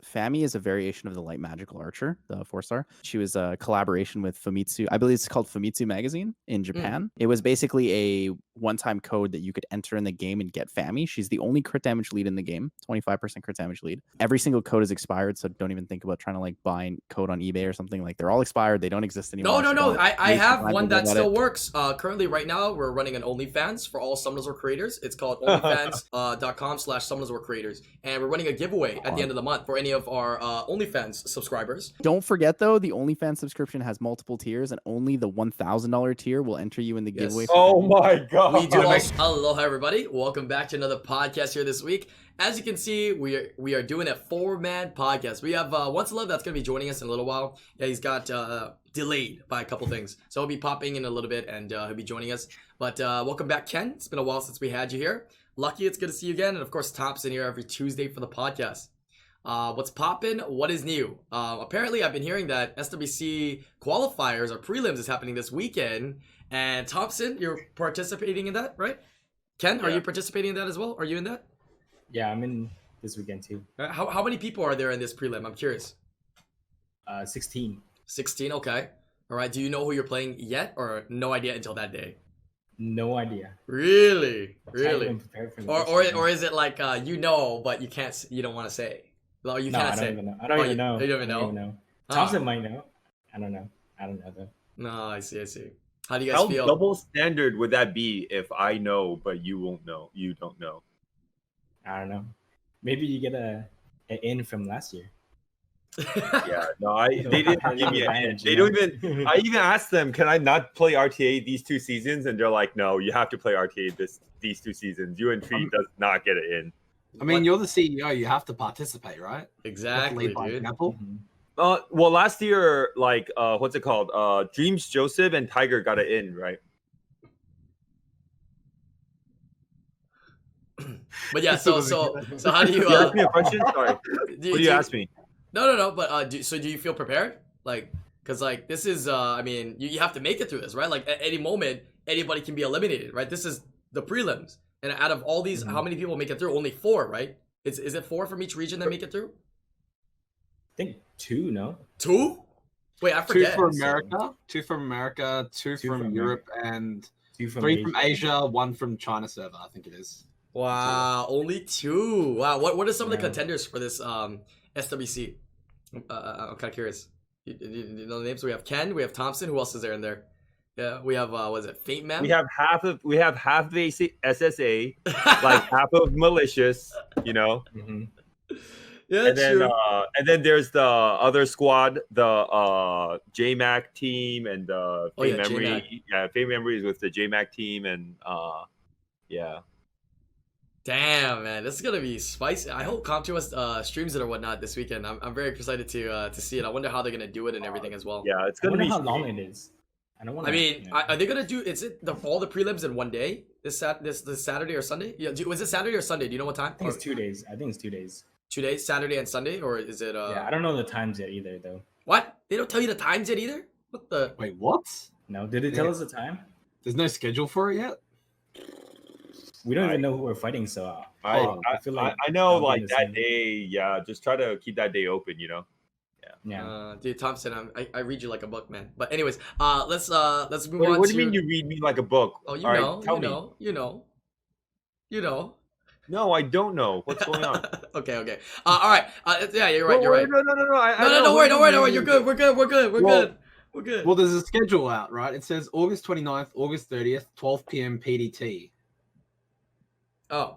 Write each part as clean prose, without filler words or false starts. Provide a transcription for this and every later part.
Fami is a variation of the light magical archer, the 4-star. She was a collaboration with Famitsu. I believe it's called Famitsu Magazine in Japan. It was basically a one-time code that you could enter in the game and get Fami. She's the only crit damage lead in the game, 25% crit damage lead. Every single code is expired, so don't even think about trying to like buy a code on eBay or something. Like they're all expired. They don't exist anymore. No. I have one that still works. Currently, right now, we're running an OnlyFans for all Summoners or creators. It's called onlyfans.com/Summoners or creators, and we're running a giveaway at the end of the month for any of our OnlyFans subscribers. Don't forget though, the OnlyFans subscription has multiple tiers, and only the $1,000 tier will enter you in the giveaway. Oh my god! We do also. Aloha, everybody! Welcome back to another podcast here this week. As you can see, we are doing a 4-man podcast. We have Once Love that's gonna be joining us in a little while. Yeah, he's got delayed by a couple things, so he'll be popping in a little bit and he'll be joining us. But welcome back, Ken. It's been a while since we had you here. Lucky, it's good to see you again, and of course, Thompson here every Tuesday for the podcast. What's poppin'? What is new? Apparently, I've been hearing that SWC qualifiers or prelims is happening this weekend. And Thompson, you're participating in that, right? Ken, are you participating in that as well? Are you in that? Yeah, I'm in this weekend too. How many people are there in this prelim? I'm curious. 16. 16, okay. All right, do you know who you're playing yet, or no idea until that day? No idea. Really? Or is it like you know, but you can't, you don't want to say? Well, you can't say. I don't even know. You don't even know? Thompson might know. I don't know though. No, I see. How do you guys feel? How double standard would that be if I know but you won't know? You don't know. I don't know. Maybe you get an in from last year. Yeah, no, they didn't give me an in. They don't even. I even asked them, can I not play RTA these 2 seasons? And they're like, no, you have to play RTA these 2 seasons. You and Tree does not get it in. I mean, you're the CEO. You have to participate, right? Exactly, dude. Well, last year, like, what's it called? Dreams Joseph and Tiger got it in, right? But yeah, so how do you? You asked me a question. Sorry. What do you ask me? No. But do you feel prepared? Like, cause like this is, I mean, you have to make it through this, right? Like at any moment, anybody can be eliminated, right? This is the prelims, and out of all these, how many people make it through? Only 4, right? Is it 4 from each region that make it through? I think 2, no? 2? Wait, I forget. 2 from America, 2 from America, 2 from Europe, and 3 from Asia, 1 from China server, I think it is. Wow, only 2. Wow, what are some of the contenders for this SWC? I'm kind of curious. You know the names? We have Ken, we have Thompson. Who else is there in there? Yeah, we have what is it? Fate Man. We have half of SSA, like half of malicious. You know. Yeah, and then and then there's the other squad, the JMac team and the Fate Memory. J-Mac. Yeah, Fate Memory is with the JMac team and yeah. Damn, man, this is gonna be spicy. I hope Comp2 streams it or whatnot this weekend. I'm very excited to see it. I wonder how they're gonna do it and everything as well. Yeah, it's gonna be how long it is. I mean, are they gonna do? Is it all the prelims in one day? This Saturday or Sunday? Yeah, was it Saturday or Sunday? Do you know what time? I think it's 2 days. 2 days, Saturday and Sunday, or is it? Yeah, I don't know the times yet either, though. What? They don't tell you the times yet either? What the? Wait, what? No, did it tell us the time? There's no schedule for it yet. We don't even know who we're fighting, so I feel like I know like that day. Yeah, just try to keep that day open, you know. Yeah. Dude, Thompson, I read you like a book, man. But anyways, let's move on. What do you mean you read me like a book? Oh, you know. No, I don't know what's going on. Okay. All right. Yeah, you're right. No. No, don't worry. You're good. We're good. Well, there's a schedule out, right? It says August 29th, August 30th, 12 p.m. PDT. Oh.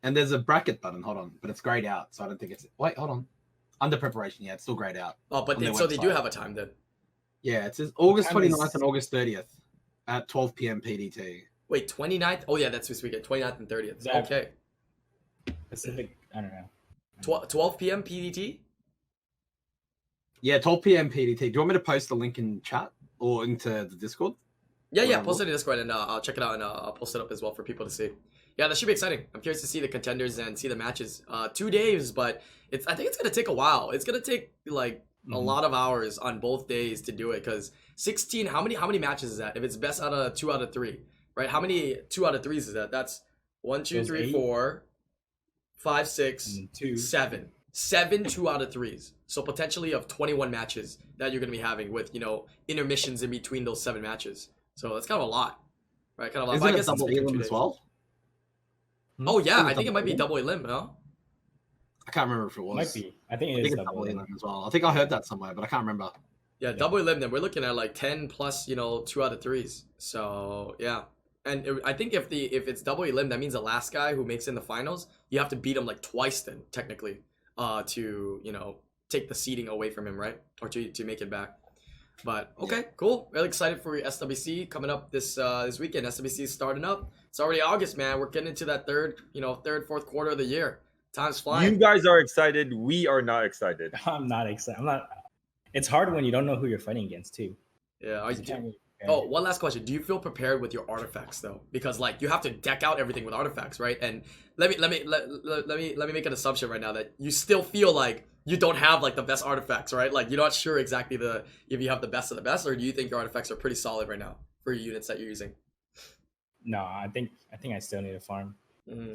And there's a bracket button. Hold on, but it's grayed out, so I don't think it's. Wait, hold on. Under preparation, yeah, it's still grayed out. Oh, but so they do have a time then. Yeah, it says August 29th and August 30th at 12 p.m. PDT. Wait, 29th? Oh yeah, that's this weekend. 29th and 30th. Okay. Pacific, I don't know. 12 p.m. PDT? Yeah, 12 p.m. PDT. Do you want me to post the link in chat or into the Discord? Yeah, post it in Discord and I'll check it out and I'll post it up as well for people to see. Yeah, that should be exciting. I'm curious to see the contenders and see the matches. 2 days, but I think it's gonna take a while. It's gonna take like a lot of hours on both days to do it because 16. How many matches is that? If it's best out of 2 out of 3, right? How many 2 out of 3s is that? That's 1, 2, 3, 4, 5, 6, 7. 7 2 out of 3s. So potentially of 21 matches that you're going to be having with, intermissions in between those 7 matches. So that's kind of a lot, right? Kind of a lot. Is But I it a guess it's double picking 2 elim as days. well? Oh yeah, Is it I think it might be double double elim, no? I can't remember if it was. Might be. I think I it think is it's double. double elim as well. I think I heard that somewhere, but I can't remember. Yeah, double elim. Then we're looking at like 10 plus, 2 out of 3s. So yeah, and I think if it's double elim, that means the last guy who makes in the finals, you have to beat him like twice then technically, to take the seeding away from him, right? Or to make it back. But okay, cool. Really excited for SWC coming up this weekend. SWC is starting up. It's already August, man. We're getting into that third, fourth quarter of the year. Time's flying. You guys are excited. We are not excited. I'm not excited. It's hard when you don't know who you're fighting against too. Yeah. You can't really prepare. Oh, one last question. Do you feel prepared with your artifacts though? Because like you have to deck out everything with artifacts, right? And let me make an assumption right now that you still feel like you don't have like the best artifacts, right? Like you're not sure exactly if you have the best of the best, or do you think your artifacts are pretty solid right now for your units that you're using? No, I think I still need to farm Mm.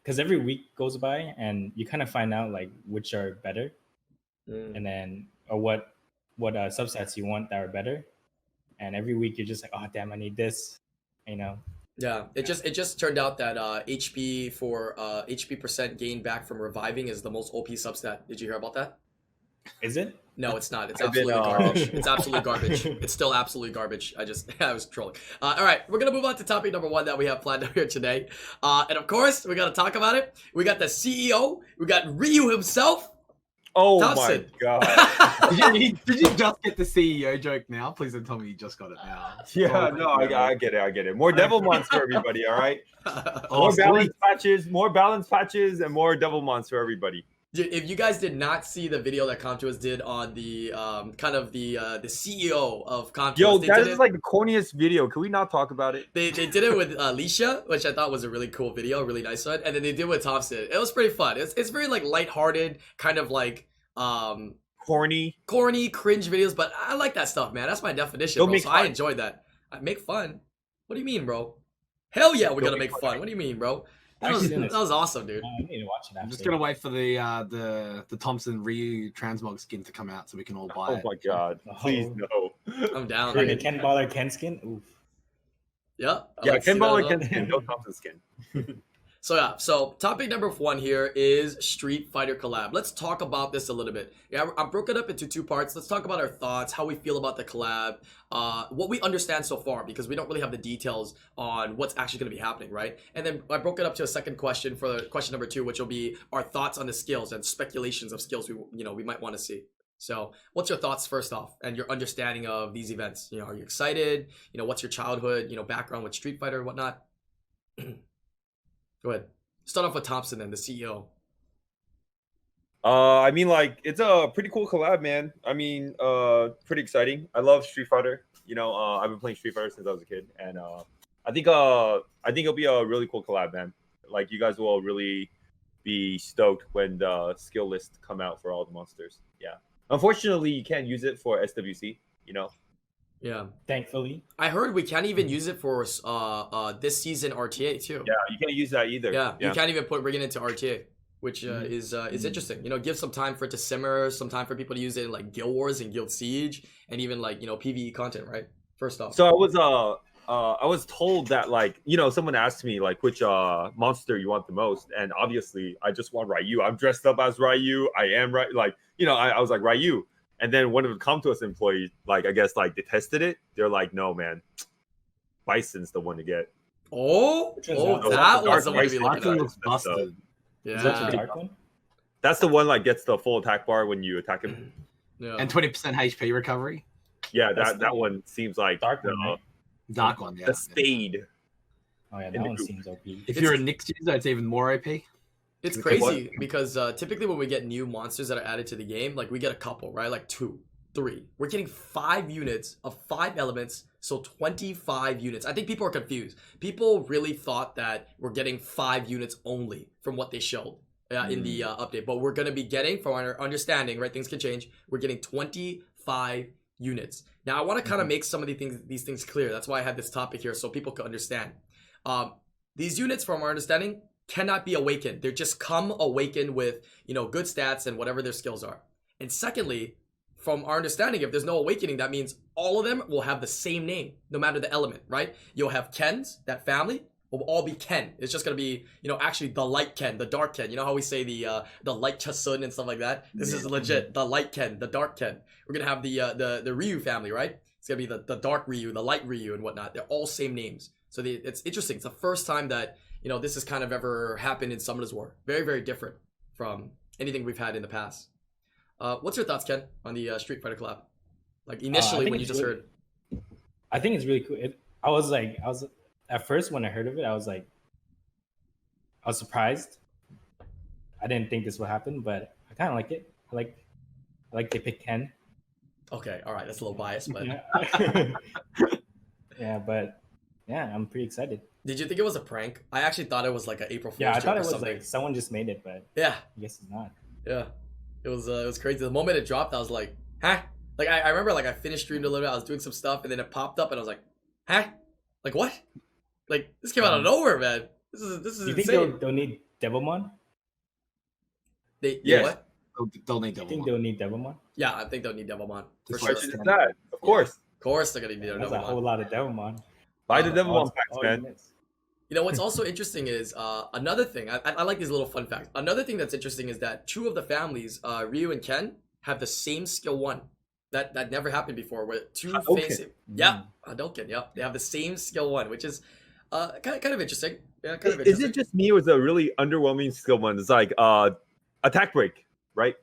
because every week goes by and you kind of find out like which are better, and then or what subsets you want that are better, and every week you're just like, oh damn, I need this, Yeah, it just turned out that HP for HP percent gain back from reviving is the most OP substat. Did you hear about that? Is it? No, it's not. It's I've been, absolutely garbage. It's absolutely garbage. It's still absolutely garbage. I was trolling. All right, we're gonna move on to topic number 1 that we have planned out here today. And of course, we gotta talk about it. We got the CEO. We got Ryu himself. Oh Thompson. my god. Did you just get the CEO joke now? Please don't tell me you just got it now. Yeah, no, I get it. More devil monster, everybody. All right. Oh, More balance patches, and more devil monster, everybody. Dude, if you guys did not see the video that Comtuous did on the the CEO of Comtuous, Yo, they that did is it- like the corniest video. Can we not talk about it? They did it with Alicia, which I thought was a really cool video, a really nice one, and then they did it with Thompson. It was pretty fun. It's very like lighthearted, kind of like Corny. corny, cringe videos, but I like that stuff, man. That's my definition, Don't bro. make So I fun. enjoyed that. I make fun. What do you mean, bro? Hell yeah, we're Don't gonna make make fun. fun. What do you mean, bro? That Actually, was awesome, dude. I need to watch it. I'm just after. gonna wait for the Thompson Ryu transmog skin to come out so we can all buy Oh it. my god. Please no. I'm down. Like a Dude. Ken Baller Ken skin. Oof. Yeah. I Yeah, like to Ken see that Baller as well. Ken skin, no Thompson skin. So yeah, so topic number 1 here is Street Fighter collab. Let's talk about this a little bit. Yeah, I broke it up into 2 parts. Let's talk about our thoughts, how we feel about the collab, what we understand so far, because we don't really have the details on what's actually going to be happening, right? And then I broke it up to a second question for question number 2, which will be our thoughts on the skills and speculations of skills we might want to see. So what's your thoughts first off, and your understanding of these events? Are you excited? What's your childhood, background with Street Fighter and whatnot? Go ahead. Start off with Thompson then, the CEO. I mean, like, it's a pretty cool collab, man. I mean, pretty exciting. I love Street Fighter. I've been playing Street Fighter since I was a kid, and I think it'll be a really cool collab, man. Like, you guys will really be stoked when the skill list come out for all the monsters. Yeah. Unfortunately, you can't use it for SWC. Yeah. Thankfully. I heard we can't even use it for this season RTA too. Yeah, you can't use that either. Yeah. You can't even bring it into RTA, which is interesting. Give some time for it to simmer, some time for people to use it in like Guild Wars and Guild Siege, and even like PvE content, right? First off. So I was told that, like, someone asked me like which monster you want the most, and obviously I just want Ryu. I'm dressed up as Ryu. I am right, like, I was like Ryu. And then one of the Comtuous employees, like, I guess, like, they tested it. They're like, no, man, Bison's the one to get. Oh, Which one's that that? was the one to be Dark looking one at. looks busted. Is that the Yeah. dark one? That's the one, like, gets the full attack bar when you attack him. Yeah. And 20% HP recovery. Yeah, That's that one seems like Dark one, right? Dark one, yeah. the spade. Oh yeah, in that the one group. seems OP. If you're a Nyx user, it's even more OP. It's Because crazy because typically when we get new monsters that are added to the game, like we get a couple, right? Like 2, 3. We're getting 5 units of 5 elements, so 25 units. I think people are confused. People really thought that we're getting 5 units only from what they showed in the update, but we're going to be getting, from our understanding, right? Things can change. We're getting 25 units. Now, I want to kind of make some of these things clear. That's why I had this topic here so people could understand. These units, from our understanding, cannot be awakened. They're just come awakened with, you know, good stats and whatever their skills are. And secondly, from our understanding, if there's no awakening, that means all of them will have the same name, no matter the element, right? You'll have Kens, that family will all be Ken. It's just gonna be, you know, actually the light Ken, the dark Ken. You know how we say the light Chasun and stuff like that? This is legit, the light Ken, the dark Ken. We're gonna have the Ryu family, right? It's gonna be the dark Ryu, the light Ryu, and whatnot. They're all same names. So it's interesting. It's the first time that, you know, this has kind of ever happened in Summoners War. Very, very different from anything we've had in the past. What's your thoughts, Ken, on the Street Fighter collab? Like initially when you just heard. I think it's really cool. I was at first when I heard of it, I was surprised. I didn't think this would happen, but I kind of like it. I like they picked Ken. Okay, all right, that's a little biased, but yeah, but yeah, I'm pretty excited. Did you think it was a prank? I actually thought it was like an April Fool's joke. Yeah, I thought it was something. like someone just made it, but yeah, I guess it's not. Yeah, it was crazy. The moment it dropped, I was like, huh? Like I remember like I finished streamed a little bit. I was doing some stuff, and then it popped up, and I was like, huh? Like what? Like this came out of nowhere, man. This is you insane. think they'll need Devilmon? What? They'll need Devilmon. You think they'll need Devilmon? Yeah, I think they'll need Devilmon for Why sure. should it's that? Of course. Of course, they're gonna need That's Devilmon. a whole lot of Devilmon. Buy the Devilmon packs, man. You know what's also interesting is another thing. I like these little fun facts. Another thing that's interesting is that two of the families, Ryu and Ken, have the same skill 1. That never happened before. Where two faces, yeah, Hadouken, yeah, they have the same skill 1, which is kind of interesting. Yeah, kind of interesting. Is it just me? It was a really underwhelming skill one. It's like attack break, right?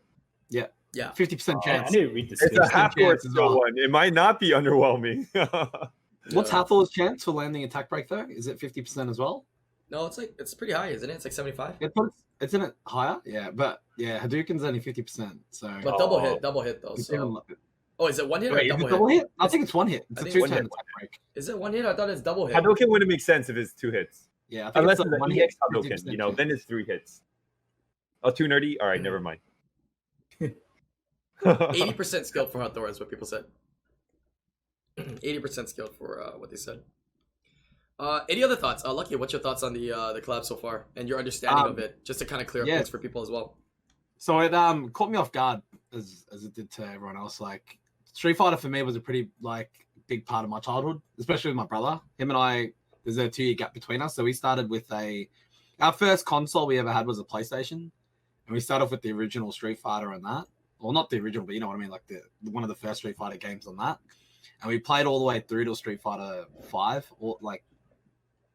Yeah. 50% I chance. didn't read the It's skills. a Hathor skill one. It might not be underwhelming. What's Hathor's chance for landing attack break though? Is it 50% as well? No, it's pretty high, isn't it? It's like 75. Isn't it higher? Yeah, but yeah, Hadouken's only 50%. So But double hit though. So. Oh, is it one hit or Wait, double hit? I think it's one hit. It's I a think it's 2-turn one attack break. Is it one hit? I thought it's double hit. Hadouken wouldn't make sense if it's 2 hits. Yeah, I think Unless it's it's one an hit. EX Hadouken, you know, then it's 3 hits. Oh, too nerdy? All right, never mind. 80% skilled for Hathor is what people said. 80% skilled for what they said. Any other thoughts? Lucky, what's your thoughts on the collab so far and your understanding of it, just to kind of clear up things for people as well? So it caught me off guard as it did to everyone else. Like Street Fighter for me was a pretty big part of my childhood, especially with my brother. Him and I, there's a 2-year gap between us. So we started with our first console we ever had was a PlayStation, and we started off with the original Street Fighter and that. Well, not the original, but you know what I mean, like one of the first Street Fighter games on that. And we played all the way through to Street Fighter 5, or like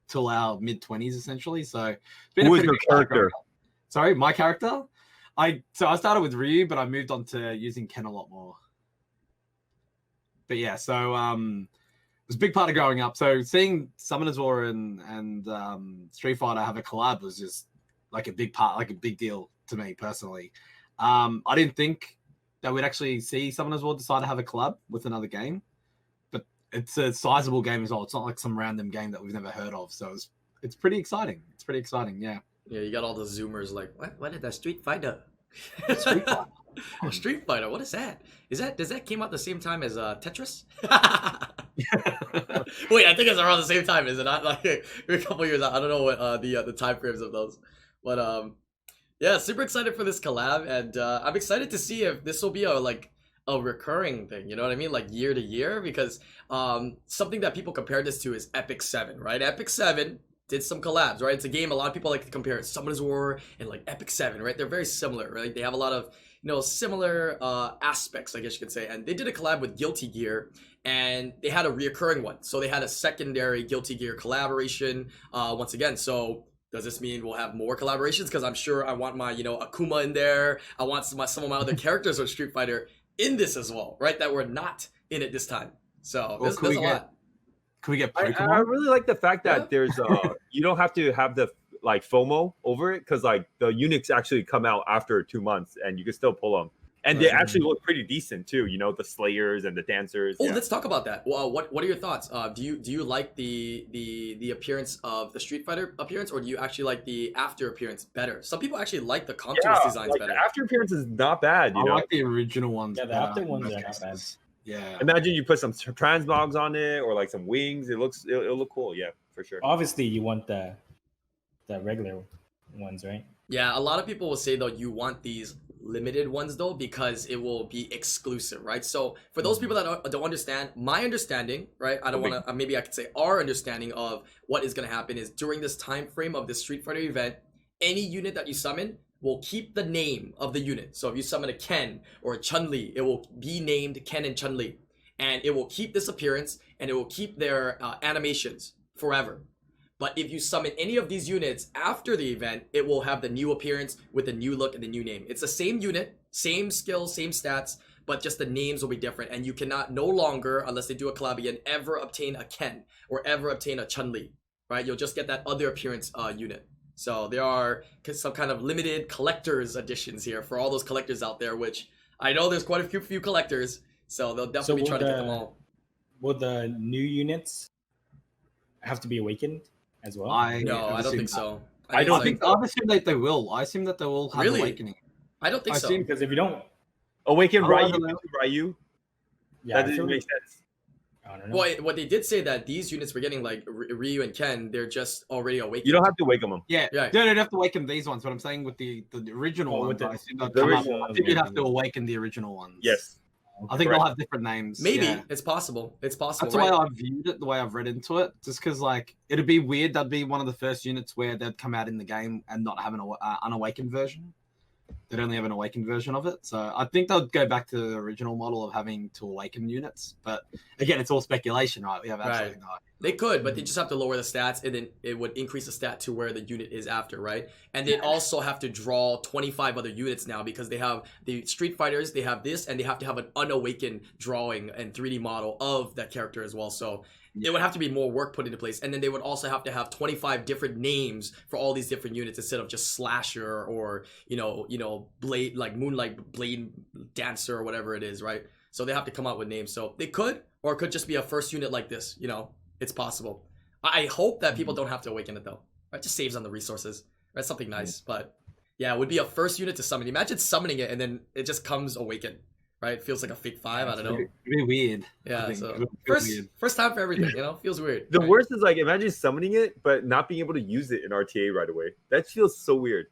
till our mid-20s essentially. So who was your character? Sorry, my character. I started with Ryu, but I moved on to using Ken a lot more. But yeah, so it was a big part of growing up. So seeing Summoners War and Street Fighter have a collab was just like a big part, like a big deal to me personally. I didn't think that we'd actually see Summoners War decide to have a collab with another game, but it's a sizable game as well. It's not like some random game that we've never heard of. So it's pretty exciting. It's pretty exciting, yeah. Yeah, you got all the Zoomers like, what is that Street Fighter? Street Fighter. Oh, Street Fighter, what is that? Does that came out the same time as Tetris? Wait, I think it's around the same time, is it not? Like a couple years out. I don't know what the time frames of those. But yeah, super excited for this collab, and I'm excited to see if this will be a recurring thing, you know what I mean? Like year to year, because something that people compare this to is Epic 7, right? Epic 7 did some collabs, right? It's a game a lot of people like to compare it, Summoners War and like Epic 7, right? They're very similar, right? They have a lot of, similar aspects, I guess you could say. And they did a collab with Guilty Gear, and they had a reoccurring one. So they had a secondary Guilty Gear collaboration once again. So does this mean we'll have more collaborations? Because I'm sure I want my, Akuma in there. I want some of my other characters with Street Fighter in this as well, right? That were not in it this time. So there's a lot. Can we get I really like the fact that there's you don't have to have the FOMO over it, because like the units actually come out after 2 months and you can still pull them, and they actually look pretty decent too, the Slayers and the Dancers. Oh, let's talk about that. Well, what are your thoughts? Do you like the appearance of the Street Fighter appearance, or do you actually like the after appearance better? Some people actually like the contours designs better. The after appearance is not bad, I like the original ones. Yeah, the after ones are not bad. Yeah. Imagine you put some transmogs on it or like some wings. It'll look cool. Yeah, for sure. Obviously, you want the regular ones, right? Yeah, a lot of people will say though you want these limited ones though because it will be exclusive, right? So for those people that don't understand, my understanding, right? I don't want to. Maybe I could say our understanding of what is going to happen is during this time frame of the Street Fighter event, any unit that you summon will keep the name of the unit. So if you summon a Ken or a Chun-Li, it will be named Ken and Chun-Li, and it will keep this appearance and it will keep their animations forever. But if you summon any of these units after the event, it will have the new appearance with the new look and the new name. It's the same unit, same skills, same stats, but just the names will be different. And you cannot no longer, unless they do a collab again, ever obtain a Ken or ever obtain a Chun-Li, right? You'll just get that other appearance unit. So there are some kind of limited collector's editions here for all those collectors out there, which I know there's quite a few collectors. So they'll definitely be trying to get them all. Will the new units have to be awakened as well? No, I don't think so. I don't think I assume that they will. I assume that they will have awakening. I don't think so. Because if you don't awaken Ryu, yeah, that doesn't make sense. I don't know. Well, what they did say that these units we're getting like Ryu and Ken, they're just already awakened. You don't have to awaken them. Yeah, yeah. They don't have to awaken these ones. But I'm saying with the original ones, I assume I think you'd have to awaken the original ones. Yes. I think they'll have different names. Maybe yeah. It's possible. It's possible. That's the way I've viewed it, the way I've read into it. Just because, like, it'd be weird. That'd be one of the first units where they'd come out in the game and not have an unawakened version. They'd only have an awakened version of it. So I think they'll go back to the original model of having to awaken units. But again, it's all speculation, right? We have absolutely no idea. They could, but they just have to lower the stats, and then it would increase the stat to where the unit is after, right? And they also have to draw 25 other units now because they have the Street Fighters, they have this, and they have to have an unawakened drawing and 3D model of that character as well. So it would have to be more work put into place, and then they would also have to have 25 different names for all these different units instead of just Slasher or you know Blade, like Moonlight Blade Dancer or whatever it is, right? So they have to come out with names. So they could, or it could just be a first unit like this. It's possible. I hope that people don't have to awaken it though. Right, just saves on the resources. That's something nice. But yeah, it would be a first unit to summon. Imagine summoning it and then it just comes awakened. Right, feels like a fake 5. I don't know. It'd be weird. Yeah, so first time for everything. Feels weird. The worst is like imagine summoning it but not being able to use it in RTA right away. That feels so weird.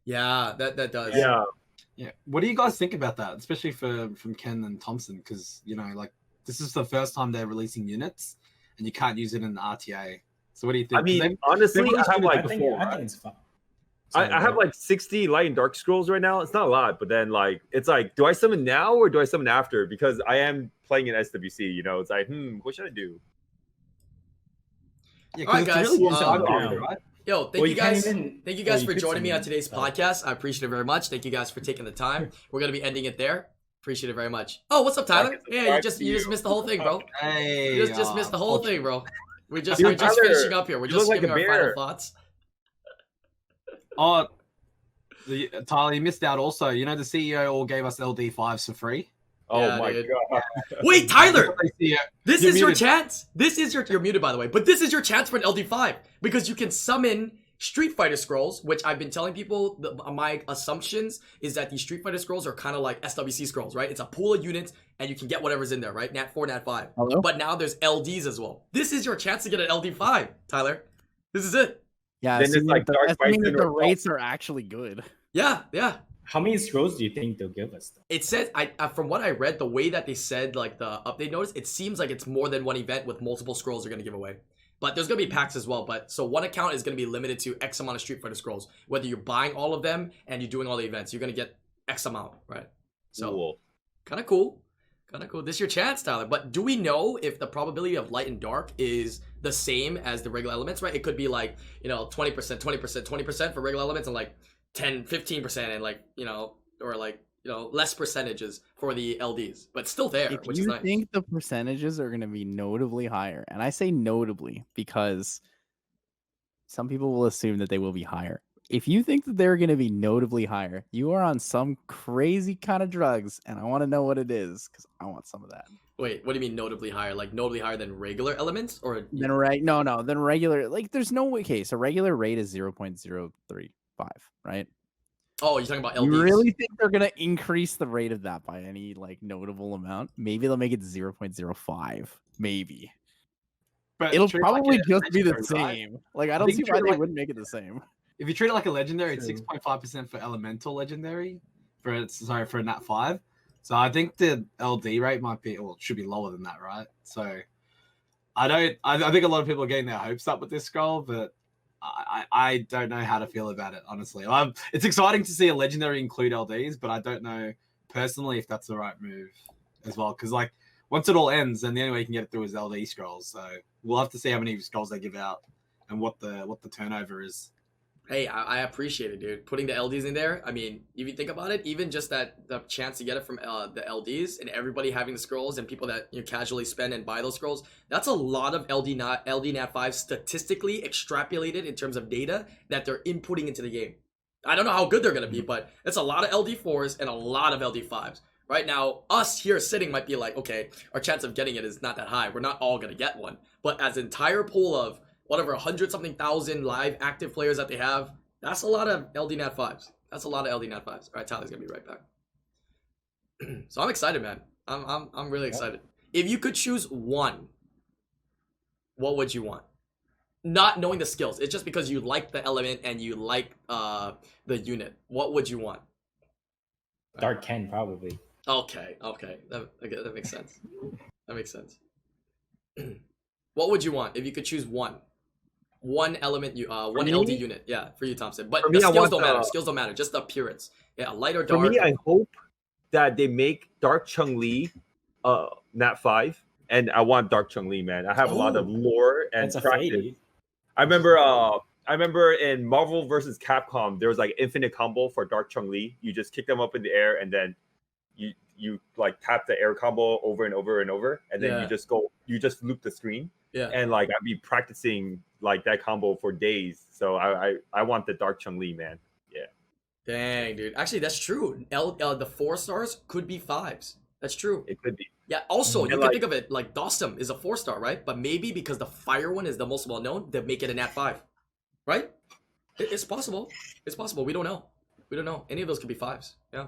Yeah, that does. Yeah. What do you guys think about that, especially from Ken and Thompson? Because like this is the first time they're releasing units, and you can't use it in the RTA. So what do you think? I mean, honestly, I have like I think it's fun. I have like 60 light and dark scrolls right now. It's not a lot, but then like it's like, do I summon now or do I summon after? Because I am playing in SWC. It's like, what should I do? Yeah, all right, guys. Right? Yo, thank you guys for joining me on today's podcast. I appreciate it very much. Thank you guys for taking the time. We're gonna be ending it there. Appreciate it very much. Oh, what's up, Tyler? Yeah, you just missed the whole thing, bro. Hey, you just missed the whole thing, bro. We're just finishing up here. We're just giving our final thoughts. Oh, Tyler, you missed out also. The CEO all gave us LD5s for free. Oh yeah, my god! Wait, Tyler, this is your chance. You're muted, by the way, but this is your chance for an LD5 because you can summon Street Fighter scrolls, which I've been telling people. My assumptions is that these Street Fighter scrolls are kind of like SWC scrolls, right? It's a pool of units, and you can get whatever's in there, right? Nat 4, Nat 5. Hello? But now there's LDs as well. This is your chance to get an LD5, Tyler. This is it. Yeah, then it's like the rates are actually good. Yeah. How many scrolls do you think they'll give us? Though? It says, from what I read, the way that they said, like the update notice, it seems like it's more than one event with multiple scrolls they're going to give away. But there's going to be packs as well. So one account is going to be limited to X amount of Street Fighter scrolls. Whether you're buying all of them and you're doing all the events, you're going to get X amount, right? So kind of cool. This is your chance, Tyler. But do we know if the probability of light and dark is the same as the regular elements, right? It could be like, 20%, 20%, 20% for regular elements and like 10, 15% and like, or like, less percentages for the LDs, but still there, which is nice. If you think the percentages are going to be notably higher, and I say notably because some people will assume that they will be higher. If you think that they're going to be notably higher, you are on some crazy kind of drugs, and I want to know what it is because I want some of that. Wait, what do you mean notably higher? Like notably higher than regular elements, or than than regular? Like, there's no way. Okay, so regular rate is 0.035, right? Oh, you're talking about LDs. You really think they're gonna increase the rate of that by any like notable amount? Maybe they'll make it 0.05. Maybe. But it'll probably just be the same. Like, I don't see why they wouldn't make it the same. if you treat it like a legendary, it's True. 6.5% for elemental legendary for a nat 5. So I think the LD rate might be, or should be lower than that, right? So I think a lot of people are getting their hopes up with this scroll, but I don't know how to feel about it, honestly. It's exciting to see a legendary include LDs, but I don't know personally if that's the right move as well. Because like once it all ends, then the only way you can get it through is LD scrolls. So we'll have to see how many scrolls they give out and what the turnover is. Hey, I appreciate it, dude. Putting the LDs in there. I mean, if you think about it, even just the chance to get it from the LDs and everybody having the scrolls and people that casually spend and buy those scrolls, that's a lot of LD Nat 5 statistically extrapolated in terms of data that they're inputting into the game. I don't know how good they're gonna be, but it's a lot of LD4s and a lot of LD5s. Right now, us here sitting might be like, okay, our chance of getting it is not that high. We're not all gonna get one. But as an entire pool of whatever 100-something thousand live active players that they have, that's a lot of LD Nat 5s. That's a lot of LD Nat 5s. All right, Tyler's gonna be right back. So I'm excited, man. I'm really excited. If you could choose one, what would you want? Not knowing the skills, it's just because you like the element and you like the unit. What would you want? Dark Ken, probably. Okay, that makes sense. That makes sense. What would you want if you could choose one element, one LD unit? Yeah, for you, Thompson. But the skills don't matter. Skills don't matter. Just the appearance. Yeah, light or dark. For me, I hope that they make Dark Chun-Li Nat 5, and I want Dark Chun-Li, man. I have a lot of lore and practice. I remember in Marvel vs. Capcom, there was like infinite combo for Dark Chun-Li. You just kick them up in the air, and then you like tap the air combo over and over and over, and then you just loop the screen. Yeah. And like I'd be practicing like that combo for days. So I want the Dark Chun-Li, man. Yeah. Dang, dude. Actually, that's true. The 4 stars could be 5s. That's true. It could be. Yeah. Also, you can think of it like Dawsum is a 4-star, right? But maybe because the fire one is the most well known, they make it a Nat 5, right? It's possible. It's possible. We don't know. We don't know. Any of those could be 5s. Yeah.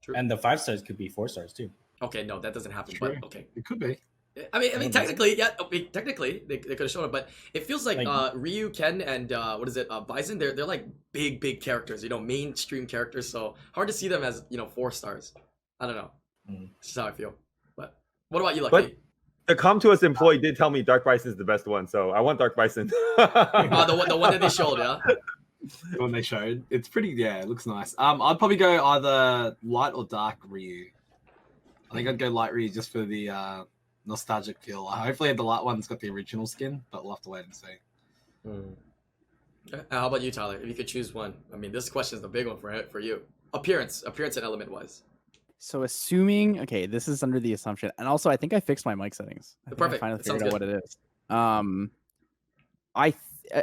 True. And the 5 stars could be 4 stars too. Okay, no, that doesn't happen. Sure. But okay, It could be. I mean, technically, yeah. Technically, they could have shown it, but it feels like Ryu, Ken, and Bison. They're like big characters, mainstream characters. So hard to see them as 4 stars. I don't know. That's how I feel. But what about you, Lucky? But the Come To Us employee did tell me Dark Bison is the best one, so I want Dark Bison. The one that they showed, yeah. The one they showed, it's pretty. Yeah, it looks nice. I'd probably go either light or dark Ryu. I think I'd go light Ryu just for the nostalgic feel. Hopefully the light one's got the original skin, but we'll have to wait and see. Okay. How about you, Tyler? If you could choose one, I mean, this question is the big one for you. Appearance and element wise. So assuming, okay, this is under the assumption, and also I think I fixed my mic settings. Perfect. I finally figured out what it is.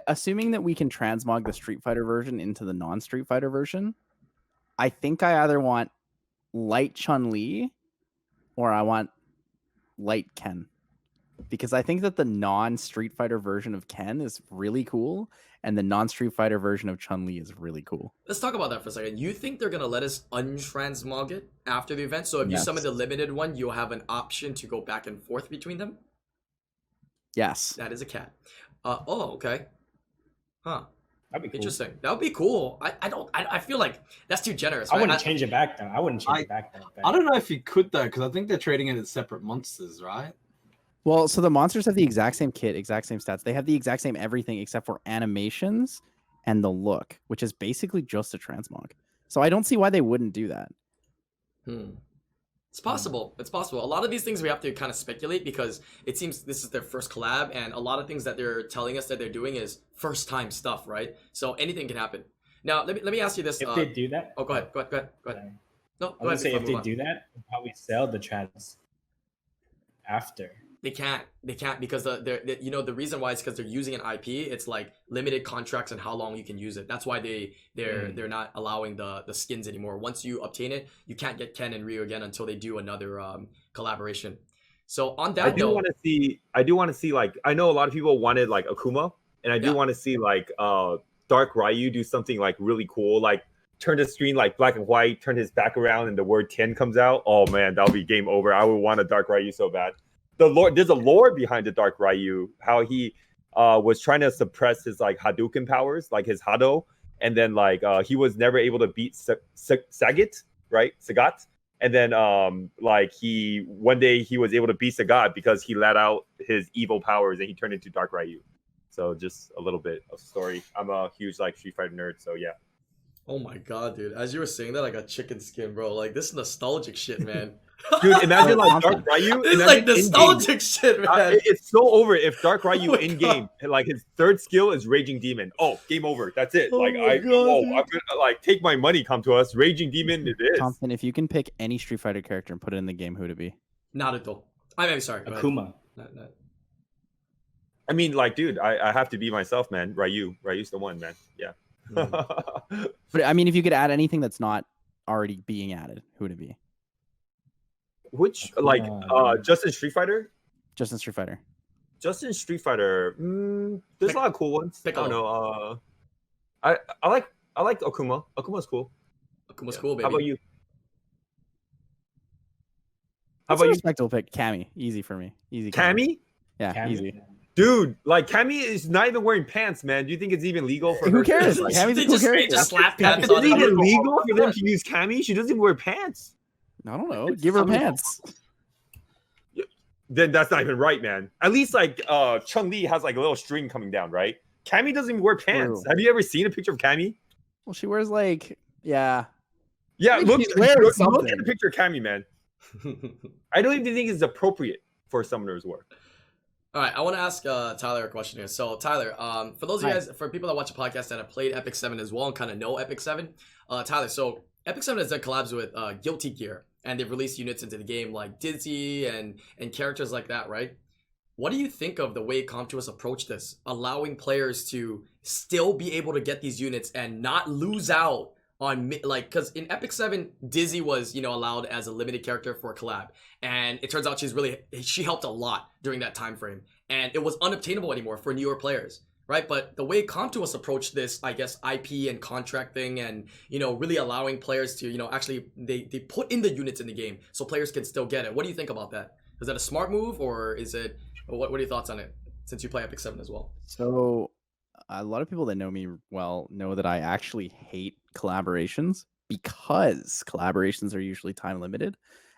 Assuming that we can transmog the Street Fighter version into the non-Street Fighter version, I think I either want light Chun-Li or I want light Ken, because I think that the non-Street Fighter version of Ken is really cool and the non-Street Fighter version of Chun-Li is really cool. Let's talk about that for a second. You think they're gonna let us untransmog it after the event? So if you summon the limited one, you'll have an option to go back and forth between them? Yes. That is a cat. Okay. Huh. That'd be cool. Interesting. That would be cool. I feel like that's too generous. I Right? wouldn't change it back though. I wouldn't change it back though. I don't know if you could though, because I think they're treating it as separate monsters, right? Well, so the monsters have the exact same kit, exact same stats. They have the exact same everything except for animations and the look, which is basically just a transmog. So I don't see why they wouldn't do that. It's possible. It's possible. A lot of these things we have to kind of speculate because it seems this is their first collab, and a lot of things that they're telling us that they're doing is first time stuff, right? So anything can happen. Now, let me ask you this. If they do that, go ahead. No, I would say if they do that, they'll probably sell the trans after. They can't because the reason why is because they're using an IP. It's like limited contracts and how long you can use it. That's why they're not allowing the skins anymore. Once you obtain it, you can't get Ken and Ryu again until they do another collaboration. So on that note, I do want to see like, I know a lot of people wanted like Akuma, and I do want to see like Dark Ryu do something like really cool, like turn the screen like black and white, turn his back around, and the word 10 comes out. Oh man, that'll be game over. I would want a Dark Ryu so bad. There's a lore behind the Dark Ryu, how he was trying to suppress his like Hadouken powers, like his Hado, and then like he was never able to beat Sagat, right? Sagat. And then like one day he was able to beat Sagat because he let out his evil powers and he turned into Dark Ryu. So just a little bit of story. I'm a huge like Street Fighter nerd, so yeah. Oh my god, dude! As you were saying that, I got chicken skin, bro. Like this nostalgic shit, man. Dude, imagine like Dark Ryu. It's like nostalgic shit, man. It's so over if Dark Ryu Oh in game, like his third skill is Raging Demon. Oh, game over. That's it. Oh Like my God, I'm gonna like take my money. Come to us, Raging Demon. It is. Thompson, if you can pick any Street Fighter character and put it in the game, who would it be? Naruto. I'm sorry. Akuma. I mean, like, dude, I have to be myself, man. Ryu's the one, man. Yeah. But I mean, if you could add anything that's not already being added, who would it be? Which like Justin Street Fighter? Just in Street Fighter. Justin Street Fighter. There's a lot of cool ones. I don't know. I like Akuma. Akuma's cool. Akuma's cool, baby. How about you? How about you? Respectable pick. Cammy. Easy for me. Easy. Cammy? Yeah, Cammy. easy. Dude, like Cammy is not even wearing pants, man. Do you think it's even legal for Who her? cares? Like, Cammy's a They cool just character. slap pants is on it even it. legal for them to use Cammy? She doesn't even wear pants. I don't know. Give her pants. Then that's not even right, man. At least like Chun-Li has like a little string coming down, right? Cammy doesn't even wear pants. True. Have you ever seen a picture of Cammy? Well, she wears like, yeah. Yeah, Like look she's wearing at something. the picture of Cammy, man. I don't even think it's appropriate for summoners work. All right, I want to ask Tyler a question here. So, Tyler, for those of you guys, for people that watch the podcast that have played Epic 7 as well and kind of know Epic 7, Tyler, so Epic 7 has done collabs with Guilty Gear, and they've released units into the game like Dizzy and characters like that, right? What do you think of the way Comtuous approached this, allowing players to still be able to get these units and not lose out on like, because in Epic 7 Dizzy was, you know, allowed as a limited character for a collab, and it turns out she helped a lot during that time frame, and it was unobtainable anymore for newer players, right? But the way Comtuous approached this, I guess, IP and contract thing, and, you know, really allowing players to, you know, actually they put in the units in the game so players can still get it. What do you think about that? Is that a smart move, or is it, what are your thoughts on it, since you play Epic 7 as well? So a lot of people that know me well know that I actually hate collaborations because collaborations are usually time limited,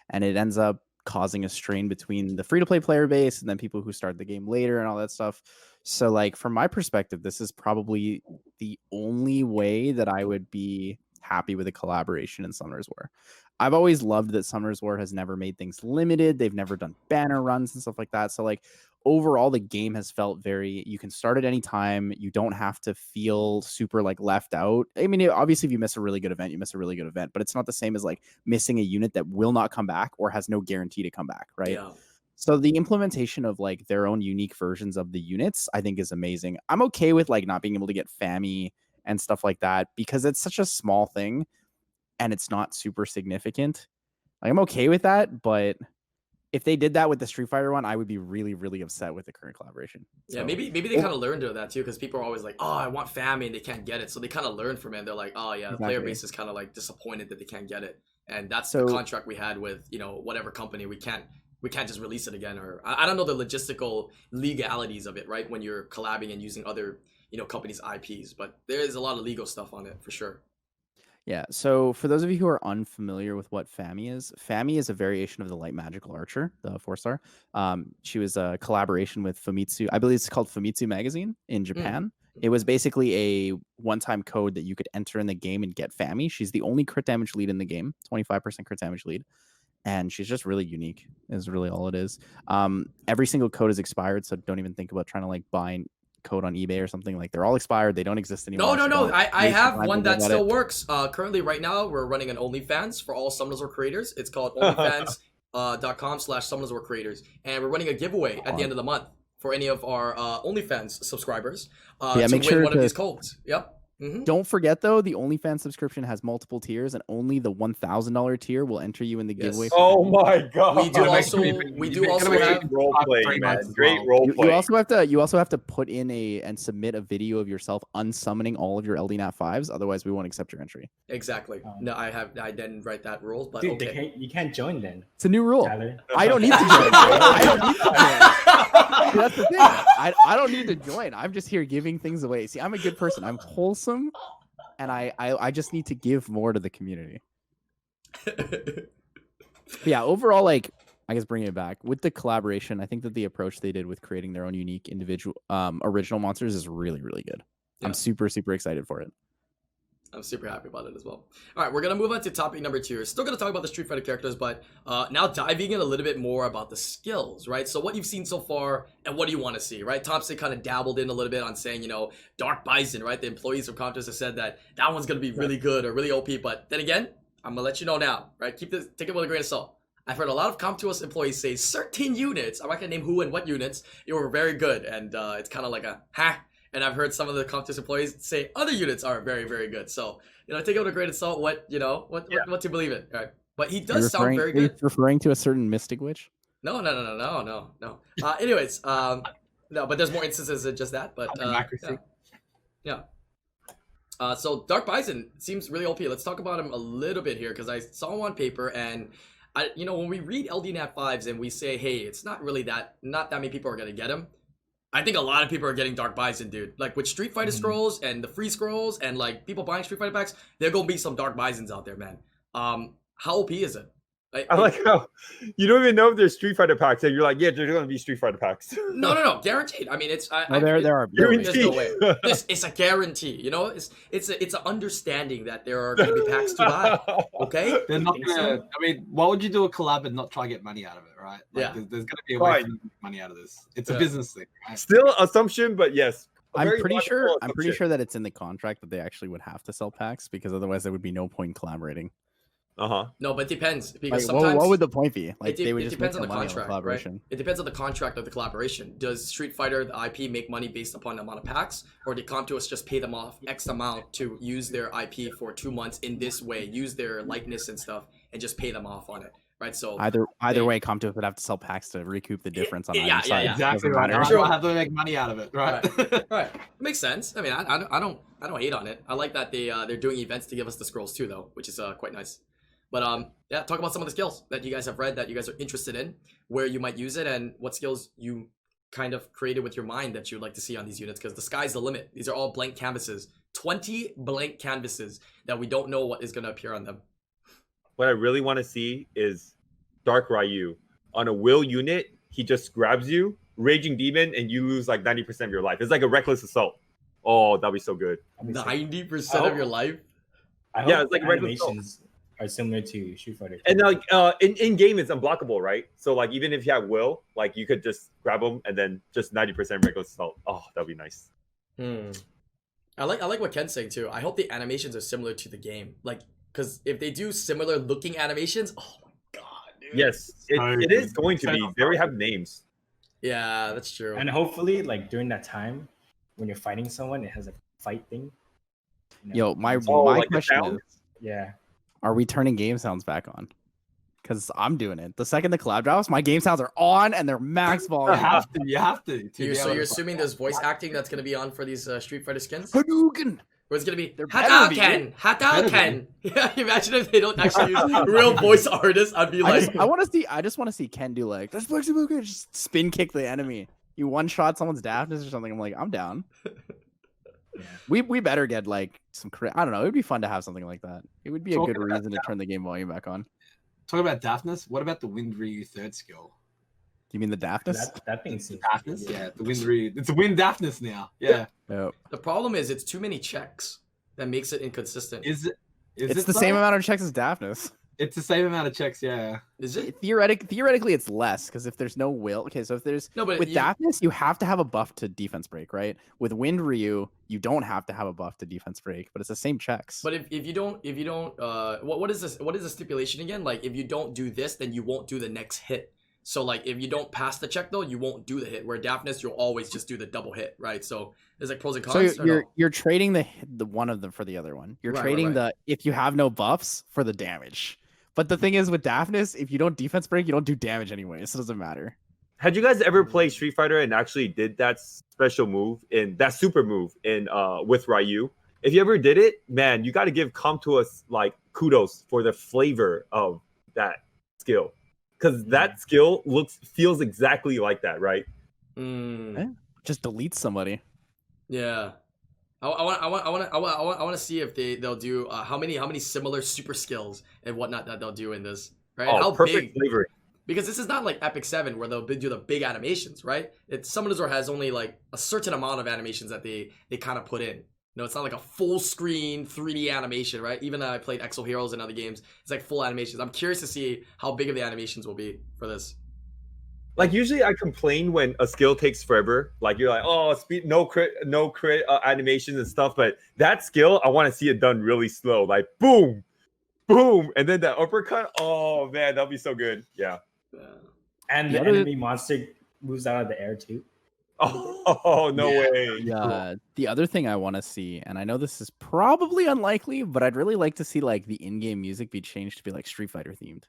and it ends up causing a strain between the free-to-play player base and then people who start the game later and all that stuff. So like from my perspective, this is probably the only way that I would be happy with a collaboration in Summoner's War. I've always loved that Summoner's War has never made things limited. They've never done banner runs and stuff like that. So like overall, the game has felt very, you can start at any time. You don't have to feel super like left out. I mean, obviously if you miss a really good event, you miss a really good event, but it's not the same as like missing a unit that will not come back or has no guarantee to come back, right? Yeah. So the implementation of like their own unique versions of the units, I think is amazing. I'm okay with like not being able to get FAMI and stuff like that because it's such a small thing and it's not super significant. Like, I'm okay with that, but if they did that with the Street Fighter one, I would be really, really upset with the current collaboration. Yeah, maybe they kind of learned of that too, because people are always like, "Oh, I want FAMI," and they can't get it. So they kind of learn from it. And they're like, "Oh yeah, the player base is kind of like disappointed that they can't get it." And that's the contract we had with, you know, whatever company. We can't just release it again, or I don't know the logistical legalities of it, right? When you're collabing and using other, you know, companies' IPs, but there is a lot of legal stuff on it for sure. Yeah, so for those of you who are unfamiliar with what FAMI is a variation of the Light Magical Archer, the 4-star. She was a collaboration with Famitsu. I believe it's called Famitsu Magazine in Japan. It was basically a one-time code that you could enter in the game and get FAMI. She's the only crit damage lead in the game, 25% crit damage lead. And she's just really unique, is really all it is. Every single code is expired, so don't even think about trying to like buy code on eBay or something. Like, they're all expired. They don't exist anymore. No. I have one that still works. Currently, right now, we're running an OnlyFans for all Summoners War creators. It's called onlyfans.com/Summoners War creators. And we're running a giveaway at the end of the month for any of our OnlyFans subscribers to win one of these codes. Yep. Don't forget though, the OnlyFans subscription has multiple tiers, and only the $1,000 tier will enter you in the giveaway. Oh my god! We do also have role play, man. Great well. role play. You also have to put in and submit a video of yourself unsummoning all of your LDNAT 5s. Otherwise, we won't accept your entry. Exactly. No, I didn't write that rules, but Dude, okay. you can't join then. It's a new rule. Tyler. I don't need to join. I don't need to join. See, that's the thing. I don't need to join. I'm just here giving things away. See, I'm a good person. I'm wholesome, and I just need to give more to the community. But yeah, overall, like, I guess bringing it back with the collaboration, I think that the approach they did with creating their own unique individual original monsters is really, really good. Yeah. I'm super, super excited for it. I'm super happy about it as well. All right, we're going to move on to topic number 2. We're still going to talk about the Street Fighter characters, but now diving in a little bit more about the skills, right? So what you've seen so far and what do you want to see, right? Thompson kind of dabbled in a little bit on saying, you know, Dark Bison, right? The employees of Comptos have said that one's going to be really good or really OP, but then again, I'm going to let you know now, right? Take it with a grain of salt. I've heard a lot of Comptos employees say certain units, I'm not going to name who and what units, you were very good, and it's kind of like a, ha. And I've heard some of the Comptos employees say other units are very, very good. So, you know, take it with a grain of salt what to believe in. Right? But he does sound very good. Referring to a certain Mystic Witch? No. Anyways, no, but there's more instances than just that. But yeah. So Dark Bison seems really OP. Let's talk about him a little bit here because I saw him on paper, and when we read LDNAT 5s and we say, hey, it's not that many people are gonna get him. I think a lot of people are getting Dark Bison, dude. Like with Street Fighter scrolls and the free scrolls and like people buying Street Fighter packs, there gonna be some Dark Bisons out there, man. How OP is it? I like how you don't even know if there's Street Fighter packs, and you're like, yeah, there's gonna be Street Fighter packs. No, guaranteed. I mean, it's there are. There's no way. It's a guarantee. You know, it's an understanding that there are gonna be packs to buy. Okay, they're not gonna. I mean, why would you do a collab and not try to get money out of it, right? Like, yeah, there's gonna be a way to make money out of this. It's a business thing. Right? Still assumption, but yes. I'm pretty sure that it's in the contract that they actually would have to sell packs because otherwise there would be no point in collaborating. No, but it depends because like, sometimes what would the point be? Like they would just depends on the money contract, on the right? It depends on the contract of the collaboration. Does Street Fighter, the IP, make money based upon the amount of packs, or did Comptos just pay them off X amount to use their IP for 2 months in this way, use their likeness and stuff, and just pay them off on it, right? So either way, Comptos would have to sell packs to recoup the difference on either side. Yeah, exactly right. I'll have to make money out of it, right? Right. Makes sense. I mean, I don't hate on it. I like that they're doing events to give us the scrolls too, though, which is quite nice. But yeah, talk about some of the skills that you guys have read that you guys are interested in, where you might use it, and what skills you kind of created with your mind that you'd like to see on these units, because the sky's the limit. These are all blank canvases, 20 blank canvases that we don't know what is going to appear on them. What I really want to see is Dark Ryu. On a will unit, he just grabs you, Raging Demon, and you lose like 90% of your life. It's like a reckless assault. Oh, that'd be so good. 90% of your life? Yeah, it's like reckless assault. Are similar to Street Fighter. And like in game it's unblockable, right? So like even if you have will, like you could just grab them and then just 90% reckless assault. Oh, that'd be nice. I like what Ken's saying too. I hope the animations are similar to the game, like because if they do similar looking animations, oh my god, dude. Yes, it is going to be. They already have names. Yeah, that's true. And hopefully, like during that time when you're fighting someone, it has a fight thing. You know? Yo, my like question is, yeah. Are we turning game sounds back on? Because I'm doing it. The second the collab drops, my game sounds are on and they're max volume. You have to. So you're assuming there's voice acting that's going to be on for these Street Fighter skins? Hadouken! Where it's going to be Hadouken! Yeah, imagine if they don't actually use real voice artists. I'd be like... I just want to see Ken do like, just spin kick the enemy. You one-shot someone's daftness or something. I'm like, I'm down. Yeah. We better get like some. I don't know. It would be fun to have something like that. It would be a good reason to turn the game volume back on. Talking about daftness, what about the Wind Ryu third skill? You mean the daftness? That thing seems daftness. Yeah, the Wind Ryu. It's a Wind daftness now. Yeah. Yep. The problem is it's too many checks that makes it inconsistent. It's the same amount of checks as daftness. It's the same amount of checks, yeah. Is it? Theoretically, it's less, because if there's no will... Okay, so if there's... No, but with daftness, you have to have a buff to defense break, right? With Wind Ryu, you don't have to have a buff to defense break, but it's the same checks. But if you don't... what is this? What is the stipulation again? Like, if you don't do this, then you won't do the next hit. So like if you don't pass the check though, you won't do the hit. Where Daphnis, you'll always just do the double hit, right? So there's like pros and cons. So you're trading the one of them for the other one. You're trading the if you have no buffs for the damage. But the thing is with Daphnis, if you don't defense break, you don't do damage anyway. So it doesn't matter. Had you guys ever played Street Fighter and actually did that special move in that super move in with Ryu? If you ever did it, man, you got to give Comtuous like kudos for the flavor of that skill, because that skill feels exactly like that, right? Just delete somebody. Yeah, I want to see if they'll do how many similar super skills and whatnot that they'll do in this, right? Oh, how perfect flavoring. Because this is not like Epic 7 where they'll do the big animations, right? Summoners has only like a certain amount of animations that they kind of put in. No, it's not like a full screen 3D animation, right? Even though I played Exo Heroes and other games, it's like full animations. I'm curious to see how big of the animations will be for this. Like usually I complain when a skill takes forever. Like you're like, oh, speed, no crit animations and stuff. But that skill, I want to see it done really slow. Like boom, boom. And then that uppercut, oh man, that'll be so good. Yeah. And the enemy monster moves out of the air too. Oh, no way. Yeah. The other thing I want to see, and I know this is probably unlikely, but I'd really like to see like the in-game music be changed to be like Street Fighter themed.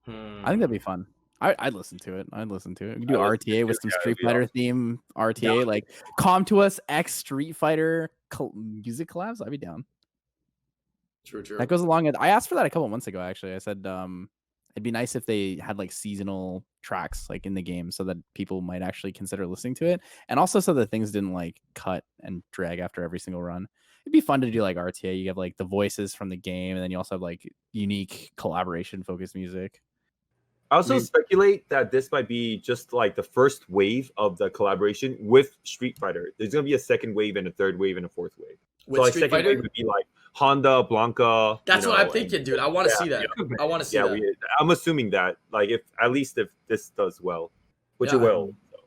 I think that'd be fun. I'd listen to it. We could do RTA with some Street Fighter theme RTA, like Comtuous X Street Fighter music collabs. I'd be down. True. That goes along. I asked for that a couple months ago, actually. I said it'd be nice if they had like seasonal tracks like in the game so that people might actually consider listening to it. And also so that things didn't like cut and drag after every single run. It'd be fun to do like RTA. You have like the voices from the game, and then you also have like unique collaboration focused music. I also speculate that this might be just like the first wave of the collaboration with Street Fighter. There's going to be a second wave and a third wave and a fourth wave. With so like Street second Fighter? wave would be like Honda, Blanca. That's what I'm thinking, dude. I want to see that. I want to see that. I'm assuming that, like, if this does well, which it will. So.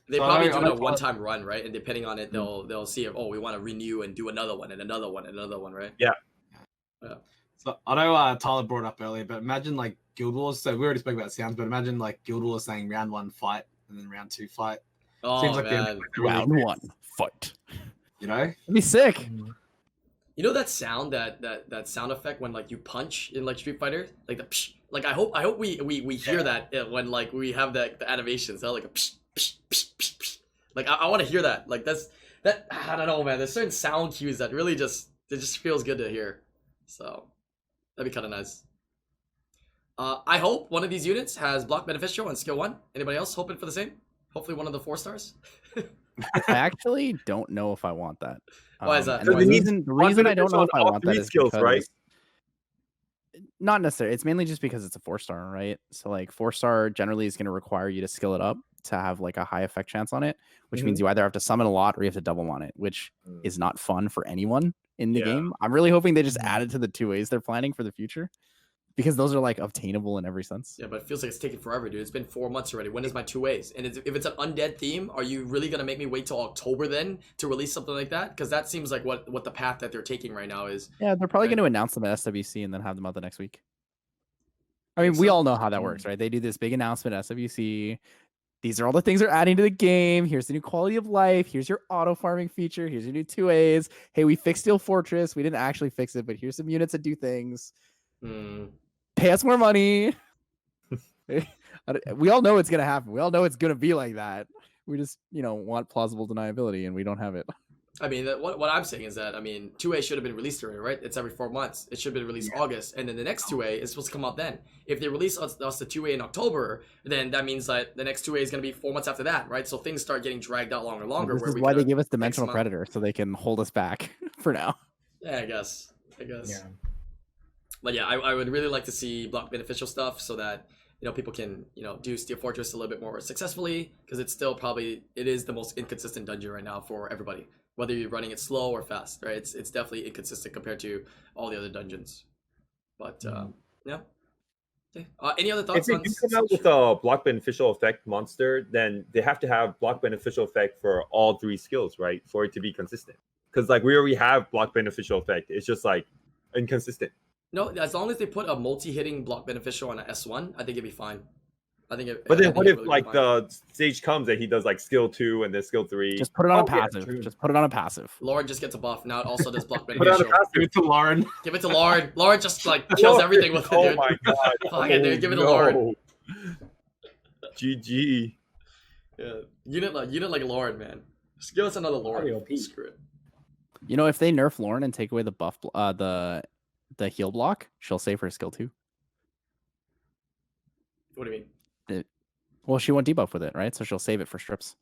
They probably do a one-time run, right? And depending on it, they'll see if we want to renew and do another one and another one and another one, right? Yeah. So I know Tyler brought it up earlier, but imagine like Guild Wars. So we already spoke about sounds, but imagine like Guild Wars saying round 1 fight and then round 2 fight. Oh, seems like man. Round 1 fight. You know, it'd be sick. You know that sound that sound effect when like you punch in like Street Fighter, like the psh, like I hope we hear that when like we have the animations, like a psh, psh, psh, psh, psh. Like I want to hear that. Like that I don't know, man. There's certain sound cues that really just feels good to hear. So that'd be kind of nice. I hope one of these units has block beneficial on skill 1. Anybody else hoping for the same? Hopefully one of the 4 stars. I actually don't know if I want that. Why is that? The reason I don't know if I want that is skills, because, right? Not necessarily. It's mainly just because it's a 4-star, right? So like 4-star generally is going to require you to skill it up to have like a high effect chance on it, which means you either have to summon a lot or you have to double on it, which is not fun for anyone in the game. I'm really hoping they just add it to the 2 ways they're planning for the future, because those are like obtainable in every sense. Yeah, but it feels like it's taking forever, dude. It's been 4 months already. When is my 2 ways? And if it's an undead theme, are you really gonna make me wait till October then to release something like that? Because that seems like what the path that they're taking right now is. Yeah, they're probably going to announce them at SWC and then have them out the next week. I mean, we all know how that works, right? They do this big announcement at SWC. These are all the things they're adding to the game. Here's the new quality of life. Here's your auto farming feature. Here's your new 2As. Hey, we fixed Steel Fortress. We didn't actually fix it, but here's some units that do things. Pay us more money. We all know it's going to happen. We all know it's going to be like that. We just, want plausible deniability, and we don't have it. I mean, what I'm saying is that, 2A should have been released already, right? It's every 4 months. It should have been released August, and then the next 2A is supposed to come out then. If they release us the 2A in October, then that means that the next 2A is going to be 4 months after that, right? So things start getting dragged out longer and longer. This is why they give us Dimensional Predator, so they can hold us back for now. Yeah, I guess. Yeah. But yeah, I would really like to see block beneficial stuff so that people can do Steel Fortress a little bit more successfully, because it's still it is the most inconsistent dungeon right now for everybody, whether you're running it slow or fast, right? It's definitely inconsistent compared to all the other dungeons. But yeah. Okay. Any other thoughts? If they do come out with a block beneficial effect monster, then they have to have block beneficial effect for all 3 skills, right? For it to be consistent. Because like we already have block beneficial effect. It's just like inconsistent. No, as long as they put a multi-hitting block beneficial on an S1, I think it'd be fine. I think it. But I then think what it if really like combined. the stage comes and he does like skill 2 and then skill 3? Just put it on a yeah, passive. true. Just put it on a passive. Lauren just gets a buff. Now it also does block Put it on beneficial. a passive. Give it to Lauren. Give it to Lauren. Lauren just like kills everything with it, dude. Oh my god. Fuck it, dude. Give it to Lauren. GG. Yeah. Unit like Lauren, man. Just give us another Lauren. OP. Screw it. You know, if they nerf Lauren and take away the buff, the heal block, she'll save her skill 2. What do you mean? Well, she won't debuff with it, right? So she'll save it for strips.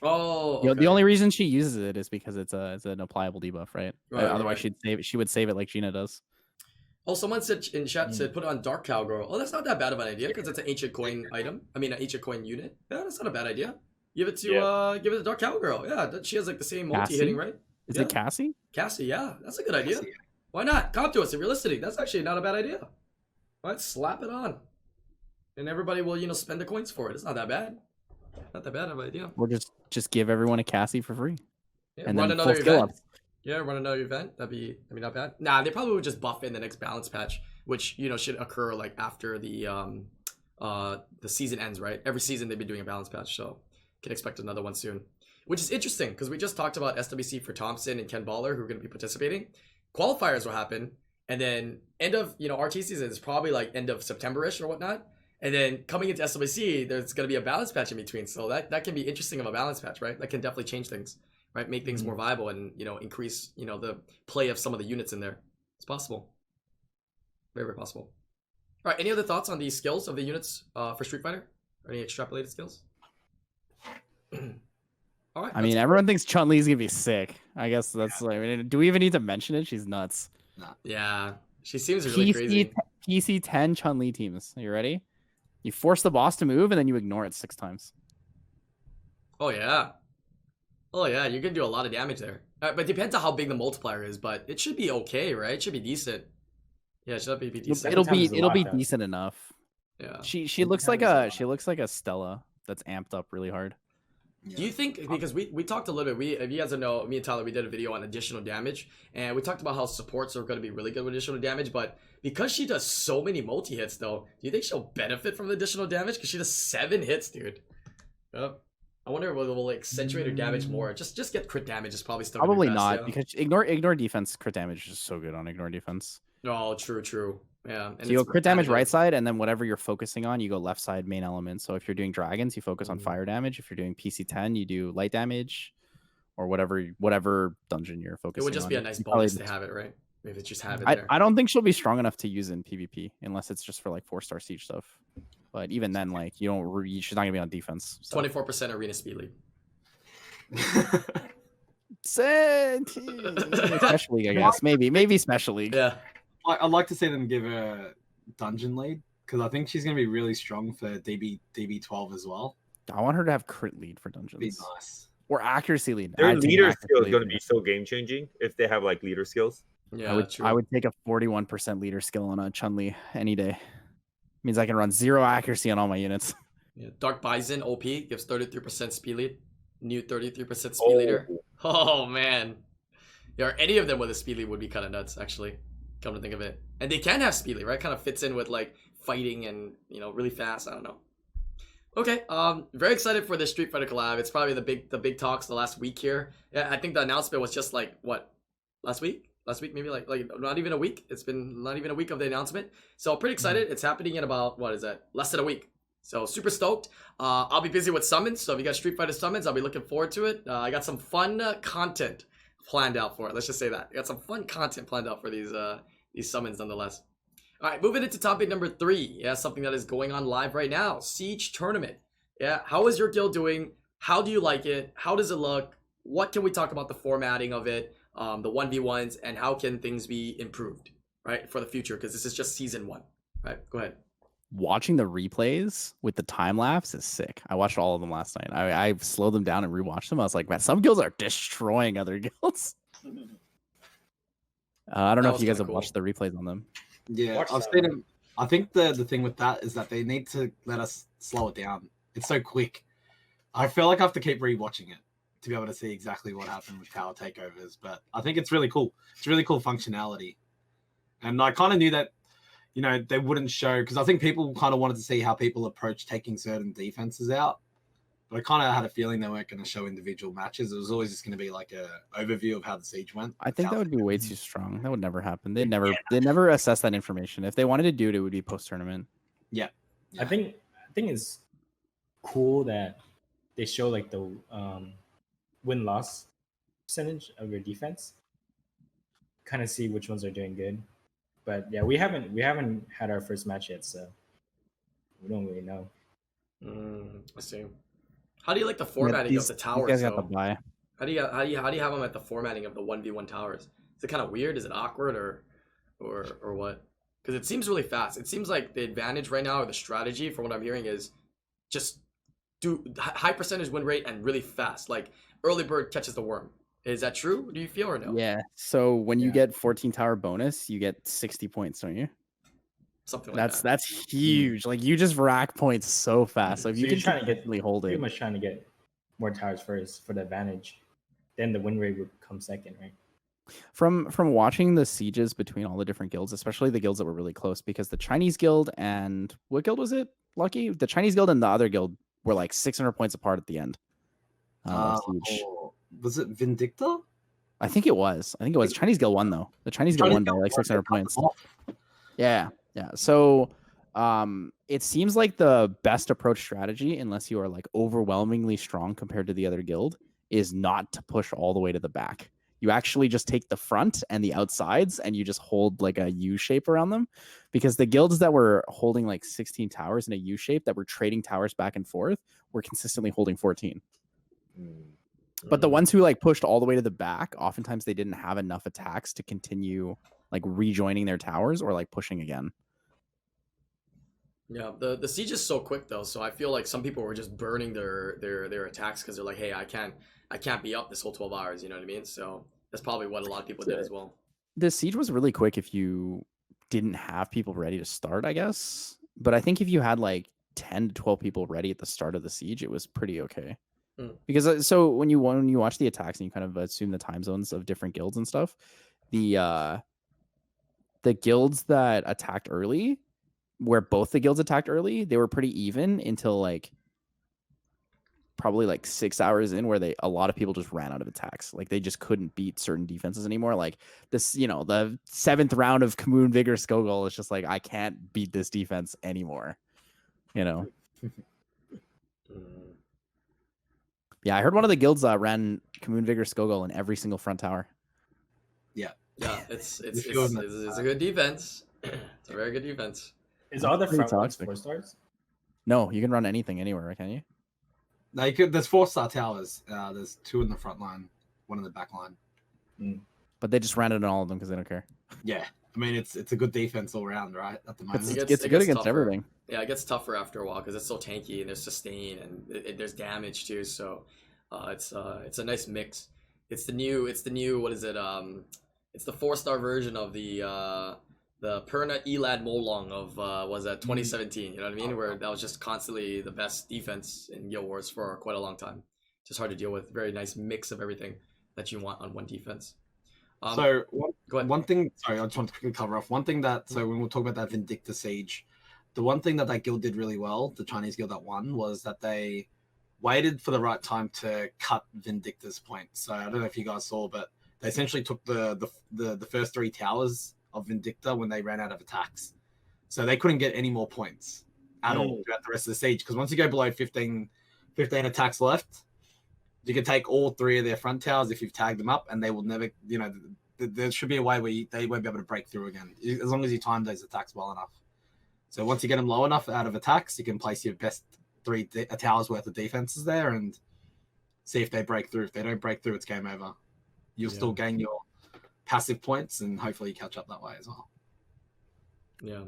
Oh, You know, okay. the only reason she uses it is because it's an applicable debuff, right? Right, Otherwise, right. she would save it like Gina does. Oh, someone said in chat said put it on Dark Cowgirl. Oh, that's not that bad of an idea because it's an ancient coin item. I mean, an ancient coin unit. Yeah, that's not a bad idea. Give it to Dark Cowgirl. Yeah, she has like the same multi hitting, right? Is Yeah. it Cassie? Cassie, yeah, that's a good idea. Why not? Come to us if you're listening. That's actually not a bad idea. Let's slap it on, and everybody will spend the coins for it. It's not that bad. Not that bad of an idea. Or just give everyone a Cassie for free. Yeah, And run then another full skill event. ups. Yeah, run another event. That'd be not bad. Nah, they probably would just buff in the next balance patch, which should occur like after the season ends, right? Every season they've been doing a balance patch, so can expect another one soon. Which is interesting because we just talked about SWC for Thompson and Ken Baller who are going to be participating. Qualifiers will happen, and then end of RT season is probably like end of September-ish or whatnot. And then coming into SWC, there's going to be a balance patch in between, so that can be interesting of a balance patch, right? That can definitely change things, right? Make things more viable and increase the play of some of the units in there. It's possible, very very possible. All right, any other thoughts on the skills of the units for Street Fighter? Or any extrapolated skills? All right. I mean, everyone thinks Chun-Li's gonna be sick. I guess that's like. I mean, do we even need to mention it? She's nuts. Yeah, she seems really crazy. PC 10 Chun-Li teams. Are you ready? You force the boss to move and then you ignore it 6 times. Oh yeah. Oh yeah, you're gonna do a lot of damage there. But it depends on how big the multiplier is, but it should be okay, right? It should be decent. Yeah, it should be decent. It'll be Sometimes it's a lot, though. decent enough. Yeah. She looks like a Stella that's amped up really hard. Do you think, because we talked a little bit, if you guys don't know, me and Tyler, we did a video on additional damage, and we talked about how supports are going to be really good with additional damage, but because she does so many multi-hits, though, do you think she'll benefit from the additional damage? Because she does 7 hits, dude. Yep. I wonder if we'll accentuate her damage more. Just get crit damage is probably still gonna Probably be best, not, yeah. because ignore defense crit damage is so good on ignore defense. Oh, true. Yeah. And So you go it's crit damage additive. right side, and then whatever you're focusing on, you go left side main element. So if you're doing dragons, you focus on fire damage. If you're doing PC 10, you do light damage, or whatever dungeon you're focusing on. It would just be a nice You probably bonus to have it, right? Maybe just have it I, there. I don't think she'll be strong enough to use in PvP unless it's just for like 4-star siege stuff. But even then, like she's not gonna be on defense. So. 24% arena speed lead. Special league, I guess. Maybe special league. Yeah. I'd like to see them give her dungeon lead because I think she's going to be really strong for DB12 as well. I want her to have crit lead for Be dungeons nice. or accuracy lead. Their I'd take leader accuracy skill is lead. going to be so game changing if they have like leader skills. Yeah, I would take a 41% leader skill on a Chun-Li any day. Means I can run 0 accuracy on all my units. Yeah. Dark Bison OP gives 33% speed lead. New 33% speed leader. Oh man. Yeah, or any of them with a speed lead would be kind of nuts, actually. Come to think of it. And they can have speed lead, right? Kind of fits in with like fighting and really fast. I don't know. Okay, very excited for this Street Fighter collab. It's probably the big talks the last week here. Yeah, I think the announcement was just like what, last week? Last week, maybe like not even a week. It's been not even a week of the announcement. So pretty excited. It's happening in about, what is that? Less than a week. So super stoked. I'll be busy with summons. So if you got Street Fighter summons, I'll be looking forward to it. I got some fun content planned out for it. Let's just say that. I got some fun content planned out for these summons nonetheless. All right, moving into topic number 3. Yeah, something that is going on live right now. Siege Tournament. Yeah, how is your guild doing? How do you like it? How does it look? What can we talk about the formatting of it? The 1v1s, and how can things be improved, right, for the future? Because this is just season 1. Right, go ahead. Watching the replays with the time lapse is sick. I watched all of them last night. I slowed them down and rewatched them. I was like, man, some guilds are destroying other guilds. I don't know if you guys have watched the replays on them. Yeah, Watch I've that seen one. them. I think the thing with that is that they need to let us slow it down. It's so quick. I feel like I have to keep rewatching it to be able to see exactly what happened with tower takeovers. But I think it's really cool. It's really cool functionality. And I kind of knew that, they wouldn't show, because I think people kind of wanted to see how people approach taking certain defenses out. But I kind of had a feeling they weren't going to show individual matches. It was always just going to be like a overview of how the siege went. I think that would be way too strong. That would never happen. They'd never assess that information. If they wanted to do it, it would be post tournament. Yeah. I think it's cool that they show like the win-loss percentage of your defense. Kind of see which ones are doing good. But yeah, we haven't had our first match yet, so we don't really know. I see. How do you like the formatting of the towers? These guys got the buy. How do you have them at the formatting of the 1v1 towers? Is it kind of weird? Is it awkward or what? Because it seems really fast. It seems like the advantage right now, or the strategy, from what I'm hearing, is just do high percentage win rate and really fast. Like early bird catches the worm. Is that true? Do you feel or no? Yeah. So when you get 14 tower bonus, you get 60 points, don't you? Something like that. That's huge. Like you just rack points so fast. So if you can trying to get hold pretty it, much trying to get more towers first for the advantage, then the win rate would come second, right? From watching the sieges between all the different guilds, especially the guilds that were really close, because the Chinese guild and what guild was it? Lucky, the Chinese guild and the other guild were like 600 points apart at the end. Siege. Was it Vindicta? I think it was. Chinese guild won though. The Chinese guild won by like 600 points. Yeah. So it seems like the best approach strategy, unless you are like overwhelmingly strong compared to the other guild, is not to push all the way to the back. You actually just take the front and the outsides and you just hold like a U shape around them, because the guilds that were holding like 16 towers in a U shape that were trading towers back and forth were consistently holding 14. But the ones who like pushed all the way to the back, oftentimes they didn't have enough attacks to continue like rejoining their towers or like pushing again. Yeah, the siege is so quick though, so I feel like some people were just burning their attacks because they're like, hey, I can't be up this whole 12 hours, you know what I mean? So that's probably what a lot of people did as well. The siege was really quick if you didn't have people ready to start, I guess. But I think if you had like 10 to 12 people ready at the start of the siege, it was pretty okay. Because so when you watch the attacks and you kind of assume the time zones of different guilds and stuff, the guilds that attacked early, where both the guilds attacked early, they were pretty even until like probably like 6 hours in, where a lot of people just ran out of attacks. Like they just couldn't beat certain defenses anymore. Like this, the 7th round of Kamoon Vigor Skogul is just like, I can't beat this defense anymore. Yeah, I heard one of the guilds ran Kamoon Vigor Skogul in every single front tower. Yeah, it's a good defense. It's a very good defense. Is all the front ones 4 stars? No, you can run anything anywhere, can you? No, you could. There's 4-star towers. There's 2 in the front line, 1 in the back line. But they just ran it on all of them because they don't care. Yeah, I mean it's a good defense all around, right? At the moment, it's good against everything. Yeah, it gets tougher after a while because it's so tanky and there's sustain and there's damage too. So it's a nice mix. It's the new what is it? It's the 4-star version of the Perna Elad Molong of was that 2017? You know what I mean? Where that was just constantly the best defense in Guild Wars for quite a long time. Just hard to deal with. Very nice mix of everything that you want on one defense. So one thing, sorry, I just want to quickly cover off one thing that. So when we'll talk about that Vindicta Siege, the one thing that guild did really well, the Chinese guild that won, was that they waited for the right time to cut Vindicta's points. So I don't know if you guys saw, but they essentially took the first 3 towers of Vindicta when they ran out of attacks. So they couldn't get any more points at all throughout the rest of the siege. Because once you go below 15 attacks left, you can take all 3 of their front towers if you've tagged them up, and they will never, there should be a way where they won't be able to break through again, as long as you time those attacks well enough. So once you get them low enough out of attacks, you can place your best 3 towers worth of defenses there and see if they break through. If they don't break through, it's game over. You'll still gain your passive points, and hopefully you catch up that way as well. Yeah.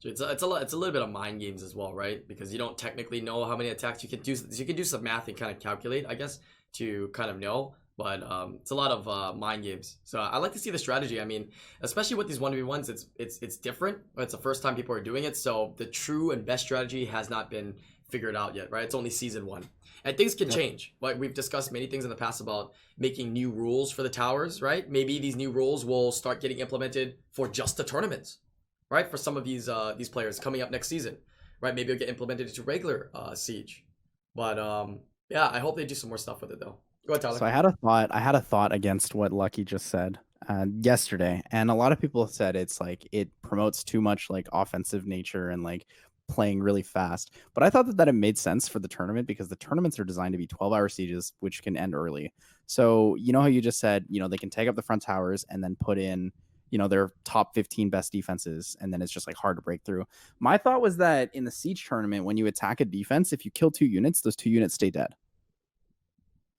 It's a little bit of mind games as well, right? Because you don't technically know how many attacks you can do. You can do some math and kind of calculate, I guess, to kind of know. But it's a lot of mind games. So I like to see the strategy. I mean, especially with these 1v1s, it's different. It's the first time people are doing it. So the true and best strategy has not been figured out yet, right? It's only season 1. And things can change. Like we've discussed many things in the past about making new rules for the towers, right? Maybe these new rules will start getting implemented for just the tournaments. right? For some of these players coming up next season, right? Maybe it'll get implemented into regular Siege. But yeah, I hope they do some more stuff with it though. Go ahead, Tyler. So I had a thought against what Lucky just said yesterday, and a lot of people said it's like it promotes too much like offensive nature and like playing really fast. But I thought that it made sense for the tournament because the tournaments are designed to be 12-hour sieges, which can end early. So you know how you just said, you know, they can take up the front towers and then put in, you know, their top 15 best defenses, and then it's just like hard to break through. My thought was that in the siege tournament, when you attack a defense, if you kill 2 units, those 2 units stay dead.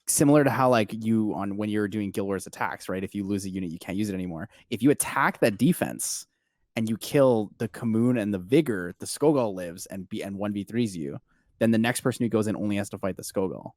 Similar to how like you on when you're doing Guild Wars attacks, right? If you lose a unit, you can't use it anymore. If you attack that defense and you kill the Commune and the Vigor, the Skogul lives and 1v3s you, then the next person who goes in only has to fight the Skogul.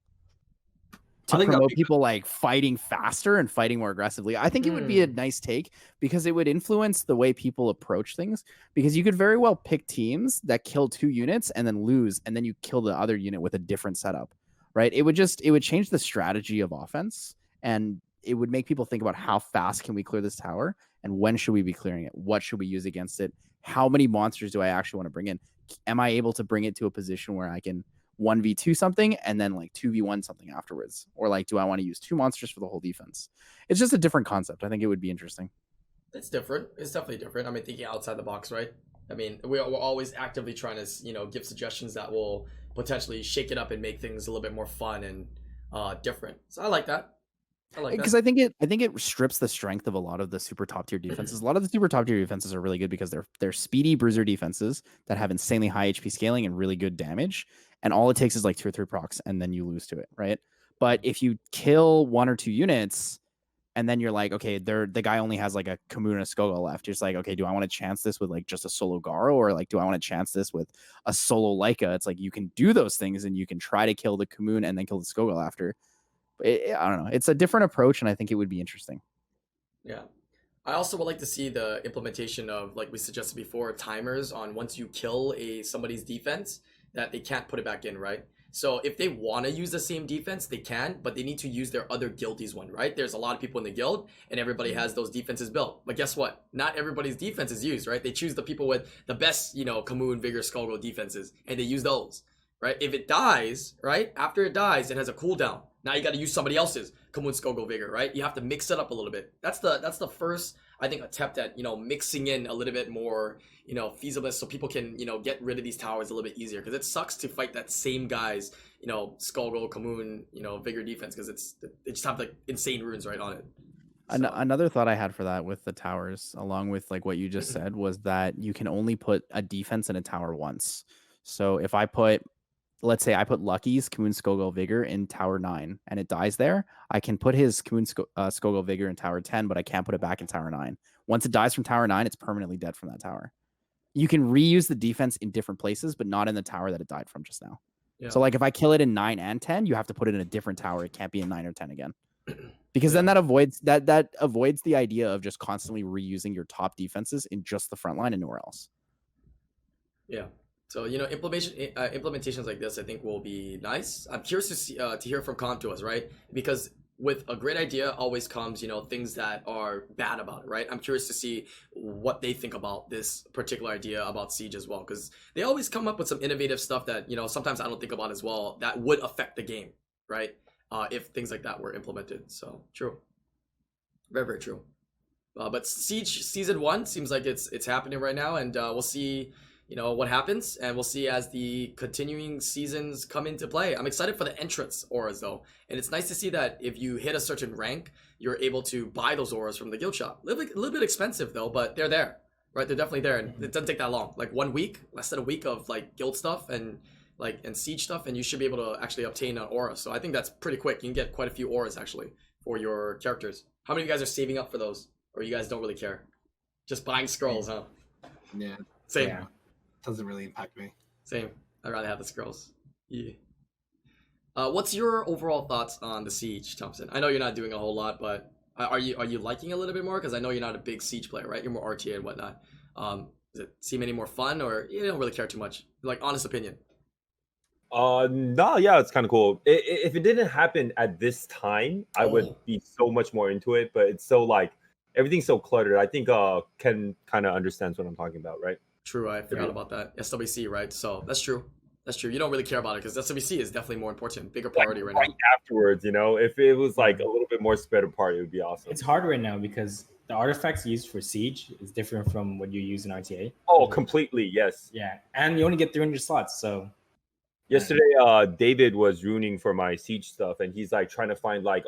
To promote people like fighting faster and fighting more aggressively. I think it would be a nice take because it would influence the way people approach things, because you could very well pick teams that kill 2 units and then lose, and then you kill the other unit with a different setup. Right. It would change the strategy of offense, and it would make people think about how fast can we clear this tower and when should we be clearing it? What should we use against it? How many monsters do I actually want to bring in? Am I able to bring it to a position where I can 1v2 something and then like 2v1 something afterwards? Or like, do I want to use 2 monsters for the whole defense? It's just a different concept. I think it would be interesting. It's different. It's definitely different. I mean, thinking outside the box, right? I mean, we're always actively trying to, you know, give suggestions that will potentially shake it up and make things a little bit more fun and different. So I like that. Because I think it strips the strength of a lot of the super top tier defenses. A lot of the super top tier defenses are really good because they're speedy bruiser defenses that have insanely high HP scaling and really good damage. And all it takes is like 2 or 3 procs, and then you lose to it, right? But if you kill 1 or 2 units, and then you're like, okay, the guy only has like a Commune and a Skogul left. You're just like, okay, do I want to chance this with like just a solo Garo, or like do I want to chance this with a solo Leica? It's like you can do those things and you can try to kill the Commune and then kill the Skogul after. But I don't know. It's a different approach, and I think it would be interesting. Yeah. I also would like to see the implementation of, like we suggested before, timers on once you kill somebody's defense that they can't put it back in, right? So if they want to use the same defense, they can, but they need to use their other guildies one, right? There's a lot of people in the guild, and everybody has those defenses built. But guess what? Not everybody's defense is used, right? They choose the people with the best, you know, Commune, Vigor, Skogul defenses, and they use those, right? If it dies, right? After it dies, it has a cooldown. Now you got to use somebody else's Commune, Skogul, Vigor, right? You have to mix it up a little bit. That's the first, I think, attempt at, you know, mixing in a little bit more, you know, feasibleness, so people can, you know, get rid of these towers a little bit easier, because it sucks to fight that same guy's, you know, Skogul, Commune, you know, Vigor defense, because they just have like insane runes right on it. So. Another thought I had for that with the towers, along with like what you just said, was that you can only put a defense in a tower once. So if I put, let's say I put Lucky's Commune, Skogul, Vigor in tower 9 and it dies there, I can put his Commune, Skogul, Vigor in tower 10, but I can't put it back in tower 9. Once it dies from tower 9, it's permanently dead from that tower. You can reuse the defense in different places, but not in the tower that it died from just now. Yeah. So like if I kill it in 9 and 10, you have to put it in a different tower. It can't be in 9 or 10 again. Because then that avoids the idea of just constantly reusing your top defenses in just the front line and nowhere else. Yeah. So, you know, implementations like this, I think, will be nice. I'm curious to hear from Khan to us, right? Because with a great idea always comes, you know, things that are bad about it, right? I'm curious to see what they think about this particular idea about Siege as well, because they always come up with some innovative stuff that, you know, sometimes I don't think about as well, that would affect the game, right? If things like that were implemented. So, true. Very, very true. But Siege Season 1 seems like it's happening right now, and we'll see, you know, what happens, and we'll see as the continuing seasons come into play. I'm excited for the entrance auras though, and it's nice to see that if you hit a certain rank, you're able to buy those auras from the guild shop. A little bit expensive though, but they're there, right? They're definitely there, and it doesn't take that long. Like 1 week, less than a week of like guild stuff and siege stuff, and you should be able to actually obtain an aura. So I think that's pretty quick. You can get quite a few auras actually for your characters. How many of you guys are saving up for those, or you guys don't really care? Just buying scrolls, huh? Yeah. Same. Yeah. Doesn't really impact me. Same. I'd rather have the scrolls. Yeah. What's your overall thoughts on the Siege, Thompson? I know you're not doing a whole lot, but are you liking it a little bit more? Because I know you're not a big Siege player, right? You're more RTA and whatnot. Does it seem any more fun, or you don't really care too much? Like, honest opinion. No, yeah, it's kind of cool. If it didn't happen at this time, I would be so much more into it. But it's so like everything's so cluttered. I think Ken kind of understands what I'm talking about, right? True, I forgot about that. SWC, right? So that's true. That's true. You don't really care about it because SWC is definitely more important, bigger priority right now. Afterwards, you know, if it was like a little bit more spread apart, it would be awesome. It's hard right now because the artifacts used for Siege is different from what you use in RTA. Oh, completely, yes. Yeah, and you only get 300 slots, so. Yesterday, David was ruining for my Siege stuff, and he's like trying to find like,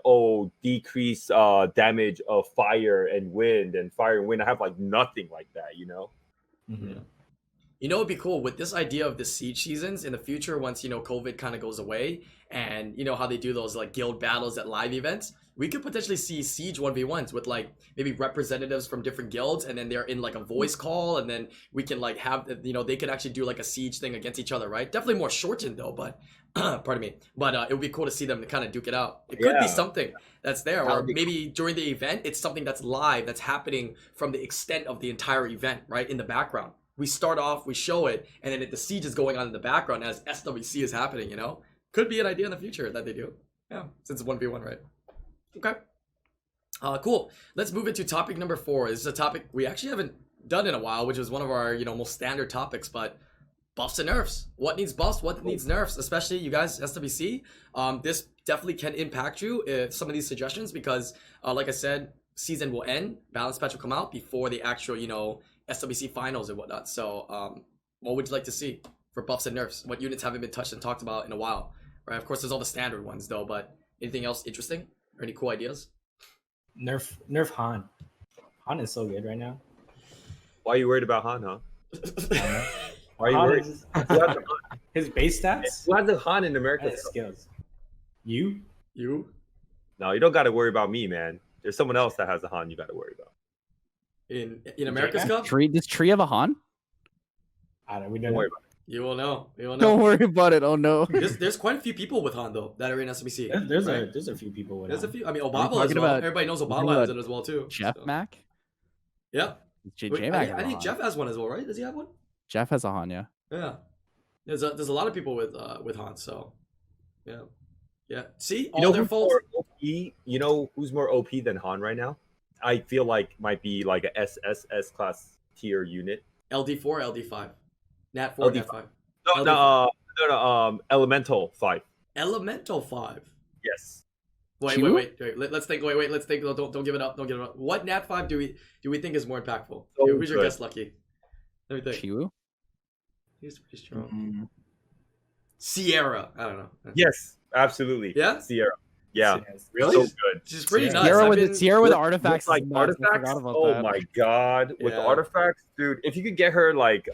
decrease damage of fire and wind, and fire and wind. I have like nothing like that, you know. Mm-hmm. Yeah. You know, it'd be cool with this idea of the siege seasons in the future once, you know, COVID kind of goes away and you know how they do those like guild battles at live events. We could potentially see siege 1v1s with like maybe representatives from different guilds and then they're in like a voice call and then we can like have, you know, they could actually do like a siege thing against each other, right? Definitely more shortened though, but pardon me. But it would be cool to see them kind of duke it out. It could be something that's there, or maybe during the event, it's something that's live, that's happening from the extent of the entire event, right? In the background. We start off, we show it, and then the siege is going on in the background as SWC is happening, you know? Could be an idea in the future that they do. Yeah, since it's 1v1, right? Okay. Cool. Let's move into topic number 4. This is a topic we actually haven't done in a while, which is one of our, you know, most standard topics, but buffs and nerfs. What needs buffs? What needs nerfs? Especially you guys, SWC. This definitely can impact you if some of these suggestions because, like I said, season will end. Balance patch will come out before the actual, you know, SWC finals and whatnot. So, what would you like to see for buffs and nerfs? What units haven't been touched and talked about in a while, right? Of course, there's all the standard ones though, but anything else interesting or any cool ideas? Nerf Han. Han is so good right now. Why are you worried about Han, huh? Why are you Han worried? is- Who has the Han? His base stats. Who has the Han in America? Has skills. You? You? No, you don't got to worry about me, man. There's someone else that has the Han you got to worry about. In America's Cup? Does Tree have a Han? I don't. We Don't don't worry know. about You will know. You will Don't know. worry about it. Oh no. There's quite a few people with Han though that are in SWC. There's a few people with There's a Han. few. I mean, Are we Obama as talking well. about- Everybody knows talking Obama has about it as well too. Jeff so. Mac? Yeah. J Wait, Mac. I think Jeff has one as well, right? Does he have one? Jeff has a Han, yeah. Yeah. There's a lot of people with Han, so yeah. Yeah. See, all their who's faults. more OP? You know who's more OP than Han right now? I feel like might be like a SSS class tier unit. LD4, LD5. Nat 4, LD5. Nat 5. No, Elemental 5. Elemental 5. Yes. Wait. Q? Let's think. Wait. Let's think. Don't give it up. Don't give it up. What Nat 5 do we think is more impactful? So Who's your good. guess, Lucky? Let me think. Chiwu? He's pretty strong. Sierra. I don't know. Yes, absolutely. Yeah? Sierra. Yeah. Really? So good. She's pretty Sierra. nuts. Sierra I've with been- the Sierra with With- artifacts. with, like is nuts. I artifacts. forgot about Oh that. my god. With Yeah. artifacts, dude, if you could get her like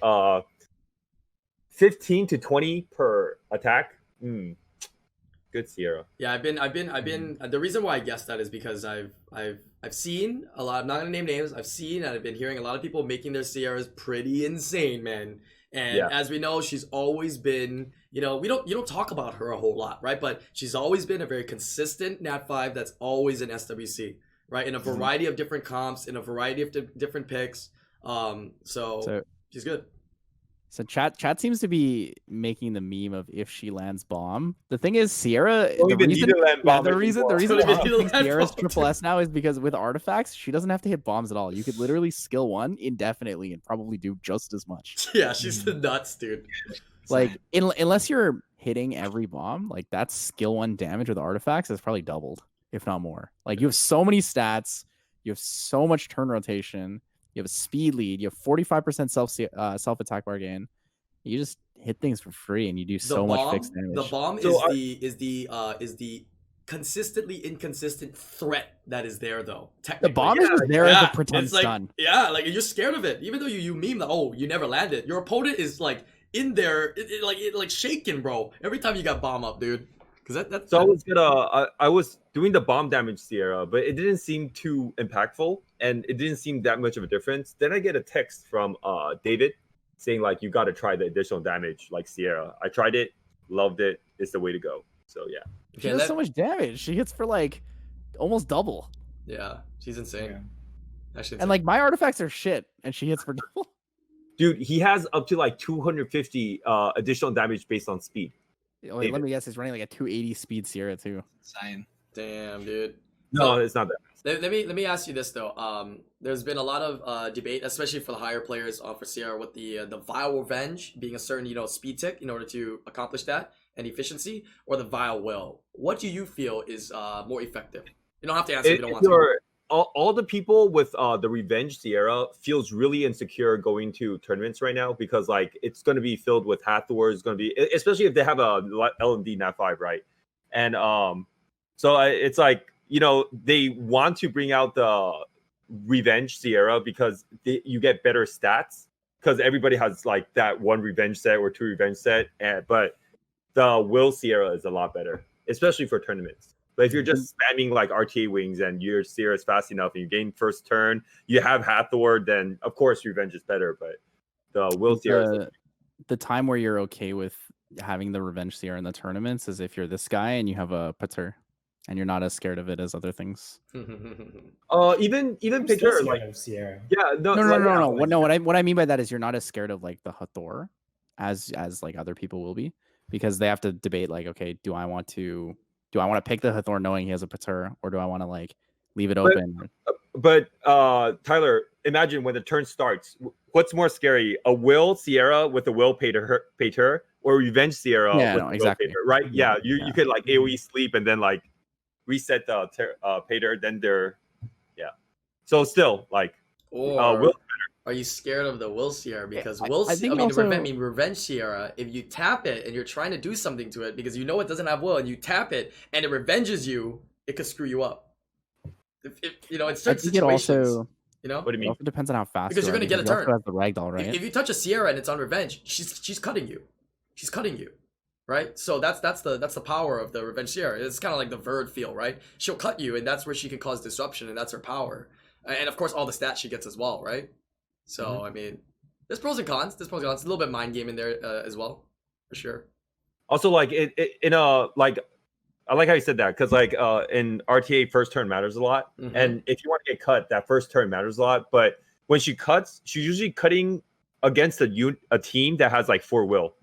15 to 20 per attack, good Sierra. Yeah, I've been. The reason why I guessed that is because I've seen a lot. I'm not gonna name names. I've seen and I've been hearing a lot of people making their Sierras pretty insane, man. And Yeah. as we know, she's always been. You know, you don't talk about her a whole lot, right? But she's always been a very consistent Nat 5 that's always in SWC, right? In a variety of different comps, in a variety of different picks. So she's good. So chat seems to be making the meme of if she lands bomb. The thing is, Sierra. Don't The even reason, need to land yeah, bomb the reason anymore. Don't even why need I to think land Sierra's bomb. triple S now is because with artifacts, she doesn't have to hit bombs at all. You could literally skill one indefinitely and probably do just as much. Yeah, she's the nuts, dude. Like unless you're hitting every bomb, like that's skill 1 damage with artifacts is probably doubled, if not more. Like you have so many stats, you have so much turn rotation, you have a speed lead, you have 45% self attack bar gain. You just hit things for free and you do so much fixed damage. The bomb So is the consistently inconsistent threat that is there though. The Technically. bomb is just there as Yeah, a pretend it's like, stun. Yeah, like you're scared of it, even though you meme that you never landed. Your opponent is like in there, it shaking, bro. Every time you got bomb up, dude. Because that's So I was I was doing the bomb damage Sierra, but it didn't seem too impactful and it didn't seem that much of a difference. Then I get a text from David saying like you got to try the additional damage like Sierra. I tried it, loved it. It's the way to go. So yeah. She does so much damage. She hits for like almost double. Yeah, she's insane. Yeah. Actually, And like my artifacts are shit and she hits for double. Dude, he has up to like 250 additional damage based on speed. Wait, let me guess, he's running like a 280 speed Sierra too. Insane. damn, dude. No, it's not that. Let me ask you this though. There's been a lot of debate, especially for the higher players for Sierra, with the Vile Revenge being a certain speed tick in order to accomplish that and efficiency, or the Vile Will. What do you feel is more effective? You don't have to answer if you don't want to. All the people with the Revenge Sierra feels really insecure going to tournaments right now because like it's going to be filled with Hathor. It's going to be, especially if they have a LMD Nat 5, right? And so it's like, they want to bring out the Revenge Sierra because you get better stats because everybody has like that one Revenge set or two Revenge set, but the Will Sierra is a lot better, especially for tournaments. But if you're just spamming like RTA wings and your Sierra is fast enough and you gain first turn, you have Hathor, then of course Revenge is better. But the Will Sierra, the time where you're okay with having the Revenge Sierra in the tournaments is if you're this guy and you have a Pater, and you're not as scared of it as other things. even Pater, like Sierra. Yeah, no. What I mean by that is you're not as scared of like the Hathor as like other people will be, because they have to debate like, okay, do I want to pick the Hathor knowing he has a Pater, or do I want to like leave it open? But Tyler, imagine when the turn starts, what's more scary, a Will Sierra with a Will Pater or Revenge Sierra with a exactly. Will Pater, right? Yeah, you could like AoE sleep and then like reset the Pater, then they're so still like Will. Are you scared of the Will Sierra? Because Revenge Sierra, if you tap it and you're trying to do something to it because you know it doesn't have Will and you tap it and it revenges you, it could screw you up. It's certain situations. What do you mean? It also depends on how fast. Because you're going to get a turn. Has the ragdoll, right? If you touch a Sierra and it's on Revenge, she's cutting you. She's cutting you, right? So that's the power of the Revenge Sierra. It's kind of like the Verd feel, right? She'll cut you, and that's where she can cause disruption, and that's her power. And of course, all the stats she gets as well, right? So I mean, there's pros and cons. A little bit mind game in there as well, for sure. Also, like I like how you said that because like in RTA, first turn matters a lot, and if you want to get cut, that first turn matters a lot. But when she cuts, she's usually cutting against a team that has like 4 Will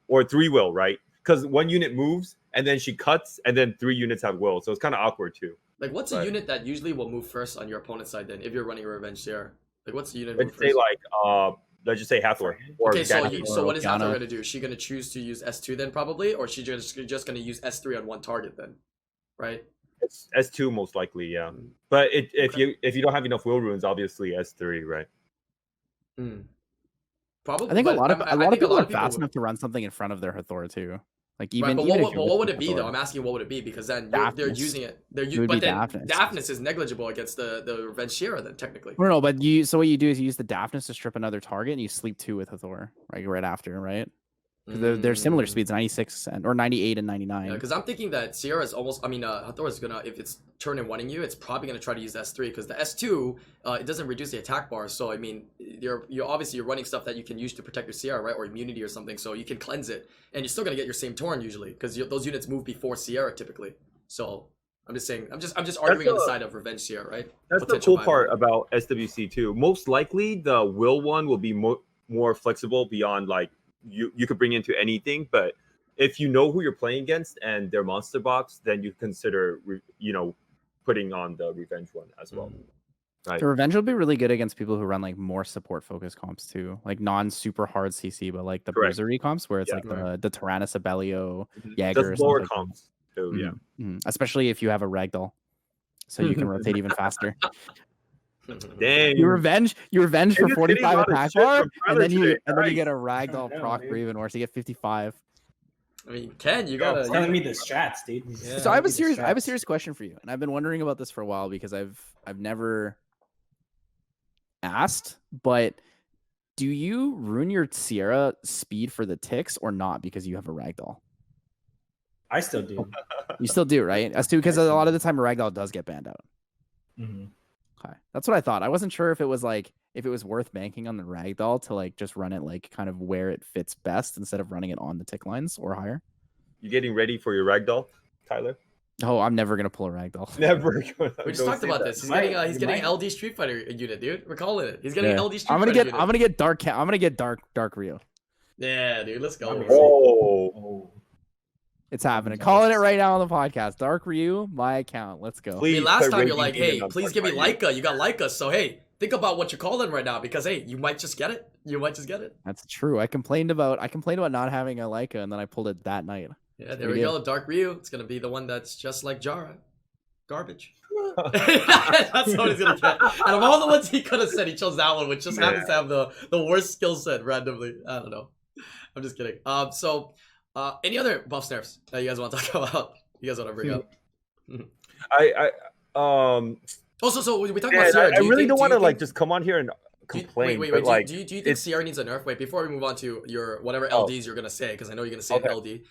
or 3 Will, right? Because one unit moves and then she cuts, and then 3 units have Will, so it's kind of awkward too. Like, what's a unit that usually will move first on your opponent's side then, if you're running a Revenge Sierra? Like, what's the unit? Let's say like let's just say Hathor. Okay, so what is Hathor going to do? Is she going to choose to use S2 then probably, or is she just going to use S3 on one target then, right? It's S2 most likely, yeah. But if you don't have enough Will runes, obviously S3, right? Probably. I think a lot of people are fast enough to run something in front of their Hathor too. Like even, right, but what would it be though? I'm asking what would it be, because then they're using it. But then Daphnis is negligible against the Revenge Sierra then technically. No, but so what you do is you use the Daphnis to strip another target, and you sleep 2 with Hathor right after, right? They're similar speeds, 96 or 98 and 99. Yeah, because I'm thinking that Sierra is Hathor is gonna, if it's turn and wanting you, it's probably gonna try to use S3, because the S2 it doesn't reduce the attack bar. So I mean, you're obviously running stuff that you can use to protect your Sierra, right, or immunity or something. So you can cleanse it, and you're still gonna get your same turn usually, because those units move before Sierra typically. So I'm just saying, I'm just arguing on the side of Revenge Sierra, right? That's the cool part about SWC too. Most likely, the Will one will be more flexible beyond like. You could bring into anything, but if you know who you're playing against and their monster box, then you consider putting on the Revenge one as well. Right. The Revenge will be really good against people who run like more support focused comps too, like non super hard CC, but like the Berserker comps where it's like the Tyrannus Abellio Jäger. That's lower comps too, especially if you have a ragdoll, so you can rotate even faster. Dang. You revenge for 45 attack bar, and then you get a ragdoll proc for even worse. You get 55. I mean, Ken, you gotta telling me the strats, dude. Yeah. So I have a serious question for you, and I've been wondering about this for a while because I've never asked, but do you ruin your Sierra speed for the ticks or not because you have a ragdoll? I still do. You still do, right? As to, because a lot of the time a ragdoll does get banned out. Okay, that's what I thought. I wasn't sure if it was worth banking on the ragdoll to like just run it like kind of where it fits best instead of running it on the tick lines or higher. You getting ready for your ragdoll, Tyler? Oh, I'm never gonna pull a ragdoll. Never. We just talked about this. He's getting LD Street Fighter unit, dude. We're calling it. He's getting LD Street Fighter unit. I'm gonna get dark Rio. Yeah, dude. Let's go. Oh. It's happening. Calling it right now on the podcast. Dark Ryu, my account. Let's go. I Please mean, last put time you're Raging like, Demon hey, on please Dark give me Ryu. Leica. You got Leica, so hey, think about what you're calling right now because hey, you might just get it. You might just get it. That's true. I complained about not having a Leica, and then I pulled it that night. Yeah, there we go. Dark Ryu. It's gonna be the one that's just like Jara. Garbage. That's what he's gonna get. Out of all the ones he could have said, he chose that one, which just happens to have the worst skill set randomly. I don't know. I'm just kidding. Any other buffs nerfs that you guys want to talk about? You guys want to bring up? Also, so we talk about Sierra. I really don't want to like just come on here and complain. Wait. But, like, do you think Sierra needs a nerf? Wait, before we move on to your whatever LDs you're gonna say, because I know you're gonna say an LD.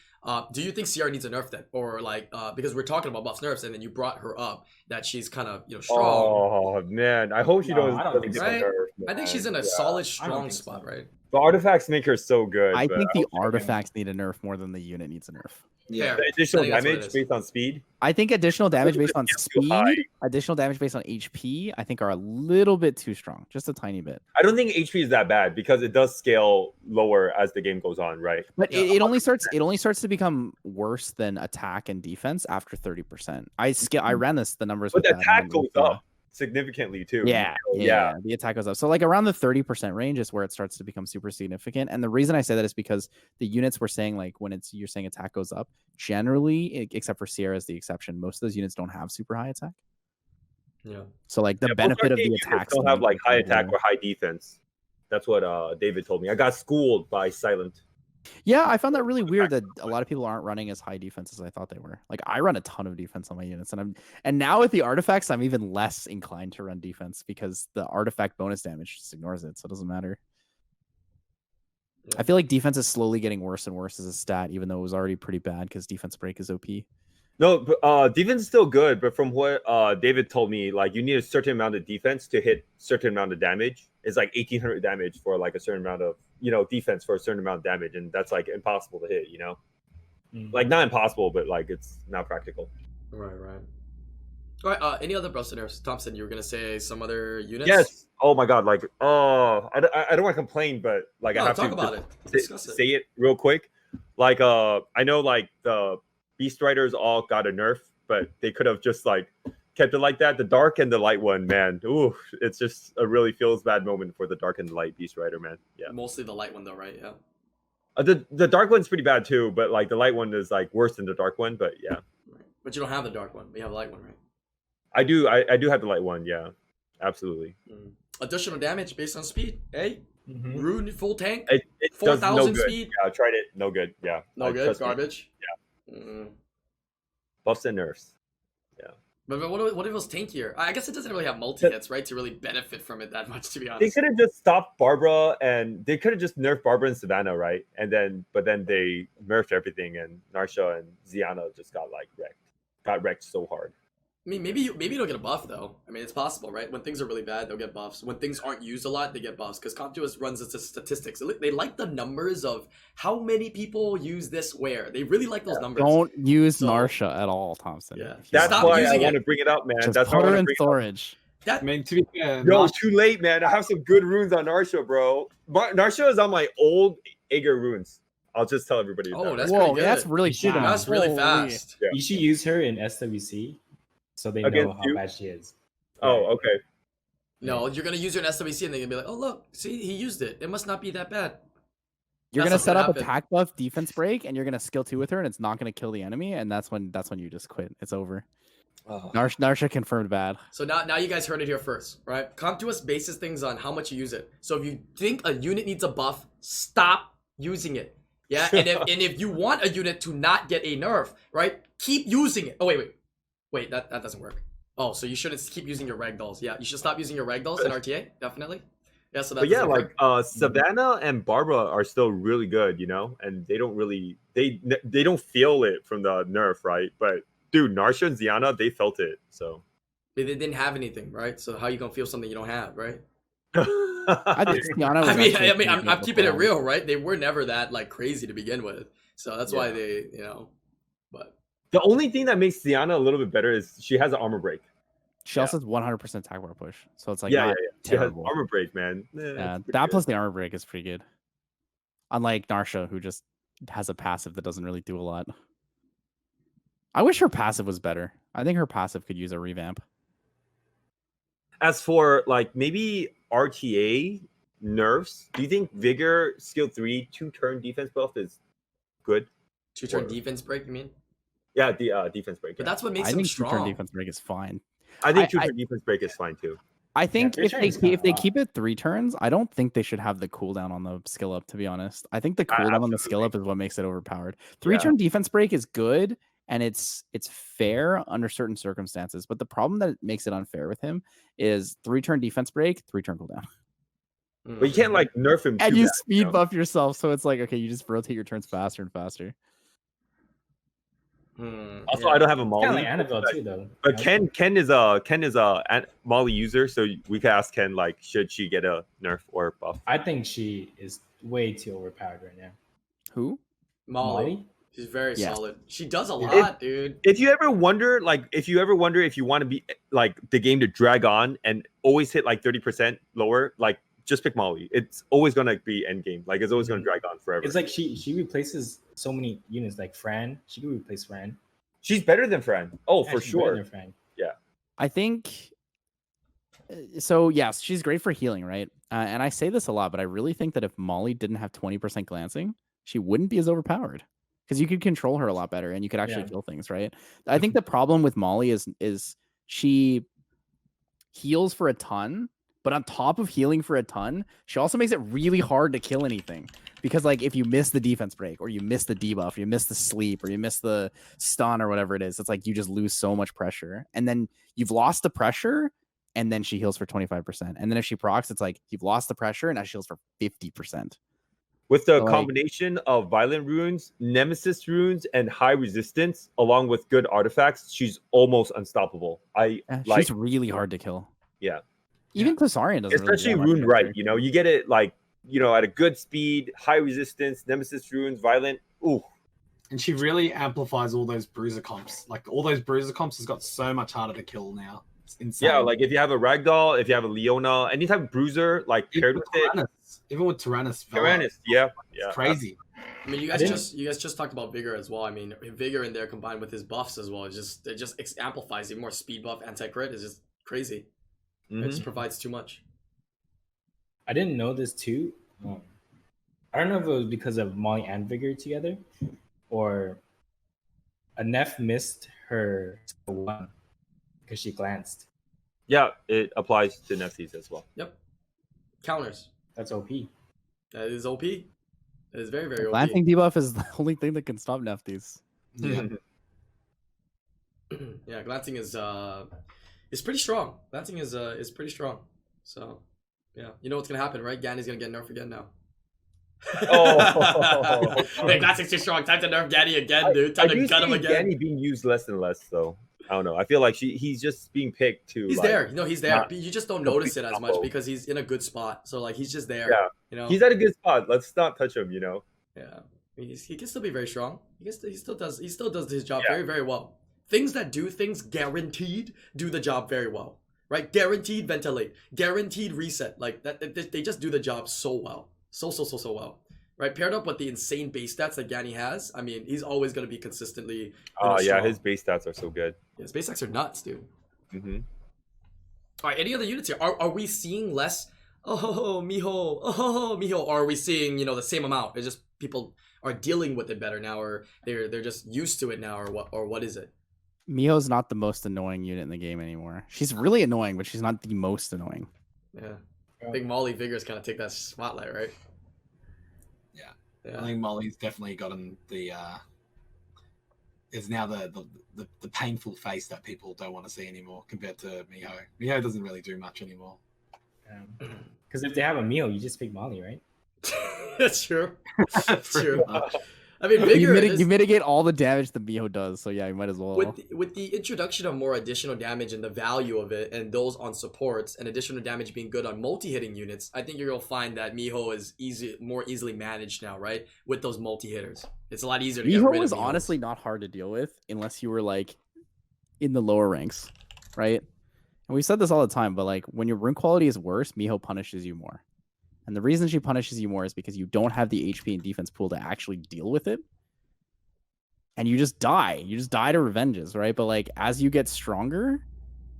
Do you think Sierra needs a nerf then, or like because we're talking about buffs nerfs, and then you brought her up that she's kind of strong. Oh man, I hope she No, I don't think so. Right? Nerf, I think she's in a solid, strong spot, right? The artifacts make her so good. I but think the hope she can- artifacts need a nerf more than the unit needs a nerf. Yeah. The additional I think that's what it damage is. based on speed. I think additional damage based on It's too high. speed, additional damage based on HP, I think are a little bit too strong, just a tiny bit. I don't think HP is that bad because it does scale lower as the game goes on, right? But Yeah. it only starts to become worse than attack and defense after 30%. I ran the numbers. But with the that, attack and goes with, up significantly too. Yeah, the attack goes up. So like around the 30% range is where it starts to become super significant. And the reason I say that is because the units we're saying, like when you're saying attack goes up, generally, except for Sierra is the exception, most of those units don't have super high attack. Yeah. So like the Yeah, benefit of most the arcade attacks units don't have like high attack or high defense. That's what David told me. I got schooled by Silent. Yeah, I found that really weird that a lot of people aren't running as high defense as I thought they were. Like I run a ton of defense on my units, and now with the artifacts, I'm even less inclined to run defense because the artifact bonus damage just ignores it, so it doesn't matter. Yeah. I feel like defense is slowly getting worse and worse as a stat, even though it was already pretty bad because defense break is OP. No, but, defense is still good, but from what David told me, like you need a certain amount of defense to hit certain amount of damage. It's like 1800 damage for like a certain amount of defense for a certain amount of damage, and that's like impossible to hit. Like not impossible, but like it's not practical. Right. All right. Any other buffs nerfs? Thompson, you were gonna say some other units? Yes. Oh my god. Like I don't want to complain, but like No, I have talk to about it. Discuss it. say it real quick. Like I know like the Beast Riders all got a nerf, but they could have just like kept it like that. The dark and the light one, man. Ooh, it's just a really feels bad moment for the dark and the light Beast Rider, man. Yeah. Mostly the light one though, right? Yeah. The dark one's pretty bad too, but like the light one is like worse than the dark one. But yeah, Right. But you don't have the dark one. You have the light one, right? I do. I do have the light one. Yeah, absolutely. Additional damage based on speed. Hey, Mhm. Rune full tank. It does no 4,000 good. speed. Yeah, I tried it. No good. Yeah. No good. Trust me. Garbage. Yeah. Mm. Buffs and nerfs. But what if it was tankier? I guess it doesn't really have multi hits, right? To really benefit from it that much, to be They honest. could have just stopped Barbara, and they could have just nerfed Barbara and Savannah, right? But then they nerfed everything, and Narsha and Ziana just got wrecked so hard. I mean, maybe you'll get a buff though. I mean, it's possible, right? When things are really bad, they'll get buffs. When things aren't used a lot, they get buffs. Because Comptuous runs the statistics. They like the numbers of how many people use this where. They really like those numbers. Don't use So- Narsha at all, Thompson. Yeah. That's Stop why I using want it. to bring it up, man. Just That's why I put her want in to bring it up. storage. I mean, to be fair, No, too late, man. I have some good runes on Narsha, bro. Narsha is on my old Aegir runes. I'll just tell everybody. Oh, that. that's Whoa, pretty good. that's really You should have. fast. That's really Holy. fast. Yeah. You should use her in SWC so they know Against how you? bad she is. Oh, okay. No, you're gonna use her in SWC and they're gonna be like, oh look, see, he used it. It must not be that bad. You're That's gonna not set gonna up happen. attack buff, defense break, and you're gonna skill 2 with her, and it's not gonna kill the enemy, and that's when you just quit. It's over. Narsha confirmed bad. So now you guys heard it here first, right? Comptuous bases things on how much you use it. So if you think a unit needs a buff, stop using it. Yeah, and if you want a unit to not get a nerf, right? Keep using it. Oh wait, that doesn't work. Oh, so you shouldn't keep using your ragdolls. Yeah, you should stop using your ragdolls in RTA, definitely. Yeah, so that But yeah, doesn't like work. Savannah and Barbara are still really good, and they don't really they don't feel it from the nerf, right? But dude, Narsha and Ziana, they felt it. So They didn't have anything, right? So how you gonna feel something you don't have, right? I think Tiana was I mean, actually pretty I'm good keeping it before. real, right? They were never that like crazy to begin with, so that's why Yeah. they, But The only thing that makes Ziana a little bit better is she has an armor break. She also has 100% attack bar push, so it's like Yeah. not She has terrible. armor break, man. Yeah, It's that pretty plus the armor break is pretty good. Unlike Narsha, who just has a passive that doesn't really do a lot. I wish her passive was better. I think her passive could use a revamp. As for like maybe RTA nerfs, do you think Vigor skill 3 2-turn defense buff is good? 2-turn defense break, you mean? Yeah, the defense break. But Yeah. that's what makes I him think 2-turn strong. defense break is fine. I think 2-turn defense break is fine too. I think Yeah, 3 turns if they kinda keep it 3 turns, I don't think they should have the cooldown on the skill up, to be honest. I think the cooldown on the skill up is what makes it overpowered. 3-turn defense break is good and it's fair under certain circumstances, but the problem that makes it unfair with him is 3-turn defense break, 3-turn cooldown. But you can't like nerf him And too you bad, speed buff yourself, so it's like, okay, you just rotate your turns faster and faster. Also, I don't have a Kind of Molly, like Annabelle too, though. but Ken is a Molly user, so we can ask Ken like, should she get a nerf or buff? I think she is way too overpowered right now. Who? Molly. She's very Yes. solid. She does a lot, dude. If you ever wonder if you want to be like the game to drag on and always hit like 30% lower, like just pick Molly. It's always gonna be end game. Like it's always gonna drag on forever. It's like she replaces so many units, like Fran. She could replace Fran. She's better than Fran. Oh, Yeah, for she's better sure. than Fran. I think so. Yes, she's great for healing, right? And I say this a lot, but I really think that if Molly didn't have 20% glancing, she wouldn't be as overpowered because you could control her a lot better and you could actually Yeah. kill things, right? I think the problem with Molly is she heals for a ton, but on top of healing for a ton, she also makes it really hard to kill anything. Because like if you miss the defense break or you miss the debuff, or you miss the sleep or you miss the stun or whatever it is, it's like you just lose so much pressure. And then you've lost the pressure and then she heals for 25%. And then if she procs, it's like you've lost the pressure and now she heals for 50%. With the So, like- combination of violent runes, nemesis runes, and high resistance, along with good artifacts, she's almost unstoppable. She's really hard to kill. Yeah. Even Thessarian doesn't Especially really rune right. You know, you get it like, you know, at a good speed, high resistance, nemesis runes, violent. Ooh. And she really amplifies all those bruiser comps. Like all those bruiser comps has got so much harder to kill now. It's insane. Yeah, like if you have a Ragdoll, if you have a Leona, any type of bruiser, like paired with it. Even with Tyrannus. Tyrannus, yeah. It's crazy. I mean, you guys just talked about Vigor as well. I mean, Vigor in there combined with his buffs as well, it just amplifies even more speed buff, anti-crit is just crazy. It just provides too much. I didn't know this too. I don't know if it was because of Molly and Vigor together, or a Neff missed her skill 1 because she glanced. Yeah, it applies to Nefties as well. Yep. Counters. That's OP. That is OP. That is very, very OP. Glancing debuff is the only thing that can stop Nefties. Yeah. Yeah, glancing is pretty strong. Glancing is pretty strong. So yeah, you know what's gonna happen, right? Ganny's gonna get nerfed again now. Oh. Hey, glancing's too strong. Time to nerf Ganny again, dude. Time to gut him again. Ganny being used less and less, though. I don't know. I feel like he's just being picked too. He's like, there. No, he's there. not But you just don't notice it as much combo. because he's in a good spot. So like he's just there. Yeah. You know. He's at a good spot. Let's not touch him. You know. Yeah. I mean, he can still be very strong. He still does his job Yeah. very, very well. Things that do things guaranteed do the job very well. Right? Guaranteed ventilate. Guaranteed reset. Like that they just do the job so well. So well. Right? Paired up with the insane base stats that Ganny has, I mean, he's always gonna be consistently. Oh yeah, strong. his base stats are so good. Yeah, his base stats are nuts, dude. Mm-hmm. All right, any other units here? Are we seeing less? Oh, Miho. Or are we seeing, you know, the same amount? It's just people are dealing with it better now, or they're just used to it now, or what is it? Miho's not the most annoying unit in the game anymore. She's really annoying, but she's not the most annoying. Yeah, Big Molly Vigors kind of take that spotlight, right? Yeah. I think Molly's definitely gotten the is now the painful face that people don't want to see anymore compared to Miho. Miho doesn't really do much anymore. Because if they have a meal, you just pick Molly, right? That's true. That's true. I mean, Vigor You mitigate all the damage that Miho does, so yeah, you might as well. with the introduction of more additional damage and the value of it, and those on supports, and additional damage being good on multi-hitting units, I think you're gonna find that Miho is more easily managed now, right? With those multi-hitters, it's a lot easier to get rid Miho of. is Mihos. honestly not hard to deal with unless you were like in the lower ranks, right? And we said this all the time, but like when your rune quality is worse, Miho punishes you more. And the reason she punishes you more is because you don't have the HP and defense pool to actually deal with it. and you just die. You just die to revenges, right? But like as you get stronger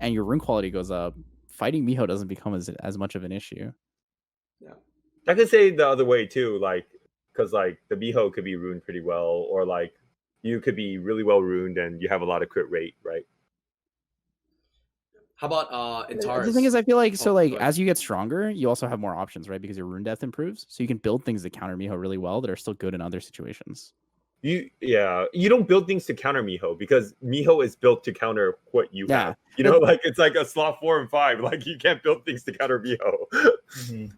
and your rune quality goes up, fighting Miho doesn't become as much of an issue. Yeah. I could say the other way too, like because like the Miho could be runed pretty well, or like you could be really well runed and you have a lot of crit rate, right? How about Antares? The thing is, I feel like go ahead. as you get stronger, you also have more options, right? Because your rune depth improves, so you can build things that counter Miho really well that are still good in other situations. You don't build things to counter Miho because Miho is built to counter what you have. You know, like it's like a slot 4 and 5. Like you can't build things to counter Miho.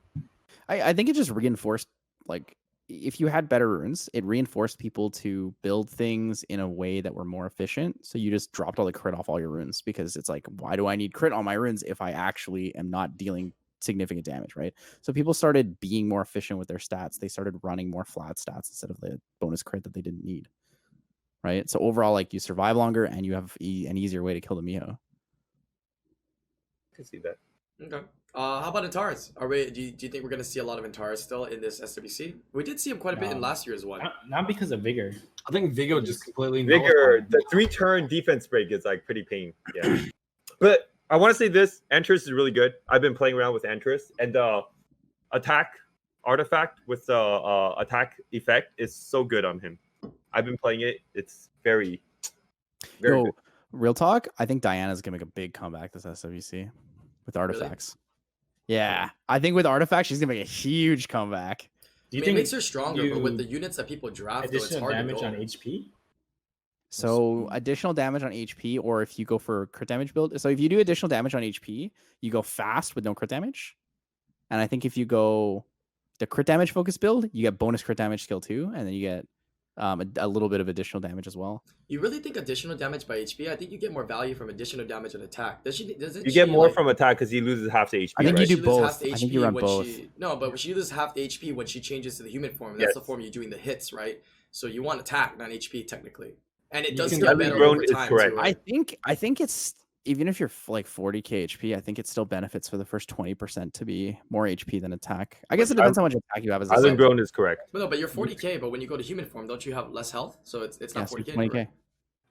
I think it just reinforced, like, if you had better runes, it reinforced people to build things in a way that were more efficient. So you just dropped all the crit off all your runes because it's like, why do I need crit on my runes if I actually am not dealing significant damage, right? So people started being more efficient with their stats. They started running more flat stats instead of the bonus crit that they didn't need, right? So overall, like, you survive longer and you have an easier way to kill the Miho. I can see that. Okay. How about Antares? Do you think we're going to see a lot of Antares still in this SWC? We did see him quite a bit in last year as well. Not because of Vigor. I think Vigor just completely Vigor. The 3-turn defense break is like pretty pain. Yeah, but I want to say this: Entrus is really good. I've been playing around with Entrus, and the attack artifact with the attack effect is so good on him. I've been playing it. It's very good. Real talk. I think Diana's gonna make a big comeback this SWC with artifacts. Really? Yeah, I think with artifacts, she's gonna make a huge comeback. Do you think it makes her stronger? But with the units that people draft, though, it's hard damage to go. on HP. So additional damage on HP, or if you go for crit damage build. So if you do additional damage on HP, you go fast with no crit damage. And I think if you go the crit damage focus build, you get bonus crit damage skill 2, and then you get a little bit of additional damage as well. You really think additional damage by HP? I think you get more value from additional damage and attack. You get more from attack because he loses half the HP. I think right? you do both. I think you run both. But she loses half the HP when she changes to the human form. That's the form you're doing the hits, right? So you want attack, not HP, technically. And it does get better over time. Too, right? I think it's, even if you're like 40k HP, I think it still benefits for the first 20% to be more HP than attack. I guess it depends how much attack you have. As IslandGrown is correct. But you're 40k, but when you go to human form, don't you have less health? So it's not 40k. 20k.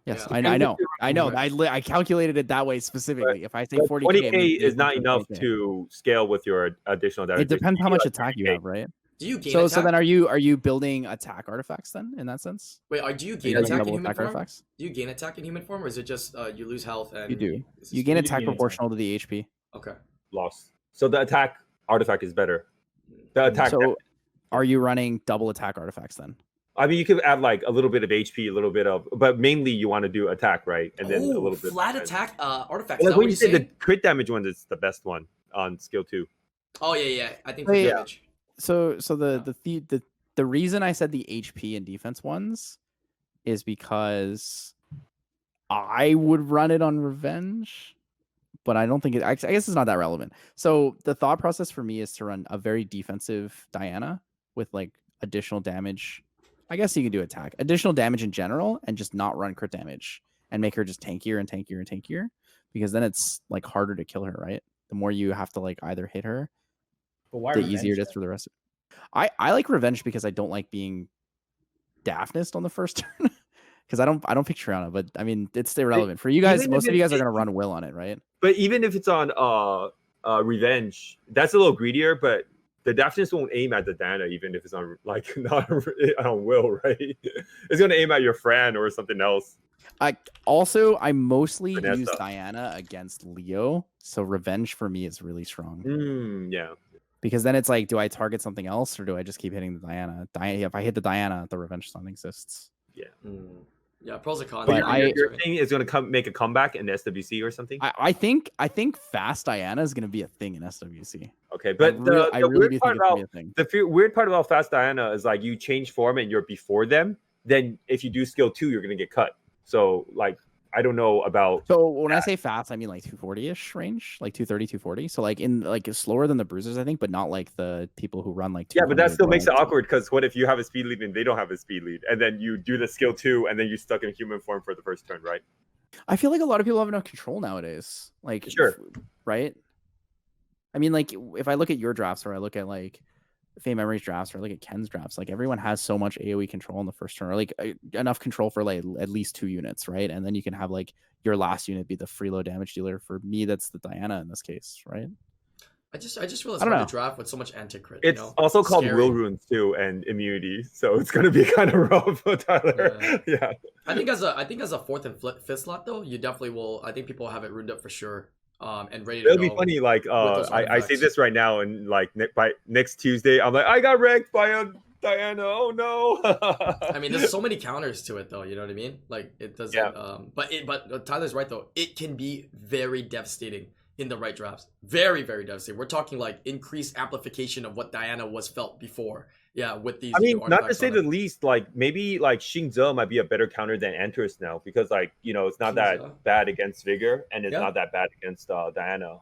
Yes, yeah. I know. I calculated it that way specifically. But, if I say 40k is not enough to scale with your additional damage. It depends how much attack you have, right? Do you gain so attack? So then are you building attack artifacts then in that sense? Wait, do you gain attack in human form? Artifacts? Do you gain attack in human form, or is it just you lose health and you do? You gain attack proportional to the HP. Okay. Loss. So the attack artifact is better. The attack. So are you running double attack artifacts then? I mean, you could add like a little bit of HP, a little bit of, but mainly you want to do attack, right? And then a little bit flat attack artifacts. Like when you say the crit damage one is the best one on skill 2. Oh yeah. I think crit damage. So the reason I said the HP and defense ones is because I would run it on revenge, but I don't think I guess it's not that relevant. So the thought process for me is to run a very defensive Diana with like additional damage. I guess you can do attack, additional damage in general, and just not run crit damage and make her just tankier and tankier and tankier, because then it's like harder to kill her, right? The more you have to like either hit her, the easier it is for the rest of it. I like revenge because I don't like being Daphnis on the first turn. Because I don't pick Triana, but I mean it's irrelevant. For you guys, most of you guys are gonna run Will on it, right? But even if it's on revenge, that's a little greedier, but the Daphnis won't aim at the Diana even if it's on like not on Will, right? It's gonna aim at your Fran or something else. I mostly use Diana against Leo, so revenge for me is really strong. Yeah. Because then it's like, do I target something else or do I just keep hitting the Diana? If I hit the Diana, the revenge stun exists. Yeah. Yeah, pros and cons. But your thing is going to make a comeback in SWC or something? I think fast Diana is going to be a thing in SWC. Okay, but the weird part about fast Diana is like you change form and you're before them. Then if you do skill 2, you're going to get cut. So like, I don't know about. So when I say fast, I mean like 240-ish range, like 230, 240. So like it's slower than the bruisers, I think, but not like the people who run like. Yeah, but that still makes it awkward because what if you have a speed lead and they don't have a speed lead, and then you do the skill 2 and then you're stuck in human form for the first turn, right? I feel like a lot of people have enough control nowadays. Like, sure, right? I mean, like if I look at your drafts or I look at like Fame Memories drafts or look at Ken's drafts, like everyone has so much AoE control in the first turn, or like enough control for like at least 2 units, right? And then you can have like your last unit be the free low damage dealer. For me, that's the Diana in this case, right? I just realized I don't hard know. to draft with so much anti-crit. It's you know? also called Scary. will runes too and immunity, so it's gonna be kind of rough for Tyler. Yeah. I think as a fourth and fifth slot though, you definitely will. I think people have it ruined up for sure. And ready to It'll go. be funny. Like those I say artifacts. this right now, and like by next Tuesday, I'm like, I got wrecked by a Diana. Oh no. I mean, there's so many counters to it though. You know what I mean? Like it doesn't. Yeah. But Tyler's right though. It can be very devastating in the right drafts. Very, very devastating. We're talking like increased amplification of what Diana was felt before. Yeah, with these. I mean, not to artifacts say on the it. least, like maybe like Xingzhe might be a better counter than Antares now, because like it's not Xingzhe. that bad against Vigor, and it's Yeah. not that bad against Diana.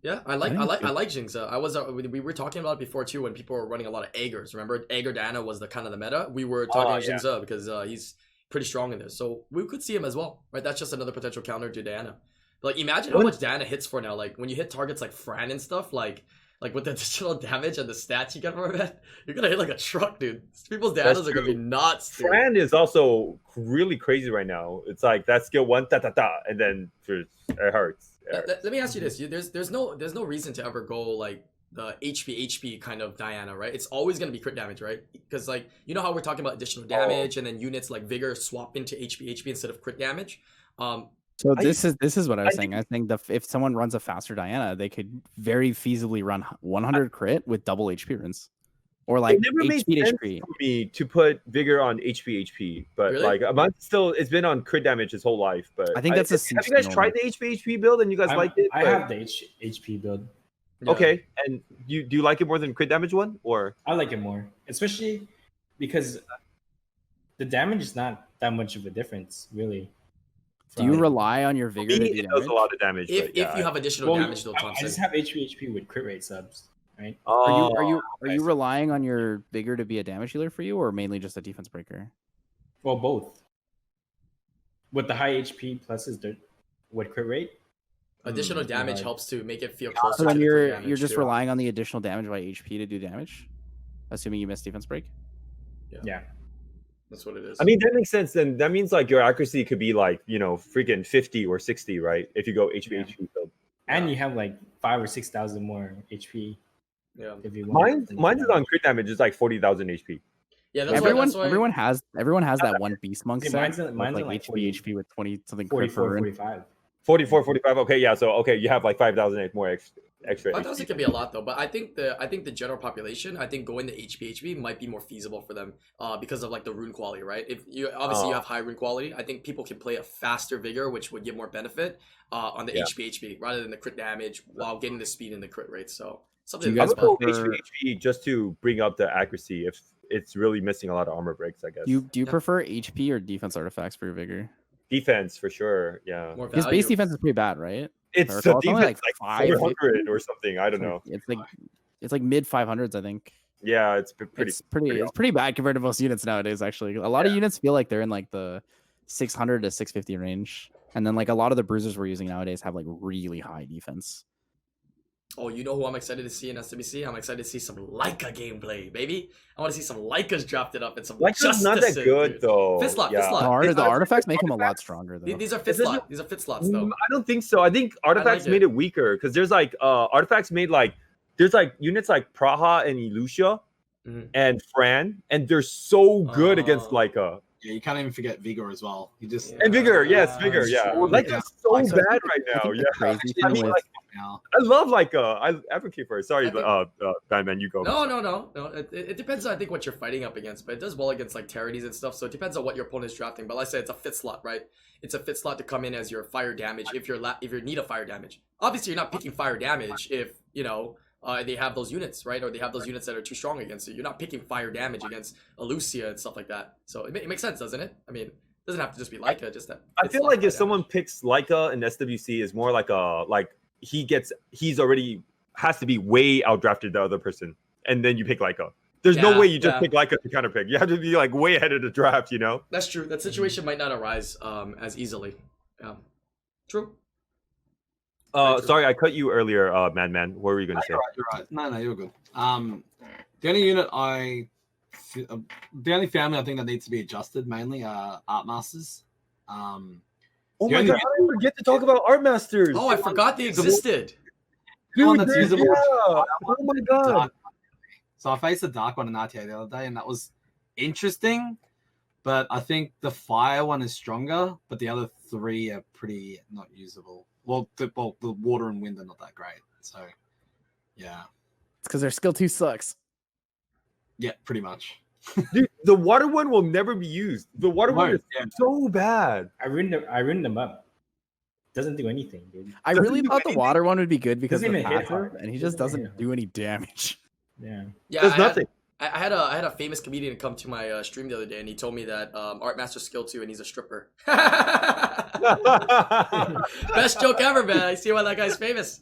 Yeah, I like Xingzhe. I was we were talking about it before too when people were running a lot of Aegers. Remember, Aeger Diana was the kind of the meta. We were talking about yeah. Xingzhe because he's pretty strong in this, so we could see him as well, right? That's just another potential counter to Diana. But like, imagine how much Diana hits for now. Like when you hit targets like Fran and stuff, like with the additional damage and the stats you get from it, you're gonna hit like a truck, dude. People's Dianas are gonna be nuts, dude. Fran is also really crazy right now. It's like that skill 1 da da da, and then it hurts. Let me ask you this: there's no reason to ever go like the HP kind of Diana, right? It's always gonna be crit damage, right? Because like you know how we're talking about additional damage and then units like Vigor swap into HP instead of crit damage. So this is what I was saying. I think if someone runs a faster Diana, they could very feasibly run 100 crit with double HP runes, or like it never made HP to sense HP. for me to put Vigor on HP, but Really? like it's been on crit damage his whole life. But I think that's a have you guys tried the HP build and you guys liked it? I have the HP build. Yeah. Okay, and do you like it more than crit damage one, or? I like it more, especially because the damage is not that much of a difference, really. Do you rely on your Vigor to do It does damage? a lot of damage. If but yeah. you have additional damage, though, I Thompson. just have HP with crit rate subs, right? Are you relying on your Vigor to be a damage healer for you, or mainly just a defense breaker? Well, both. With the high HP pluses with crit rate. Additional damage right. helps to make it feel closer. So then to the crit damage you're just too. relying on the additional damage by HP to do damage, assuming you miss defense break. Yeah. That's what it is. I mean, that makes sense. Then that means like your accuracy could be like freaking 50 or 60, right? If you go HP build. And you have like 5,000 or 6,000 more HP. yeah, If you want. Mine is on crit damage. It's like 40,000 HP. yeah. That's Everyone why, everyone has that one beast monk See, set. mine's with, like like 40 HP with 20 something crit 44, for rune. 45. 44, 45. Okay, yeah. So you have like 5,000 more extra. 5,000 can be a lot though, but I think the general population, I think going to HP might be more feasible for them, because of like the rune quality, right? If you obviously you have high rune quality, I think people can play a faster Vigor, which would give more benefit on the HP rather than the crit damage while getting the speed and the crit rate. So something Do you I guys would go prefer- HP just to bring up the accuracy if it's really missing a lot of armor breaks, I guess. Do you prefer HP or defense artifacts for your Vigor? Defense for sure, yeah. more Because value. base defense is pretty bad, right? It's Or the it's only defense like like 550? 400 or something. I don't know. It's like mid 500s, I think. Yeah, it's pretty. It's pretty bad compared to most units nowadays. Actually, a lot of units feel like they're in like the 600 to 650 range, and then like a lot of the bruisers we're using nowadays have like really high defense. Oh, you know who I'm excited to see in SWC? I'm excited to see some Leica gameplay, baby. I want to see some Leicas drafted up and some Like it's not that Justices, good dude. though. Fifth slot, Yeah. fifth slot. The artifacts make them a lot stronger though. These are fifth This is- slot. These are fifth slots though. I don't think so. I think artifacts it. made it weaker because there's like artifacts made like there's like units like Praha and Ilusha Mhm. and Fran, and they're so good against Oh. Leica. Yeah, you can't even forget Vigor as well. You just Yeah. And Vigor, yes, Vigor, That's yeah. true. Leica's so Like, bad right now. Yeah. Crazy I thing mean, with- like, now. I love Leica. I advocate for it. Sorry, I think- Batman, you go. No. It depends on I think what you're fighting up against, but it does well against like Terrorities and stuff. So it depends on what your opponent's drafting. But like I said, it's a fifth slot, right? It's a fifth slot to come in as your fire damage if you need a fire damage. Obviously, you're not picking fire damage if they have those units, right? Or they have those units that are too strong against you. You're not picking fire damage against Alucia and stuff like that. So it makes sense, doesn't it? I mean, it doesn't have to just be Leica. Just that. I fifth feel slot like fire if someone damage. picks Leica in SWC is more like he's already has to be way outdrafted the other person, and then you pick Leica. There's no Yeah, way you just yeah. pick Leica to counter pick. You have to be like way ahead of the draft, you know? That's true. That situation might not arise as easily. Yeah. True. Very true. Sorry, I cut you earlier, Man. What were you gonna say? You're right. No, you're good. The only unit the only family I think that needs to be adjusted mainly are Art Masters. Oh my god, how did I forget to talk about Art Masters? Oh, I forgot they existed. The one that's they're- usable. yeah. Oh my god. Dark. So I faced a dark one in RTA the other day, and that was interesting. But I think the fire one is stronger, but the other three are pretty not usable. Well, the water and wind are not that great. So, yeah. It's because their skill 2 sucks. Yeah, pretty much. Dude, the water one will never be used. The water one Right, is yeah. so bad. I ruined them up. Doesn't do anything, dude. I Doesn't really do thought the anything. water one would be good because of Doesn't the even hit passive, hard. and he just Doesn't hit doesn't do any damage. Yeah. Yeah, There's nothing. I had a famous comedian come to my stream the other day, and he told me that Art Master skill 2, and he's a stripper. Best joke ever, man. I see why that guy's famous.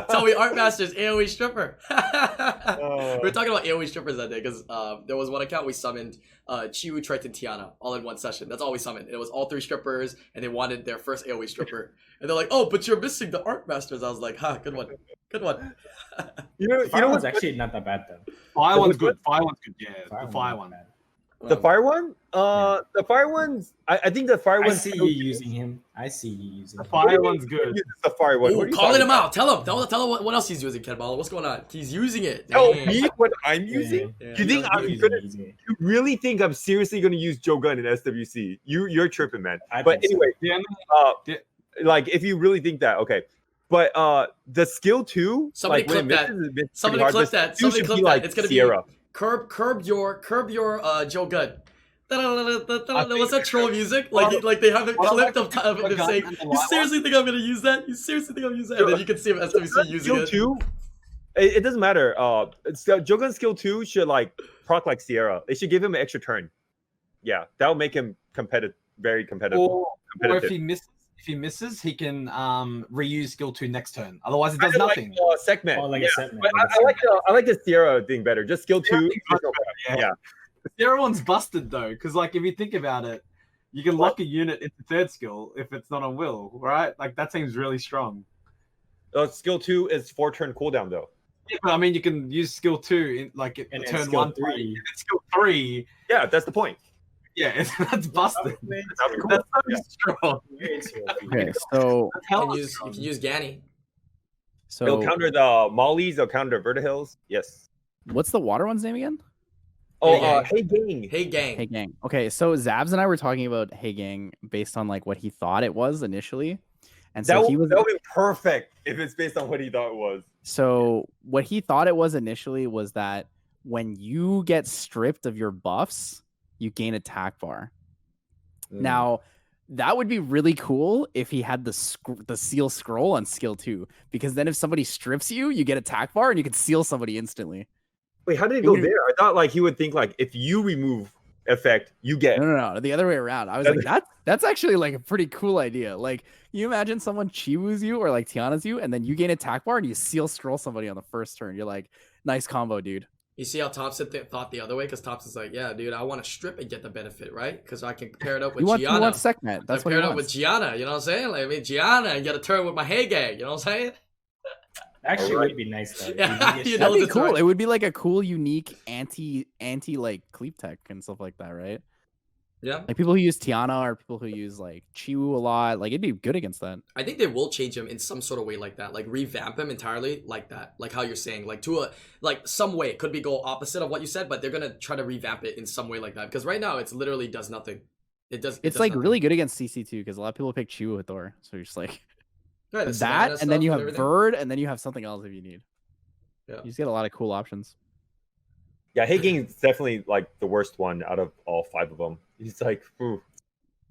Tell me Art Master's AoE stripper. We were talking about AoE strippers that day because there was one account we summoned Chiwu, Triton, Tiana all in one session. That's all we summoned. It was all 3 strippers, and they wanted their first AoE stripper. And they're like, "Oh, but you're missing the Art Masters." I was like, "Ha, good one, good one." You know Fire one's what's actually not that bad though. Fire one's good? good. Fire one's good. Yeah, the one's fire not one. bad. the fire one? The fire one's. I think the fire I one's. see you using him. I see you using The him. fire one's good. The fire one. Ooh, What are you calling talking him about? out. Tell him what else he's using, Ken Ball. What's going on? He's using it. Tell Dang. me what I'm using. Yeah. You think I'm Using gonna? it, using it. You really think I'm seriously gonna use Joe Gunn in SWC? You're tripping, man. I But think so. anyway, Yeah, like if you really think that, okay. But the skill 2, Somebody like when it clip that. misses, it's pretty Somebody hard. clip The that. skill Somebody should clip be that. like It's gonna Sierra. be curb your Joe Gunn. What's that troll music? Like they have it clipped of him saying, "You seriously think I'm gonna use that? You seriously think I'm gonna use that?" And then you can see him SWC using Skill it. 2, it doesn't matter. Joe Gunn skill 2 should like proc like Sierra. They should give him an extra turn. Yeah, that'll make him competitive, very competitive. or competitive. if he misses, he can reuse skill 2 next turn. Otherwise, it does Kinda nothing. Like, segment. Oh, like Yeah. a set man. But like a I like the Sierra thing better. Just skill 2. Yeah. The Sierra one's busted though, because like if you think about it, you can lock a unit into 3rd skill if it's not on will, right? Like that seems really strong. Skill 2 is 4-turn cooldown though. Yeah, but I mean, you can use skill 2 in like And then turn skill 1, 3. 3. And then skill 3, Yeah, that's the point. yeah, that's busted. That'd be cool. That's so Yeah. strong. Okay, so That's You hella can use strong. Ganny. They'll so counter the mollies. They'll counter Vertihills. Yes. what's the water one's name again? Oh, Hey, hey gang. Hey gang. Hey Gang. Okay, so Zabs and I were talking about Hey Gang based on like what he thought it was initially, and so That he was would be perfect if it's based on what he thought it was. so what he thought it was initially was that when you get stripped of your buffs, you gain attack bar. Mm. Now, that would be really cool if he had the seal scroll on skill 2, because then if somebody strips you, you get attack bar and you can seal somebody instantly. Wait, how did it It go would- there? I thought like he would think like if you remove effect, you get. No, the other way around. I was like, that's actually like a pretty cool idea. Like, you imagine someone Chiwu's you or like Tiana's you, and then you gain attack bar and you seal scroll somebody on the first turn. You're like, nice combo, dude. You see how Thompson thought the other way? Because Thompson's like, yeah, dude, I want to strip and get the benefit, right? Because I can pair it up with He Gianna. wants Sekhmet. That's what he pair it up with wants. Gianna, you know what I'm saying? Like, I mean, Gianna and get a turn with my Hey gang, you know what I'm saying? Actually, Alright. would be nice though. Yeah, You you get know, That'd be the cool. turn. It would be like a cool, unique anti like cleave tech and stuff like that, right? Yeah. Like people who use Tiana or people who use like Chiwu a lot, like it'd be good against that. I think they will change him in some sort of way like that, like revamp him entirely like that, like how you're saying, like to a like some way. It could be go opposite of what you said, but they're gonna try to revamp it in some way like that. Because right now it's literally does nothing. It does. It's like really good against CC2 because a lot of people pick Chiwu with Thor. So you're just like that, and then you have Bird, and then you have something else if you need. Yeah. You just get a lot of cool options. Yeah, hey gang is definitely like the worst one out of all 5 of them. He's like, ooh.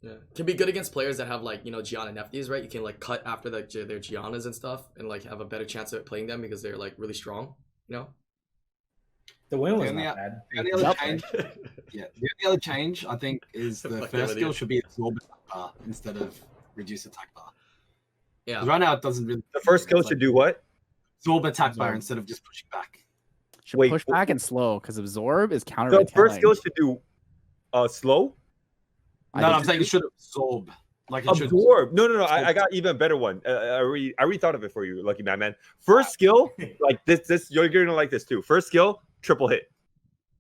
Yeah, can be good against players that have like Gianna Nefties, right? You can like cut after their Giannas and stuff, and like have a better chance of playing them because they're like really strong. The win was And not bad. The only other Yep. change, yeah, the only other change I think is the Fuck first that skill idiot. should be absorb attack bar instead of reduce attack bar. Yeah. 'Cause right now it doesn't really. The first skill it's should like do what? absorb attack bar Absorb. instead of just pushing back. Should Wait, push back and slow because absorb is counter. The first skill should do slow. No, I'm saying it should absorb. Like it should. Absorb. No. I got even a better one. I already thought of it for you, Lucky Man. First skill, like this, you're gonna like this too. First skill, triple hit.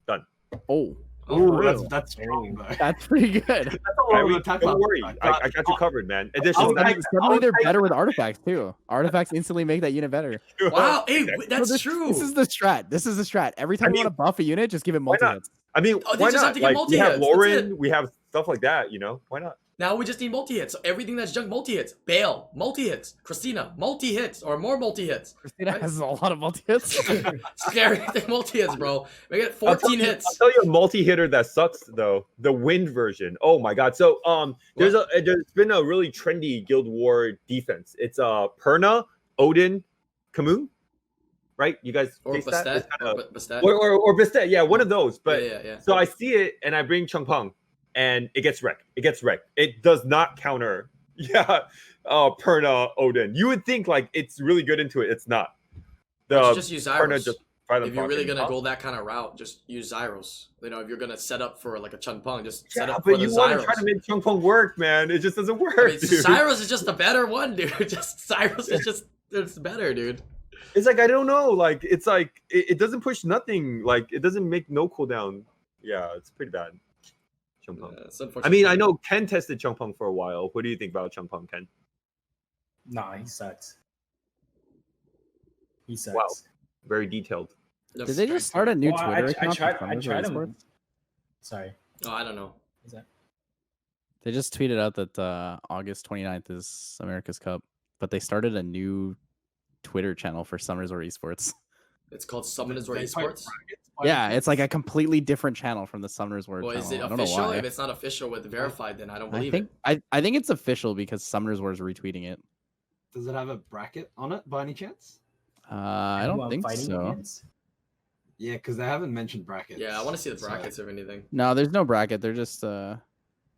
Done. Oh, Ooh, real. that's strong though. that's pretty good. That's a lot of attack Don't power. worry, I got you covered, man. Additional. Suddenly they're better with artifacts too. Artifacts instantly make that unit better. Wow, hey, that's this, true. This is the strat. Every time you want to buff a unit, just give it multi hits. I mean, Oh, they why just have not? to get Like we have multi-hits, that's Lauren, it. we have stuff like that. You know, why not? Now we just need multi-hits. So everything that's junk multi-hits. Bale, multi-hits. Christina, multi-hits or more multi-hits. Christina Right? has a lot of multi hits. Scary thing multi-hits, bro. We get 14 I'll hits. tell you a multi-hitter that sucks though. The wind version. Oh my god. So there's been a really trendy Guild War defense. It's Perna, Odin, Camus. Right? You guys Or taste that? Bastet. It's kinda- Bastet. or Bastet, yeah, one of those. But yeah. so I see it and I bring Chung Peng and it gets wrecked. It does not counter. Yeah, Perna, Odin. You would think like it's really good into it. It's not. Just use Perna Zyros. just fry them If you're really fucking gonna up. go that kind of route, just use Zyros. You know, if you're gonna set up for like a Chun Peng, just set Yeah, up for but the you want to Zyros. try to make Chung Peng work, man. It just doesn't work. I mean, dude. Zyros is just the better one, dude. Just Zyros is just it's better, dude. It's like I don't know. Like it's like it doesn't push nothing. Like it doesn't make no cooldown. Yeah, it's pretty bad. Chung Peng. It's I unfortunate. mean, I know Ken tested Chung Peng for a while. What do you think about Chung Peng, Ken? Nah, he sucks. He sucks. Wow. Very detailed. That's Did they just start a new Well, Twitter I account? tried. for I Summers tried or him. Esports? Sorry. Oh, I don't know. Is that? They just tweeted out that August 29th is America's Cup, but they started a new Twitter channel for Summers or Esports. It's called Summoners or They play Esports. brackets? Yeah, it's like a completely different channel from the Summers War Well, channel. is it I don't know official? why. If it's not official with verified, then I don't I believe think it. I think it's official because Summers War is retweeting it. Does it have a bracket on it by any chance? I Who don't I'm think fighting so. against? Yeah, because they haven't mentioned brackets. Yeah, I want to see the So- brackets or anything. No, there's no bracket. They're just gave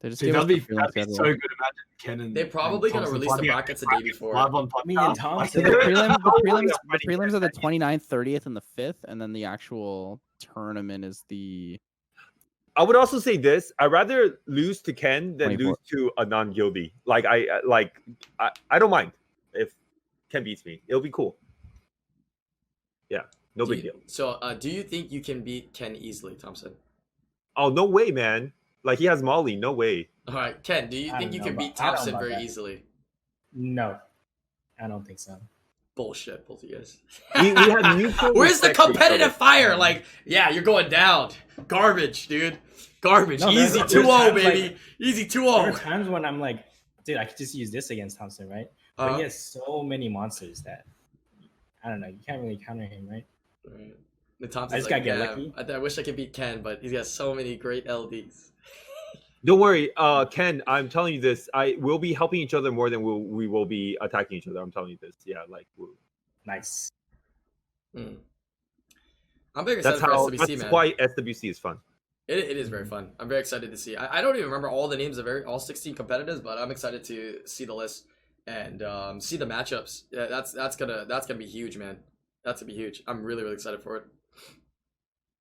Dude, us that'd be the prelim so good. schedule. Imagine Ken and They're probably and gonna Thompson release the finding out brackets the day before. live on Me and podcast. Thompson. So the Yeah, prelims are the 29th, 30th, and the 5th, and then the actual tournament is the I would also say this: I'd rather lose to Ken than 24. lose to a non-guildy. Like I don't mind if Ken beats me. It'll be cool. Yeah, no big deal. So, do you think you can beat Ken easily, Thompson? Oh no way, man! Like he has Molly. No way. All right, Ken, do you I think don't you know can about- beat I don't know Thompson about very that. easily? No, I don't think so. Bullshit, both of you guys. We have mutual Where's the respect for each competitive other. fire? Like, yeah, you're going down. Garbage, dude. Garbage. No, Easy there's 2-0, times, baby. like- Easy There are 2-0. times when I'm like, dude, I could just use this against Thompson, right? But Uh, he has so many monsters that I don't know. You can't really counter him, right? right. The Thompson's I just like, gotta get "Damn, lucky." I wish I could beat Ken, but he's got so many great LDs. Don't worry, Ken. I'm telling you this. I will be helping each other more than we will be attacking each other. I'm telling you this. Yeah, like Nice. Hmm. I'm very excited that's for how. SWC, That's man. why SWC is fun. It is very fun. I'm very excited to see. I don't even remember all the names of all 16 competitors, but I'm excited to see the list and see the matchups. Yeah, that's gonna be huge, man. That's gonna be huge. I'm really excited for it.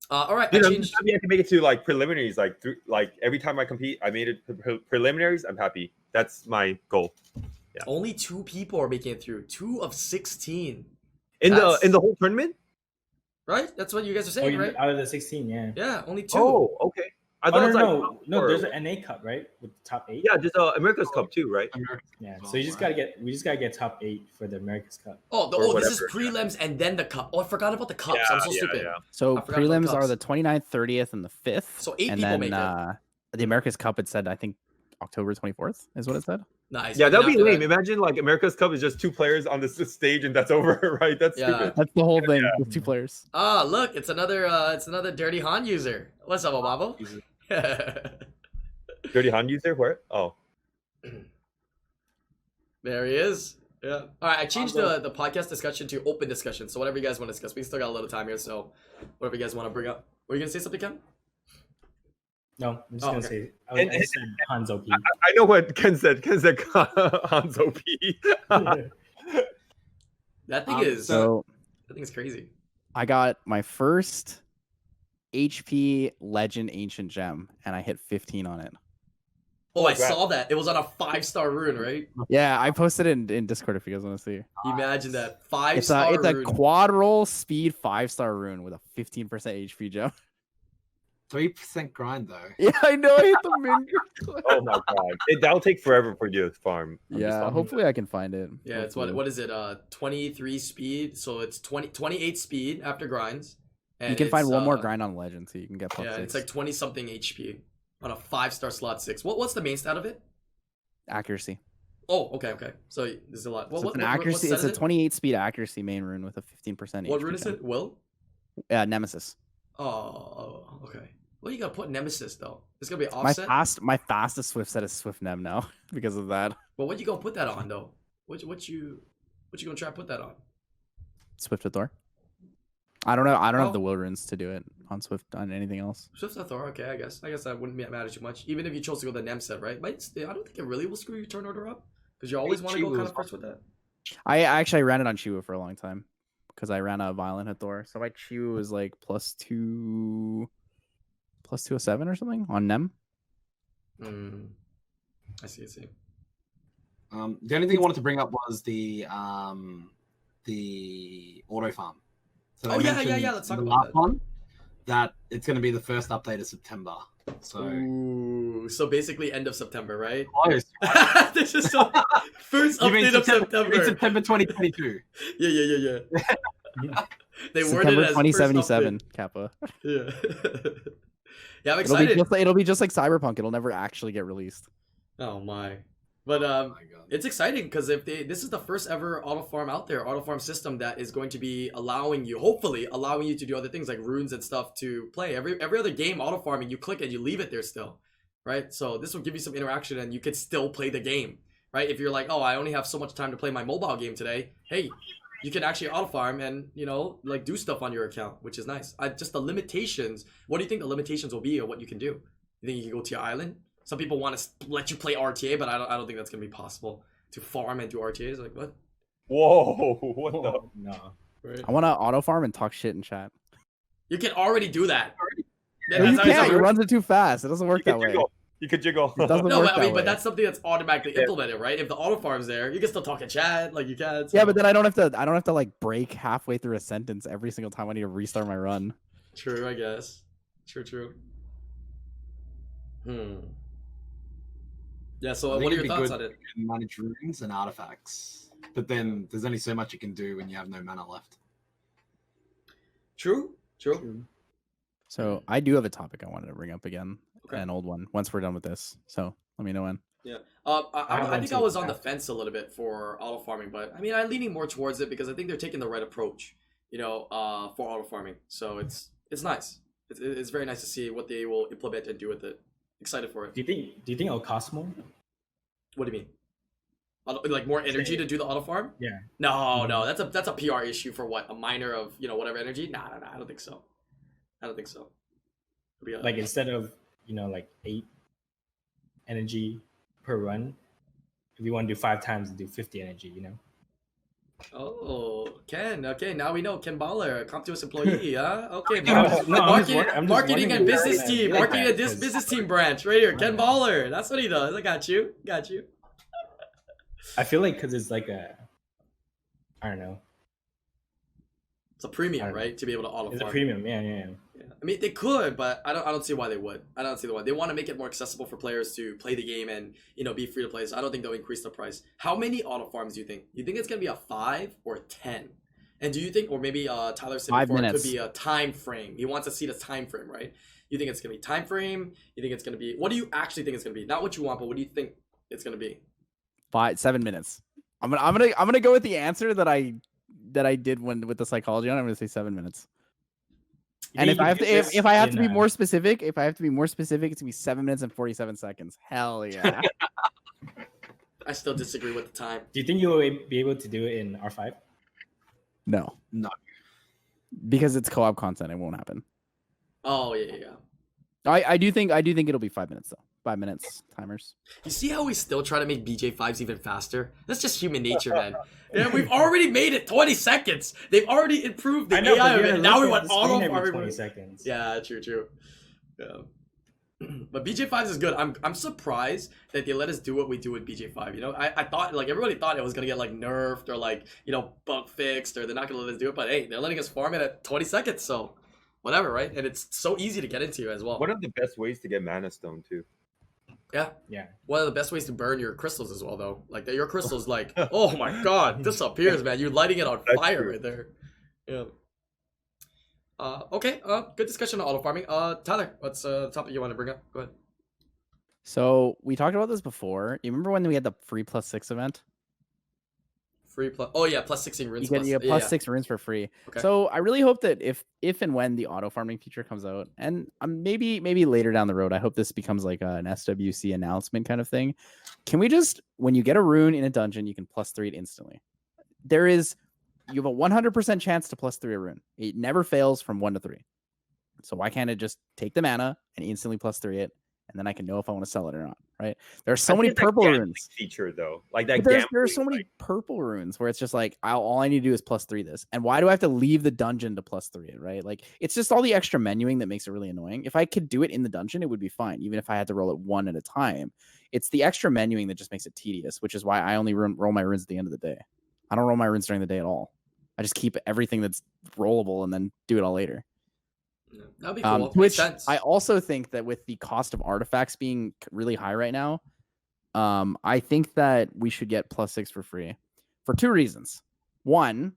All right, Dude, I I'm changed. happy I can make it to like preliminaries. Like every time I compete, I made it to preliminaries. I'm happy. That's my goal. Only 2 people are making it through. 2 of 16. In That's- the whole tournament. Right? That's what you guys are Oh, saying, right? out of the 16, yeah. Yeah, only 2. Oh, okay. I Oh, thought no, it's like no, top no. four. There's an NA Cup, right? With the top 8. Yeah, just America's Cup too, right? Yeah. Oh, So you just wow. we just gotta get top 8 for the America's Cup. Oh, Or this is whatever, prelims and then the cup. Oh, I forgot about the cups. Yeah, I'm so stupid. yeah. So I forgot about prelims are cups. the 29th, 30th, and the 5th. So 8 and people then make it. the America's Cup, it said I think October 24th is what it said. Nice. Yeah, And that'd be after lame. that- Imagine like America's Cup is just 2 players on this stage and that's over, right? That's Yeah. stupid. That's the whole thing with 2 players. Ah, look, it's another Dirty Han user. What's up, Obabo? Dirty Han user, where? Oh, There he is. Yeah. All right, I changed the podcast discussion to open discussion. So whatever you guys want to discuss, we still got a little time here. So whatever you guys want to bring up. Were you gonna say something, Ken? No, I'm just Oh, gonna okay. say I just said Han's OP. I know what Ken said. Ken said Han's OP. That thing is So that thing is crazy. I got my first HP Legend Ancient Gem, and I hit 15 on it. Oh, I Congrats. saw that. It was on a 5-star rune, right? Yeah, I posted it in Discord if you guys want to see. Imagine that It's 5-star a rune. quad roll speed 5-star rune with a 15% HP jump. 3% grind though. Yeah, I know. I hit the min. Oh my god, that'll take forever for you to farm. I'm just Yeah, telling you. hopefully I can find it. Yeah, it's Hopefully. what is it? 23 speed. So it's 28 speed after grinds. And You can find it's, one more grind on legend, so you can get plus Yeah, 6. it's like 20 something HP on a 5-star slot 6. What's the main stat of it? accuracy. Oh, okay. So there's a lot. So it's an accuracy. It's a 28 speed accuracy main rune with a 15%. What HP rune is jump. it? Will? Nemesis. Oh, okay. Well, you gotta put Nemesis though. It's gonna be My offset. my fastest Swift set is Swift Nem now because of that. But what you gonna put that on though? What you gonna try to put that on? Swift with Thor. I don't know. I don't Oh. have the will runes to do it on Swift on anything else. Swift Thor, okay, I guess that wouldn't matter too much. Even if you chose to go the Nem set, right? I don't think it really will screw your turn order up because you always want to go kind of first with that. I actually ran it on Chiwu for a long time because I ran a Violent Hit Thor. So my Chiwu was like +207 or something on Nem. I see. The only thing I wanted to bring up was the auto farm. So Oh, they yeah, mentioned Let's talk in the about last that. one that it's going to be the first update of September. So Ooh, so basically end of September, right? close. This is so first You mean update of September. You mean September 2022. Yeah. They worded September it as 2077, first Kappa. update. Yeah, I'm excited. It'll be just like Cyberpunk. It'll never actually get released. Oh my. But Oh my God. it's exciting because this is the first ever auto farm out there, auto farm system that is going to be hopefully allowing you to do other things like runes and stuff to play. Every other game auto farming, you click and you leave it there still, right? So this will give you some interaction and you could still play the game, right? If you're like, oh, I only have so much time to play my mobile game today, hey, you can actually auto farm and like do stuff on your account, which is nice. Just the limitations. What do you think the limitations will be of what you can do? You think you can go to your island? Some people want to let you play RTA, but I don't think that's gonna be possible to farm and do RTAs. Like what? Whoa, what the? No. Right? I want to auto farm and talk shit in chat. You can already do that. No, That's you how it's can't. It already- runs it too fast. It doesn't work that way. You could jiggle. It doesn't No, work but, I that mean, way. but that's something that's automatically implemented, right? If the auto farm's there, you can still talk in chat, like you can. Yeah, so- but then I don't have to like break halfway through a sentence every single time I need to restart my run. True, I guess. True. Yeah. So, I think what are it'd your be thoughts good on it? to manage runes and artifacts, but then there's only so much you can do when you have no mana left. True. So I do have a topic I wanted to bring up again, Okay. an old one. Once we're done with this, so let me know when. Yeah. I I think I too. was on the fence a little bit for auto farming, but I mean, I'm leaning more towards it because I think they're taking the right approach, for auto farming. So it's nice. It's very nice to see what they will implement and do with it. Excited for it. Do you think it'll cost more? What do you mean? Like more energy to do the auto farm? Yeah. No, that's a PR issue for what, a minor of whatever energy. Nah, I don't think so. It'll be Like instead of like 8 energy per run, if you want to do 5 times, do 50 energy. Oh, Ken. Okay, now we know Ken Baller, Comptuous employee. Huh? Okay, No, I'm just marketing wondering and if business you're team, like marketing that, and this 'cause- business team branch right here. Ken Baller. That's what he does. I got you. I feel like because it's like I don't know. It's a premium, I don't know. right? To be able to auto It's a farm. premium. Yeah. Yeah. I mean, they could, but I don't see why they would. I don't see the why. They want to make it more accessible for players to play the game and be free to play. So I don't think they'll increase the price. How many auto farms do you think? You think it's gonna be a 5 or a 10? And do you think, or maybe Tyler said 5 before, it minutes. could be a time frame. He wants to see the time frame, right? You think it's gonna be time frame? You think it's gonna be? What do you actually think it's gonna be? Not what you want, but what do you think it's gonna be? 7 minutes. I'm gonna go with the answer that I did with the psychology on. I'm gonna say 7 minutes. And if I have to, if I have to be more specific, it's gonna be 7 minutes and 47 seconds. Hell yeah! I still disagree with the time. Do you think you will be able to do it in R5? No, because it's co-op content. It won't happen. Oh yeah. I do think it'll be 5 minutes though. 5 minutes timers. You see how we still try to make BJ5s even faster? That's just human nature, man. Yeah, we've already made it 20 seconds. They've already improved the AI of it. And now we want auto every farming. 20 seconds. Yeah, true. Yeah. But BJ5 is good. I'm surprised that they let us do what we do with BJ5. You know, I thought like everybody thought it was gonna get like nerfed or like, you know, bug fixed, or they're not gonna let us do it. But hey, they're letting us farm it at 20 seconds, so whatever, right? And it's so easy to get into as well. One of the best ways to get mana stone too. Yeah. Yeah. One of the best ways to burn your crystals as well, though. Like your crystals, like, oh my god, disappears, man. You're lighting it on That's fire true. right there. Yeah. Okay. Good discussion on auto farming. Tyler, what's topic you want to bring up? Go ahead. So we talked about this before. You remember when we had the free +6 event? Free plus. Oh yeah, plus 16 runes. You get yeah. +6 runes for free. Okay. So I really hope that if and when the auto farming feature comes out, and maybe later down the road, I hope this becomes like an SWC announcement kind of thing. Can we just, when you get a rune in a dungeon, you can +3 it instantly? You have a 100% chance to +3 a rune. It never fails from 1 to 3. So why can't it just take the mana and instantly +3 it, and then I can know if I want to sell it or not, right? There are so many purple runes. Feature though, like that. There are so many purple runes where it's just like, all I need to do is +3 this. And why do I have to leave the dungeon to +3 it, right? Like, it's just all the extra menuing that makes it really annoying. If I could do it in the dungeon, it would be fine, even if I had to roll it one at a time. It's the extra menuing that just makes it tedious, which is why I only roll my runes at the end of the day. I don't roll my runes during the day at all. I just keep everything that's rollable and then do it all later. Yeah, that'd be cool. Which sense. I also think that with the cost of artifacts being really high right now, I think that we should get +6 for free for 2 reasons. One,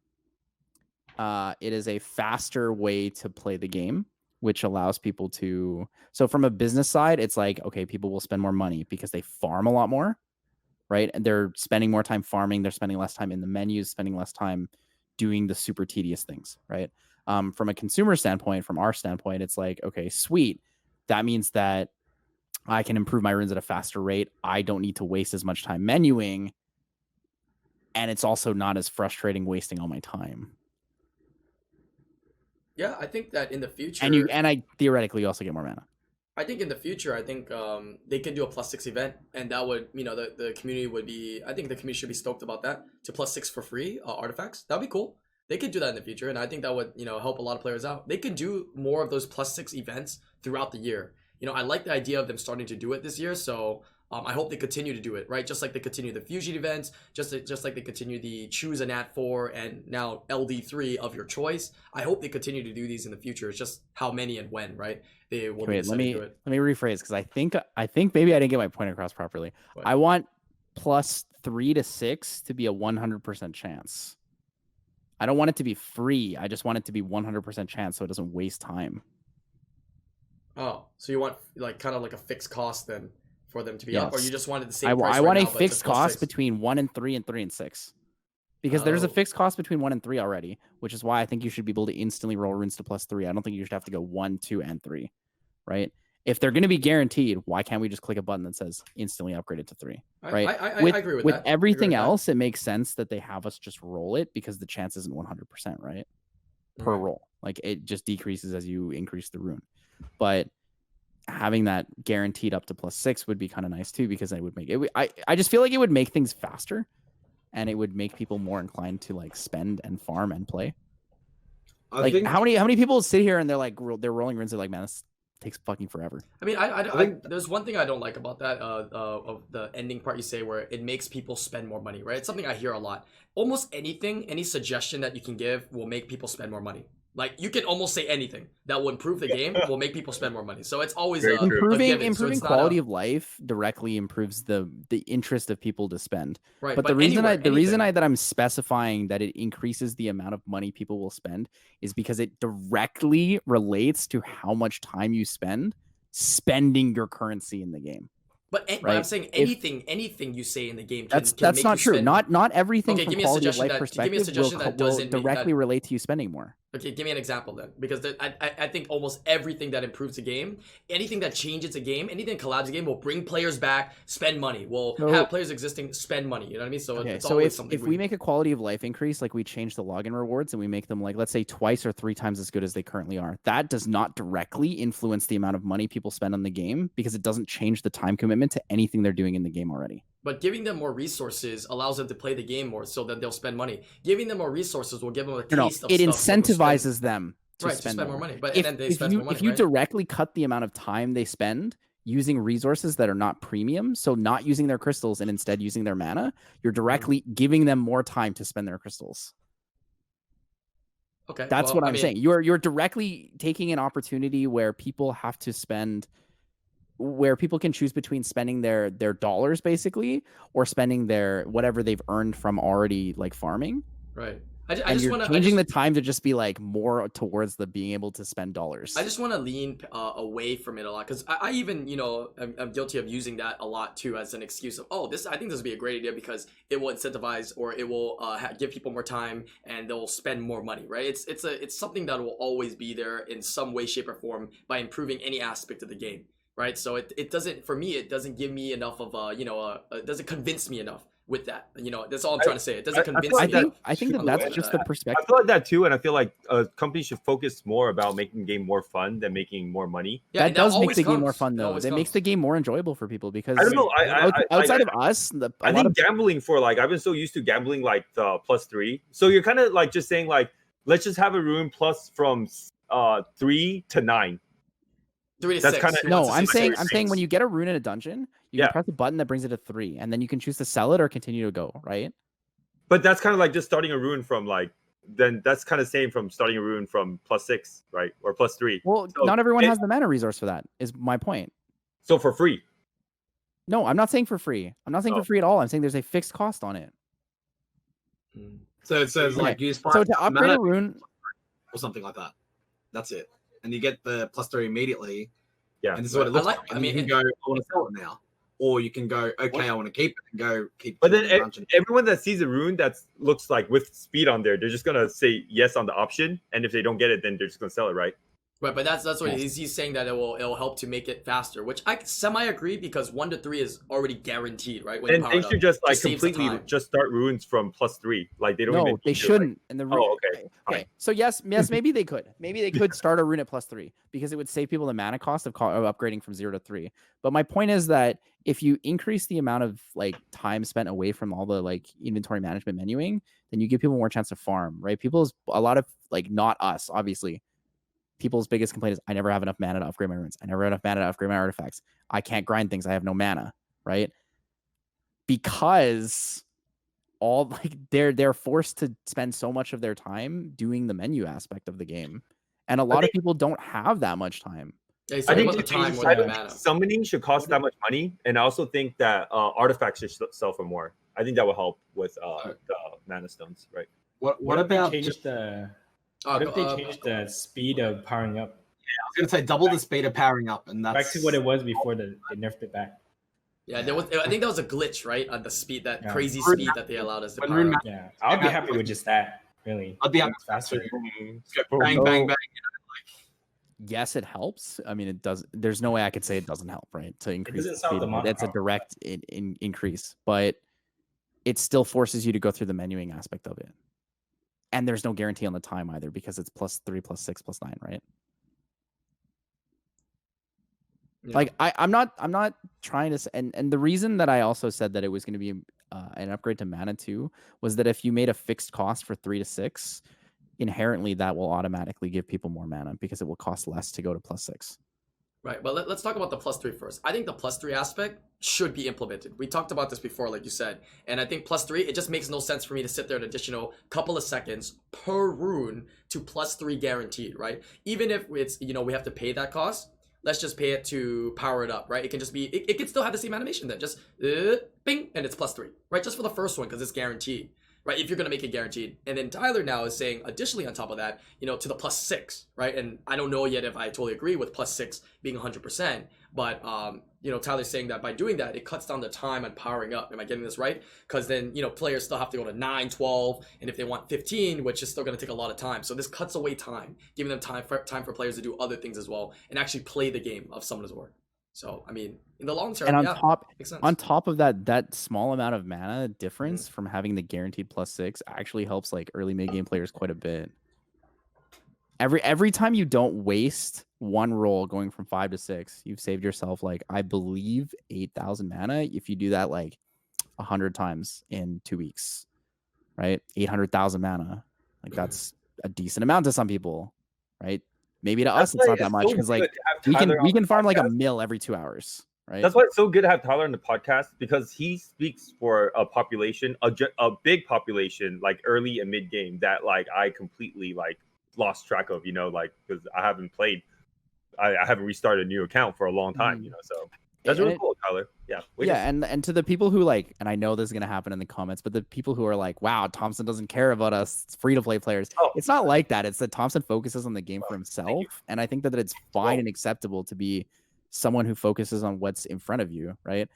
it is a faster way to play the game, which allows people to. So from a business side, it's like, okay, people will spend more money because they farm a lot more, right? And they're spending more time farming. They're spending less time in the menus, spending less time doing the super tedious things, right? From a consumer standpoint, from our standpoint, it's like, okay, sweet. That means that I can improve my runes at a faster rate. I don't need to waste as much time menuing. And it's also not as frustrating wasting all my time. Yeah, I think that in the future, and I theoretically also get more mana. I think in the future, I think they could do a +6 event, and that would, you know, the community would be. I think the community should be stoked about that. To +6 for free artifacts, that'd be cool. They could do that in the future, and I think that would, you know, help a lot of players out. They could do more of those +6 events throughout the year. You know, I like the idea of them starting to do it this year, so I hope they continue to do it, right? Just like they continue the fusion events, just like they continue the choose a Nat 4 and now LD3 of your choice. I hope they continue to do these in the future. It's just how many and when, right? They will. Wait, let me rephrase, because I think maybe I didn't get my point across properly. What? I want +3 to 6 to be a 100% chance. I don't want it to be free. I just want it to be 100% chance, so it doesn't waste time. Oh, so you want like kind of like a fixed cost then for them to be Yes. up, or you just wanted the same I price? want right a now, but fixed just cost +6? between 1 and 3 and 3 and 6. Because there's a Oh. fixed cost between 1 and 3 already, which is why I think you should be able to instantly roll runes to +3. I don't think you should have to go 1, 2, and 3, right? If they're going to be guaranteed, why can't we just click a button that says instantly upgrade it to 3, right? I agree with with that. everything I agree with else, it makes sense that they have us just roll it because the chance isn't 100%, right? Per roll. Like, it just decreases as you increase the rune. But having that guaranteed up to +6 would be kind of nice too, because it would make it. I just feel like it would make things faster, and it would make people more inclined to like spend and farm and play. I think how many people sit here and they're like they're rolling runes, they're like, man, this takes fucking forever. I mean, I think- there's one thing I don't like about that of the ending part you say, where it makes people spend more money, right? It's something I hear a lot. Almost anything, any suggestion that you can give will make people spend more money. Like, you can almost say anything that will improve the game will make people spend more money. So it's always Very true. Improving quality of life directly improves the interest of people to spend. right. But the reason anything. that I'm specifying that it increases the amount of money people will spend is because it directly relates to how much time you spend spending your currency in the game. But right? I'm saying anything you say in the game. That's make not you true. spend. Not everything Okay, from give me a quality of suggestion life give me a perspective suggestion that will doesn't make directly relate to you spending more. Okay, give me an example then, because I think almost everything that improves the game, anything that changes a game, anything that collabs a game will bring players back, spend money, will have players existing, spend money. You know what I mean? So Okay, it's so always something. if we make a quality of life increase, like we change the login rewards and we make them like, let's say, twice or 3 times as good as they currently are, that does not directly influence the amount of money people spend on the game, because it doesn't change the time commitment to anything they're doing in the game already. But giving them more resources allows them to play the game more, so that they'll spend money. Giving them more resources will give them a taste of it stuff incentivizes them to to spend more money. But if, and then they if spend you more money. if you right? directly cut the amount of time they spend, using resources that are not premium, so not using their crystals and instead using their mana, you're directly giving them more time to spend their crystals. Okay, That's what I'm saying. You're directly taking an opportunity where people have to spend, where people can choose between spending their dollars basically, or spending their whatever they've earned from already like farming. Right. I just want to changing the time to just be like more towards the being able to spend dollars. I just want to lean away from it a lot, because I even, you know, I'm guilty of using that a lot too as an excuse of, oh, I think this would be a great idea because it will incentivize, or it will give people more time and they'll spend more money, right? It's something that will always be there in some way, shape, or form by improving any aspect of the game, right? So it doesn't, for me, it doesn't give me enough of it doesn't convince me enough with that. You know, that's all I'm trying to say. It doesn't convince me. I think that's just the perspective. I feel like that too, and I feel like companies should focus more about making the game more fun than making more money. Yeah, that does make the game more fun though. It makes the game more enjoyable for people, because I don't know. Outside of us, I think gambling for like, I've been so used to gambling like the +3. So you're kind of like just saying like, let's just have a rune plus from 3 to 9. 3 to That's 6. No, I'm saying when you get a rune in a dungeon, you can press a button that brings it to 3, and then you can choose to sell it or continue to go, right? But that's kind of like just starting a rune from like, then that's kind of same from starting a rune from +6, right? Or +3. Well, so not everyone has the mana resource for that, is my point. So for free? No, I'm not saying for free. I'm not saying for free at all. I'm saying there's a fixed cost on it. So it says like use so to upgrade a rune or something like that. That's it. And you get the +3 immediately. Yeah. And this is what it looks like. And you can go, I want to sell it now. Or you can go, okay, I want to keep it, and go keep it. But then everyone that sees a rune that looks like with speed on there, they're just gonna say yes on the option, and if they don't get it, then they're just gonna sell it, right? Right, but that's what he's saying, that it'll help to make it faster, which I semi agree, because 1 to 3 is already guaranteed, right? When and they should just like completely just start runes from +3, like they don't. No, even they shouldn't. And the okay. So yes, maybe they could. Maybe they could start a rune at +3 because it would save people the mana cost of upgrading from 0 to 3. But my point is that if you increase the amount of like time spent away from all the like inventory management menuing, then you give people more chance to farm, right? A lot of like, not us, obviously. People's biggest complaint is, I never have enough mana to upgrade my runes. I never have enough mana to upgrade my artifacts. I can't grind things. I have no mana, right? Because all like they're forced to spend so much of their time doing the menu aspect of the game, and a lot of people don't have that much time. Yeah, I think summoning should cost that much money, and I also think that artifacts should sell for more. I think that will help with the mana stones, right? What about change the? What if they change the speed of powering up? Yeah, I was gonna say double the speed of powering up, and that's back to what it was before they nerfed it back. Yeah, there was. I think that was a glitch, right? On the speed, that crazy speed that they allowed us to power up. Yeah, I'd be happy with just that. Really, I'd be happy faster. Bang, bang, bang. Yes, it helps. I mean, it does. There's no way I could say it doesn't help, right? To increase the speed, that's a direct increase, but it still forces you to go through the menuing aspect of it. And there's no guarantee on the time either, because it's +3, +6, +9, right? Yeah. Like I'm not trying to, and the reason that I also said that it was going to be an upgrade to mana too was that if you made a fixed cost for 3 to 6, inherently that will automatically give people more mana because it will cost less to go to +6. Right, but let's talk about the +3 first. I think the +3 aspect should be implemented. We talked about this before, like you said, and I think +3, it just makes no sense for me to sit there an additional couple of seconds per rune to +3 guaranteed, right? Even if it's, we have to pay that cost, let's just pay it to power it up, right? It can just be, it can still have the same animation then, just bing, and it's +3, right? Just for the first one, because it's guaranteed. Right, if you're gonna make it guaranteed. And then Tyler now is saying additionally on top of that, to the +6, right? And I don't know yet if I totally agree with +6 being 100%, but Tyler's saying that by doing that, it cuts down the time on powering up. Am I getting this right? Because then players still have to go to 9, 12, and if they want 15, which is still gonna take a lot of time. So this cuts away time, giving them time for players to do other things as well and actually play the game of Summoner's War. So I mean, in the long term, and on top of that small amount of mana difference from having the guaranteed +6 actually helps like early mid game players quite a bit. Every time you don't waste one roll going from 5 to 6, you've saved yourself like, I believe, 8,000 mana. If you do that like 100 times in 2 weeks, right? 800,000 mana, like that's a decent amount to some people, right? Maybe to That's us it's why not that it's much so because good like to have Tyler we on can the farm like a podcast. mill every 2 hours, right? That's why it's so good to have Tyler on the podcast because he speaks for a population, a big population, like early and mid game that like I completely like lost track of, like because I haven't played, I haven't restarted a new account for a long time, so that's really cool, Tyler. Yeah. Yeah, and to the people who like, and I know this is gonna happen in the comments, but the people who are like, "Wow, Thompson doesn't care about us free to play players," it's not like that. It's that Thompson focuses on the game for himself, and I think that it's fine and acceptable to be someone who focuses on what's in front of you, right?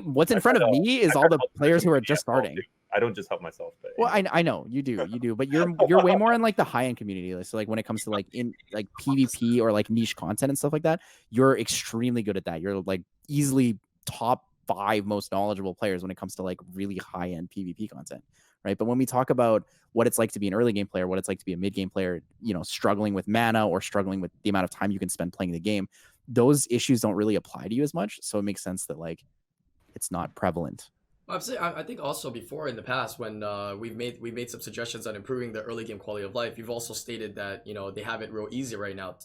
What's in front of me is all the players who are just starting. I don't just help myself, but well, I know you do, but you're way more in like the high end community. So like when it comes to like in like PvP or like niche content and stuff like that, you're extremely good at that. You're like easily top 5 most knowledgeable players when it comes to like really high end PvP content, right? But when we talk about what it's like to be an early game player, what it's like to be a mid game player, struggling with mana or struggling with the amount of time you can spend playing the game, those issues don't really apply to you as much. So it makes sense that like it's not prevalent. I think also before in the past when we've made some suggestions on improving the early game quality of life, you've also stated that they have it real easy right now.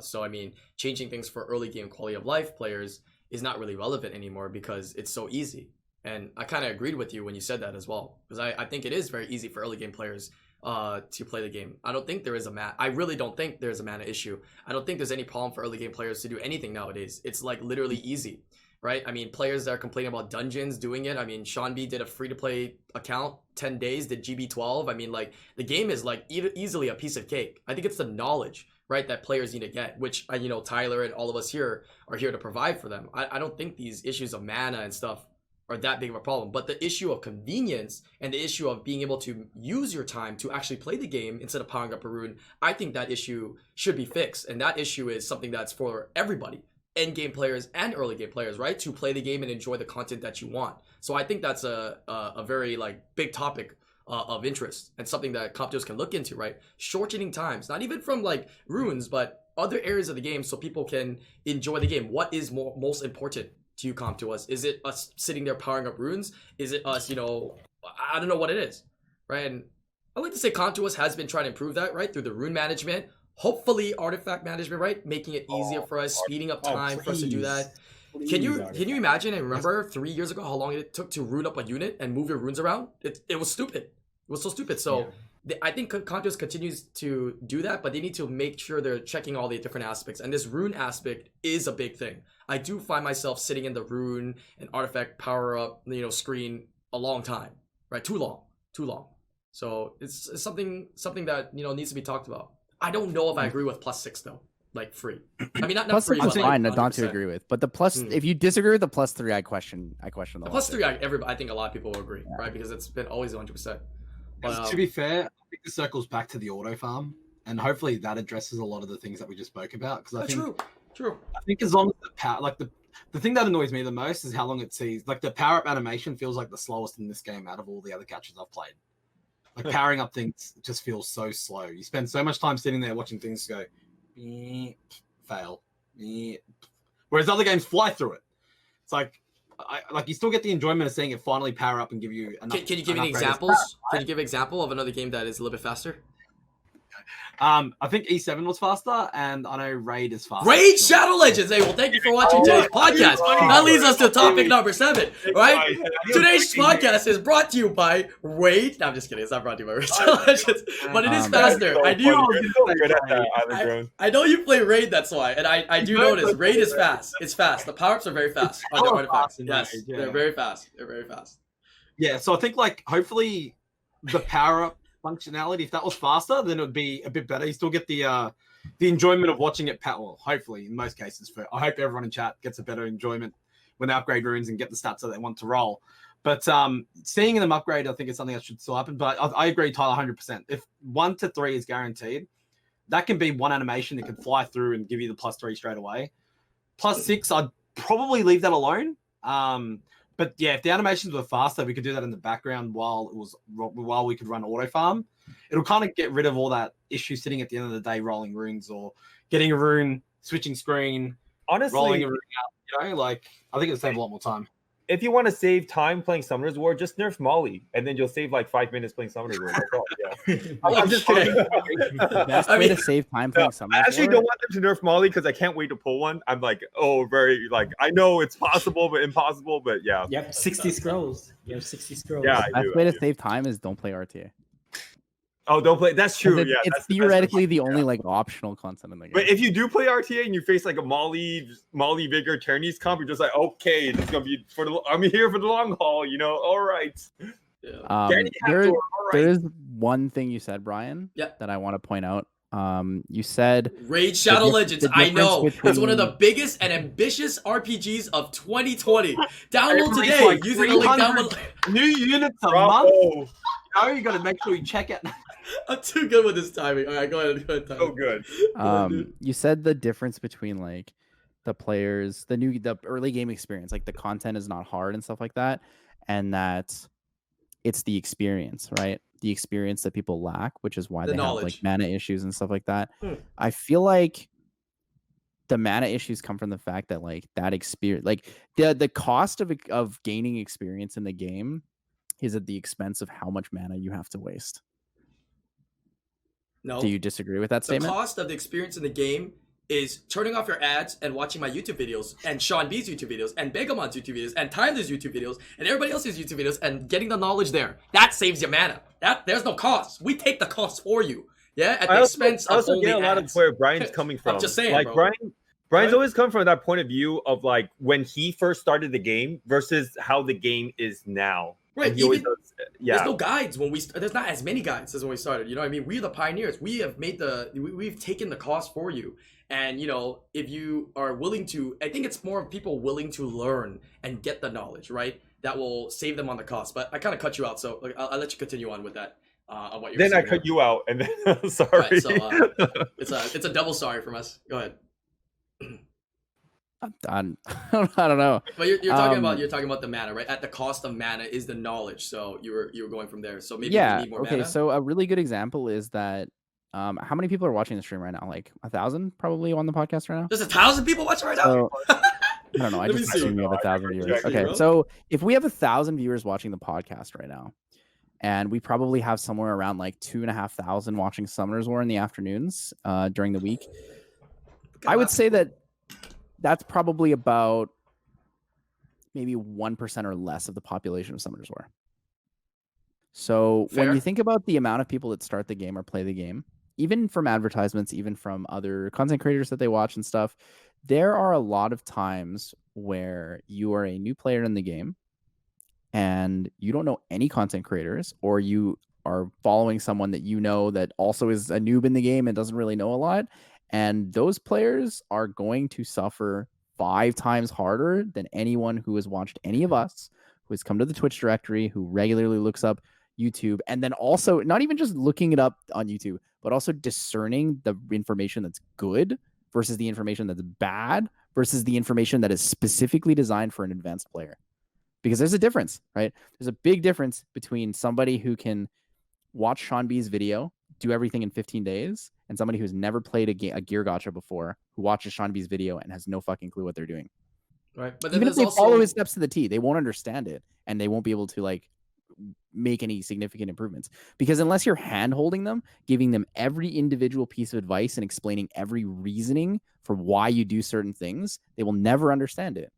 So I mean, changing things for early game quality of life players is not really relevant anymore because it's so easy. And I kind of agreed with you when you said that as well, because I think it is very easy for early game players to play the game. I don't think there is I really don't think there's a mana issue. I don't think there's any problem for early game players to do anything nowadays. It's like literally easy. Right? I mean, players that are complaining about dungeons doing it. I mean, Sean B did a free-to-play account, 10 days, did GB12. I mean, like, the game is, like, easily a piece of cake. I think it's the knowledge, right, that players need to get, which, Tyler and all of us here are here to provide for them. I don't think these issues of mana and stuff are that big of a problem. But the issue of convenience and the issue of being able to use your time to actually play the game instead of powering up a rune, I think that issue should be fixed. And that issue is something that's for everybody. End game players and early game players, right, to play the game and enjoy the content that you want. So I think that's a very like big topic of interest and something that competitors can look into, right? Shortening times, not even from like runes, but other areas of the game, so people can enjoy the game. What is most important to you, competitors? Is it us sitting there powering up runes? Is it us, I don't know what it is, right? And I like to say competitors has been trying to improve that, right, through the rune management. Hopefully artifact management, right? Making it easier for us, speeding up time for us to do that. Can you imagine and remember 3 years ago how long it took to rune up a unit and move your runes around? It was stupid. It was so stupid. So I think Contos continues to do that, but they need to make sure they're checking all the different aspects. And this rune aspect is a big thing. I do find myself sitting in the rune and artifact power up, screen a long time, right? Too long. So it's something that, needs to be talked about. I don't know if I agree with +6 though, like free. I mean, not free. Plus 6 is fine, not to agree with, but the plus. If you disagree with the +3, I question the +3. I think a lot of people will agree, right? Because it's been always 100%. To be fair, I think this circles back to the auto farm, and hopefully that addresses a lot of the things that we just spoke about. Because I think, true. I think as long as the power, like the thing that annoys me the most is how long it sees. Like the power up animation feels like the slowest in this game out of all the other catches I've played. Like powering up things just feels so slow. You spend so much time sitting there watching things go, fail, whereas other games fly through it. It's like, you still get the enjoyment of seeing it finally power up and give you enough. Can you give any examples? Can you give an example of another game that is a little bit faster? I think E7 was faster, and I know Raid is faster. Raid Shadow Legends! Hey, well, thank you for watching today's podcast. That leads us to topic number 7, right? Today's podcast is brought to you by Raid. No, I'm just kidding. It's not brought to you by Raid Shadow Legends, but it is faster. I know you play Raid, that's why, and I do notice Raid is fast. It's fast. The power-ups are very fast on the artifacts. Yes, they're very fast. Yeah, so I think, like, hopefully the power-up functionality, if that was faster, then it would be a bit better. You still get the enjoyment of watching it hopefully in most cases. I hope everyone in chat gets a better enjoyment when they upgrade runes and get the stats that they want to roll. But seeing them upgrade, I think it's something that should still happen. But I agree, Tyler, 100%. If 1 to 3 is guaranteed, that can be one animation that can fly through and give you the +3 straight away. +6, I'd probably leave that alone. But yeah, if the animations were faster, we could do that in the background while we could run auto farm. It'll kind of get rid of all that issue sitting at the end of the day rolling runes or getting a rune, switching screen, honestly, rolling a rune out. Like, I think it'd save a lot more time. if you want to save time playing Summoner's War, just nerf Molly, and then you'll save like 5 minutes playing Summoner's War. That's all. Yeah. I'm just kidding. Best way to save time playing Summoner's I actually War? don't want them to nerf Molly because I can't wait to pull one. I'm like, I know it's possible but impossible, but yeah. Yep, 60 scrolls. You have 60 scrolls. Yeah, Best way to save time is don't play RTA. Oh, don't play. That's true. It's, Yeah, it's that's theoretically the only like optional content in the game. But if you do play RTA and you face like a Molly Vigor Tourneys comp, you're just like, okay, it's gonna be I'm here for the long haul, you know. All right. Yeah. There is one thing you said, Brian, that I want to point out. You said Raid Shadow Legends. I know it's one of the biggest and ambitious RPGs of 2020. Download today like using the link down below. New units a month. Now you got to make sure you check it. I'm too good with this timing. All right, go ahead. So good. You said the difference between like the players, the early game experience, like the content is not hard and stuff like that, and that it's the experience, right? The experience that people lack, which is why they have like mana issues and stuff like that. I feel like the mana issues come from the fact that like that experience, like the cost of gaining experience in the game is at the expense of how much mana you have to waste. No. Do you disagree with that statement? The cost of the experience in the game is turning off your ads and watching my YouTube videos and Sean B's YouTube videos and Begamon's YouTube videos and Tyler's YouTube videos and everybody else's YouTube videos and getting the knowledge there. That saves your mana. There's no cost. We take the cost for you. Yeah, at the expense of only get a lot of where Brian's coming from. I'm just saying, like bro. Brian's always come from that point of view of like when he first started the game versus how the game is now. Right. There's no guides when there's not as many guides as when we started. You know what I mean? We're the pioneers. We have made we've taken the cost for you. And you know, if you are willing to, I think it's more of people willing to learn and get the knowledge, right? That will save them on the cost. But I kind of cut you out, so I'll let you continue on with that. On what you're then saying. I cut you out, and then sorry. Right, so it's a double sorry from us. Go ahead. I don't know. But you're talking about the mana, right? At the cost of mana is the knowledge. So you were going from there. So maybe you need more mana. So a really good example is that how many people are watching the stream right now? Like 1,000 probably on the podcast right now. There's 1,000 people watching right now. So, I don't know. I just assume we have 1,000 viewers. Okay, so if we have 1,000 viewers watching the podcast right now, and we probably have somewhere around like 2,500 watching Summoner's War in the afternoons during the week, I would say that's probably about maybe 1% or less of the population of Summoner's War. So when you think about the amount of people that start the game or play the game, even from advertisements, even from other content creators that they watch and stuff, there are a lot of times where you are a new player in the game and you don't know any content creators, or you are following someone that you know that also is a noob in the game and doesn't really know a lot. And those players are going to suffer 5 times harder than anyone who has watched any of us, who has come to the Twitch directory, who regularly looks up YouTube, and then also not even just looking it up on YouTube, but also discerning the information that's good versus the information that's bad versus the information that is specifically designed for an advanced player. Because there's a difference, right? There's a big difference between somebody who can watch Sean B's video, do everything in 15 days, and somebody who's never played a gear gacha before, who watches Sean B's video and has no fucking clue what they're doing. Right. But then even if they follow his steps to the T, they won't understand it, and they won't be able to like make any significant improvements. Because unless you're hand-holding them, giving them every individual piece of advice and explaining every reasoning for why you do certain things, they will never understand it.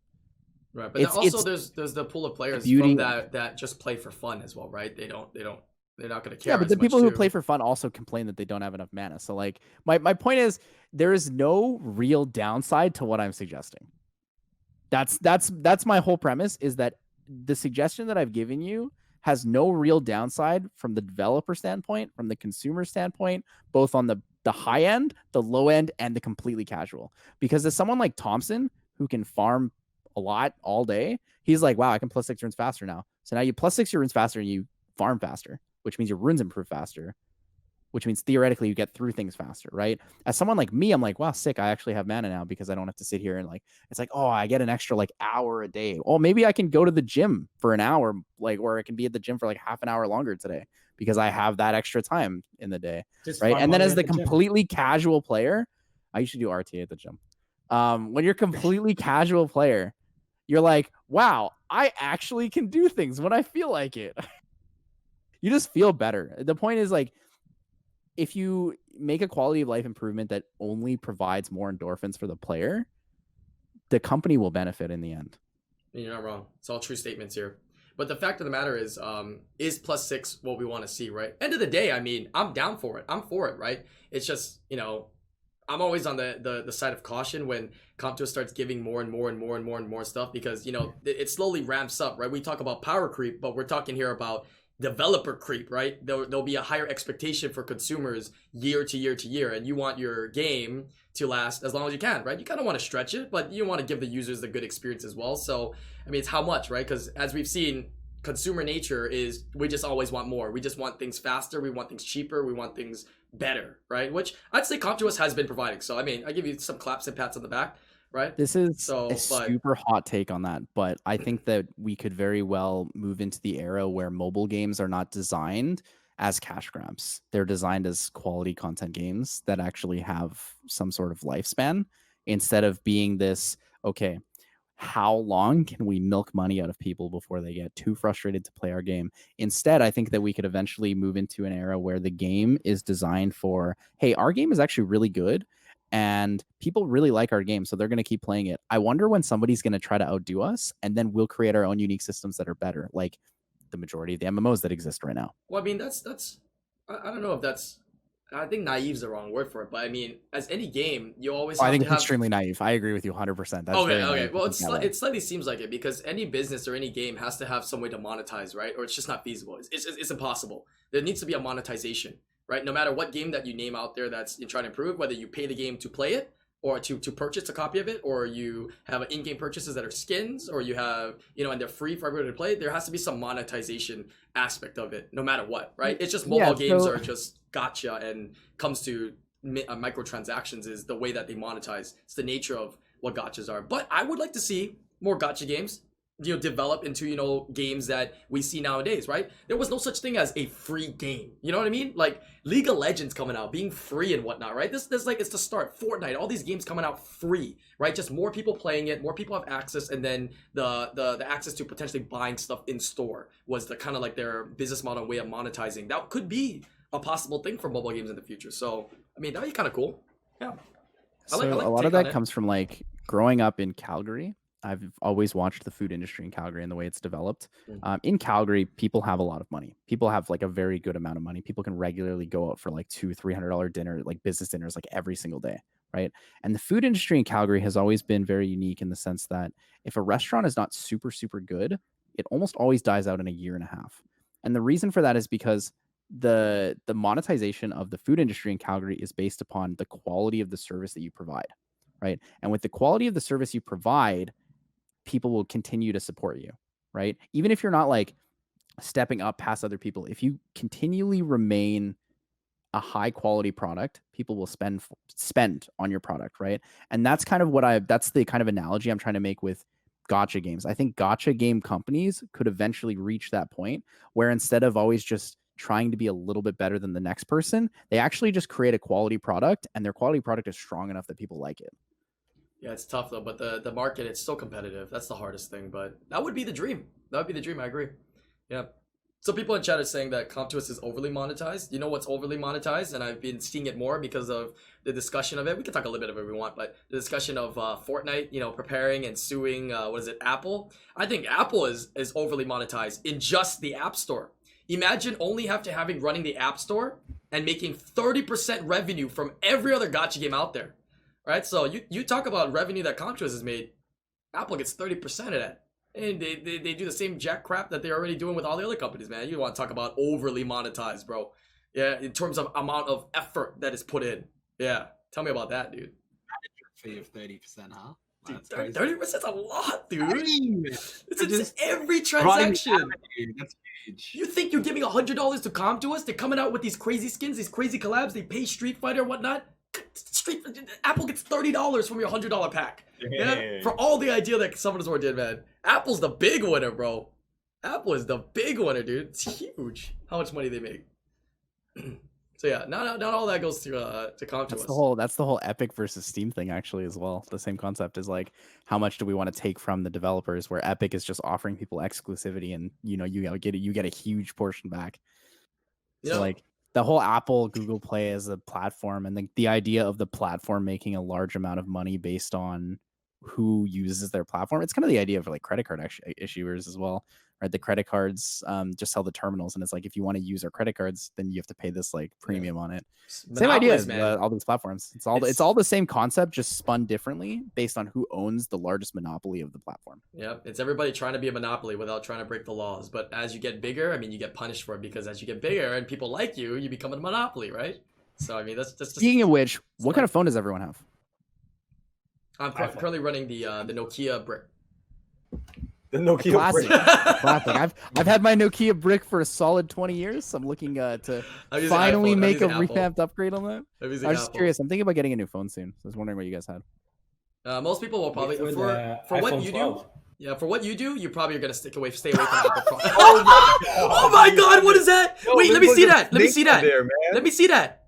Right. But also there's the pool of players from that just play for fun as well, right? They're not going to care. Yeah, but the people who play for fun also complain that they don't have enough mana. So like my point is there is no real downside to what I'm suggesting. That's my whole premise, is that the suggestion that I've given you has no real downside from the developer standpoint, from the consumer standpoint, both on the high end, the low end, and the completely casual. Because as someone like Thompson, who can farm a lot all day, he's like, wow, I can +6 runes faster now. So now you +6 your runes faster and you farm faster, which means your runes improve faster, which means theoretically you get through things faster, right? As someone like me, I'm like, wow, sick, I actually have mana now because I don't have to sit here and like, it's like, oh, I get an extra like hour a day. Oh, maybe I can go to the gym for an hour, like, or I can be at the gym for like half an hour longer today because I have that extra time in the day, right? And then as the completely casual player, I used to do RTA at the gym. When you're completely casual player, you're like, wow, I actually can do things when I feel like it. You just feel better. The point is, like, if you make a quality of life improvement that only provides more endorphins for the player, the company will benefit in the end. You're not wrong. It's all true statements here. But the fact of the matter is +6 what we want to see, right? End of the day, I mean, I'm down for it. I'm for it, right? It's just, you know, I'm always on the side of caution when Compto starts giving more and more and more and more and more stuff, because, you know, it slowly ramps up, right? We talk about power creep, but we're talking here about developer creep, right? There'll be a higher expectation for consumers year to year to year, and you want your game to last as long as you can, right? You kind of want to stretch it, but you want to give the users the good experience as well. So, I mean, it's how much, right? Because as we've seen, consumer nature is we just always want more. We just want things faster. We want things cheaper. We want things better, right? Which I'd say Comptuous has been providing. So, I mean, I give you some claps and pats on the back, right? This is super hot take on that, but I think that we could very well move into the era where mobile games are not designed as cash grabs. They're designed as quality content games that actually have some sort of lifespan, instead of being this, okay, how long can we milk money out of people before they get too frustrated to play our game? Instead, I think that we could eventually move into an era where the game is designed for, hey, our game is actually really good and people really like our game, so they're going to keep playing it. I wonder when somebody's going to try to outdo us, and then we'll create our own unique systems that are better, like the majority of the MMOs that exist right now. Well, I mean, that's I don't know if that's, I think naive's the wrong word for it, but I mean, as any game, you always have I think to have... it's extremely naive. I agree with you 100%. That's okay. Well, it slightly seems like it, because any business or any game has to have some way to monetize, right? Or it's just not feasible. It's impossible. There needs to be a monetization, right? No matter what game that you name out there that's you're trying to improve, whether you pay the game to play it, or to purchase a copy of it, or you have in-game purchases that are skins, or you have, you know, and they're free for everybody to play, there has to be some monetization aspect of it, no matter what, right? It's just mobile games are just gotcha, and comes to microtransactions is the way that they monetize. It's the nature of what gotchas are. But I would like to see more gotcha games, you know, develop into, you know, games that we see nowadays, right? There was no such thing as a free game. You know what I mean? Like League of Legends coming out, being free and whatnot, right? This like, it's the start. Fortnite, all these games coming out free, right? Just more people playing it, more people have access, and then the access to potentially buying stuff in store was the kind of like their business model way of monetizing. That could be a possible thing for mobile games in the future. So, I mean, that'd be kind of cool. Yeah. So a lot of that comes from like growing up in Calgary. I've always watched the food industry in Calgary and the way it's developed. In Calgary, people have a lot of money. People have like a very good amount of money. People can regularly go out for like $200-300 dinner, like business dinners, like every single day, right? And the food industry in Calgary has always been very unique in the sense that if a restaurant is not super, super good, it almost always dies out in a year and a half. And the reason for that is because the monetization of the food industry in Calgary is based upon the quality of the service that you provide, right? And with the quality of the service you provide, people will continue to support you, right? Even if you're not like stepping up past other people, if you continually remain a high quality product, people will spend on your product, right? And that's kind of that's the kind of analogy I'm trying to make with gotcha games. I think gotcha game companies could eventually reach that point where instead of always just trying to be a little bit better than the next person, they actually just create a quality product, and their quality product is strong enough that people like it. Yeah, it's tough though, but the market, it's so competitive. That's the hardest thing, but that would be the dream. That would be the dream, I agree. Yeah. So people in chat are saying that Comptuous is overly monetized. You know what's overly monetized? And I've been seeing it more because of the discussion of it. We can talk a little bit of it if we want, but the discussion of Fortnite, you know, preparing and suing, Apple? I think Apple is overly monetized in just the App Store. Imagine only running the App Store and making 30% revenue from every other gacha game out there. Right, so you talk about revenue that Comptuous has made, Apple gets 30% of that, and they do the same jack crap that they're already doing with all the other companies, man. You want to talk about overly monetized, bro? Yeah, in terms of amount of effort that is put in. Yeah, tell me about that, dude. Fee of 30%, huh? Dude, 30% is a lot, dude. It's just every transaction. That's huge. You think you're giving $100 to Comptuous? They're coming out with these crazy skins, these crazy collabs. They pay Street Fighter and whatnot. Apple gets $30 from your $100 pack. Yeah, for all the idea that Summoners War did, man. Apple's the big winner, bro. Apple is the big winner, dude. It's huge how much money they make. So yeah, not all that goes to come to us. That's the whole Epic versus Steam thing actually as well. The same concept is like, how much do we want to take from the developers? Where Epic is just offering people exclusivity, and you get a huge portion back. So like the whole Apple Google Play as a platform, and the idea of the platform making a large amount of money based on who uses their platform. It's kind of the idea of like credit card issuers as well. Right, the credit cards just sell the terminals, and it's like if you want to use our credit cards, then you have to pay this like premium on it. Same idea as all these platforms. It's all the same concept, just spun differently based on who owns the largest monopoly of the platform. Yeah, it's everybody trying to be a monopoly without trying to break the laws. But as you get bigger, I mean, you get punished for it, because as you get bigger and people like you become a monopoly, right? So I mean, that's just. Speaking of which, what kind of phone does everyone have? I'm currently running the Nokia brick. The Nokia Classic. brick. Classic. I've had my Nokia brick for a solid 20 years. So I'm looking to finally make a revamped upgrade on that. I was just curious. I'm thinking about getting a new phone soon. So I was wondering what you guys had. Most people will probably for what you 12. Do. Yeah, for what you do, you probably are gonna stay away from Apple products. Oh my God! What is that? No, wait, let me see that. Let me see that. There, man. Let me see that.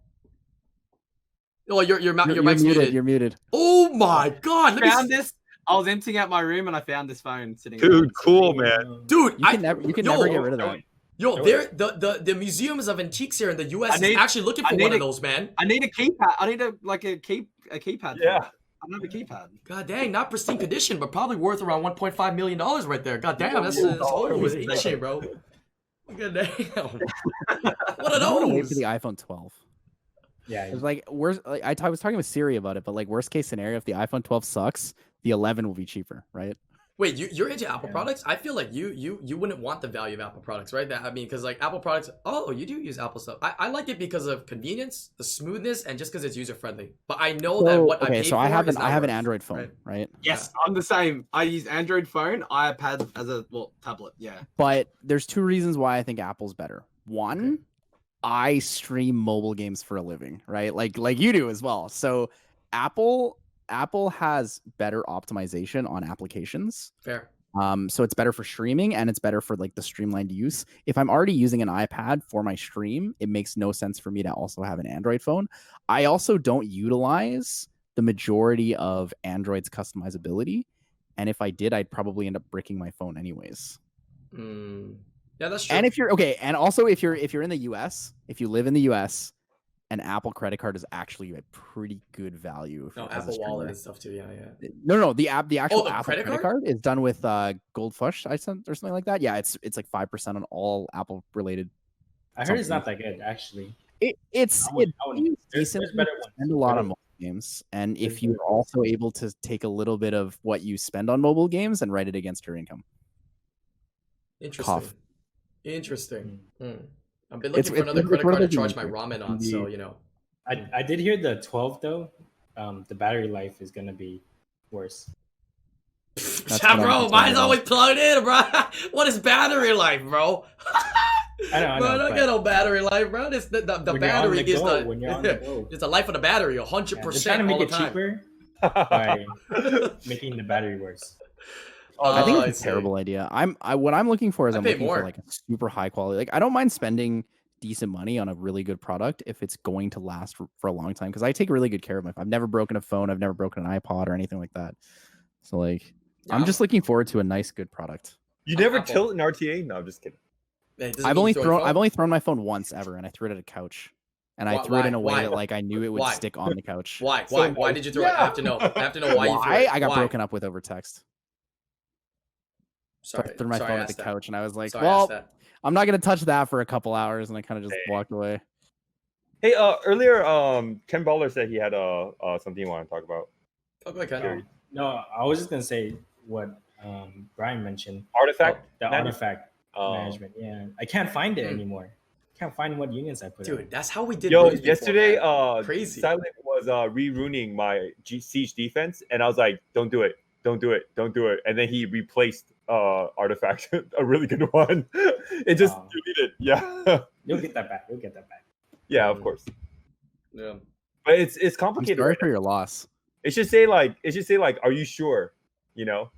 Oh, your mic's muted. You're muted. Oh my God! I found this. I was emptying out my room and I found this phone sitting. Dude, cool, man. Dude, you can never get rid of that. Yo, the museums of antiques here in the U.S. is actually looking for one of those, man. I need a keypad. I need a keypad. Yeah. I don't have a keypad. God dang, not pristine condition, but probably worth around $1.5 million right there. God damn, that's shit, bro. God damn. What are those? I'm gonna wait for the iPhone 12. Yeah. It's like I was talking with Siri about it, but like worst case scenario, if the iPhone 12 sucks, the 11 will be cheaper, right? Wait, you're into Apple products? I feel like you wouldn't want the value of Apple products, right? Because like Apple products, you do use Apple stuff. I like it because of convenience, the smoothness, and just because it's user friendly. But I know that what I paid for I have is an Android phone, right? Yes, I'm the same. I use Android phone, iPad as a tablet. Yeah. But there's two reasons why I think Apple's better. One, I stream mobile games for a living, right? Like you do as well. So Apple has better optimization on applications. Fair. So it's better for streaming, and it's better for like the streamlined use. If I'm already using an iPad for my stream, it makes no sense for me to also have an Android phone. I also don't utilize the majority of Android's customizability. And if I did, I'd probably end up bricking my phone anyways. Yeah, that's true. And if you're in the US, if you live in the US, an Apple credit card is actually a pretty good value. No, Apple Wallet and stuff too. Yeah. No, the actual Apple credit card is done with Goldfush, or something like that. Yeah, it's like 5% on all Apple related. I heard it's not that good actually. It's decent. Better spend a lot on mobile games, and if you're also able to take a little bit of what you spend on mobile games and write it against your income. Interesting. I've been looking for another credit card to charge my ramen on, so you know. I did hear the 12 though. The battery life is gonna be worse. Bro, mine's always plugged in, bro. What is battery life, bro? I know. Bro, don't get no battery life, bro. This the battery is when you're on the go. It's the life of the battery, 100% trying to make all it the time. cheaper by making the battery worse. I think it's a terrible idea. What I'm looking for is I'm looking for like a super high quality. Like I don't mind spending decent money on a really good product if it's going to last for a long time, because I take really good care of my phone. I've never broken a phone. I've never broken an iPod or anything like that. So like, I'm just looking forward to a nice, good product. You never tilt an RTA? No, I'm just kidding. I've only thrown my phone once ever, and I threw it at a couch. And I threw it in a way that like I knew it would stick on the couch. Why? Why did you throw it? I have to know. I have to know why you threw it. I got broken up with over text. So I threw my phone at the couch, and I was like, I'm not going to touch that for a couple hours, and I kind of just walked away. Hey, earlier, Ken Baller said he had something you want to talk about. No, I was just going to say what Brian mentioned. Artifact? Artifact management. Yeah, I can't find it anymore. Can't find what unions I put in. Dude, that's how we did. Yesterday, crazy. Silent was re-ruining my siege defense, and I was like, "Don't do it, don't do it, don't do it." And then he replaced Artifact, a really good one. It just deleted. Yeah, you'll get that back. Yeah, of course. Yeah, but it's complicated. I'm sorry for your loss. It should say like, "Are you sure?" You know.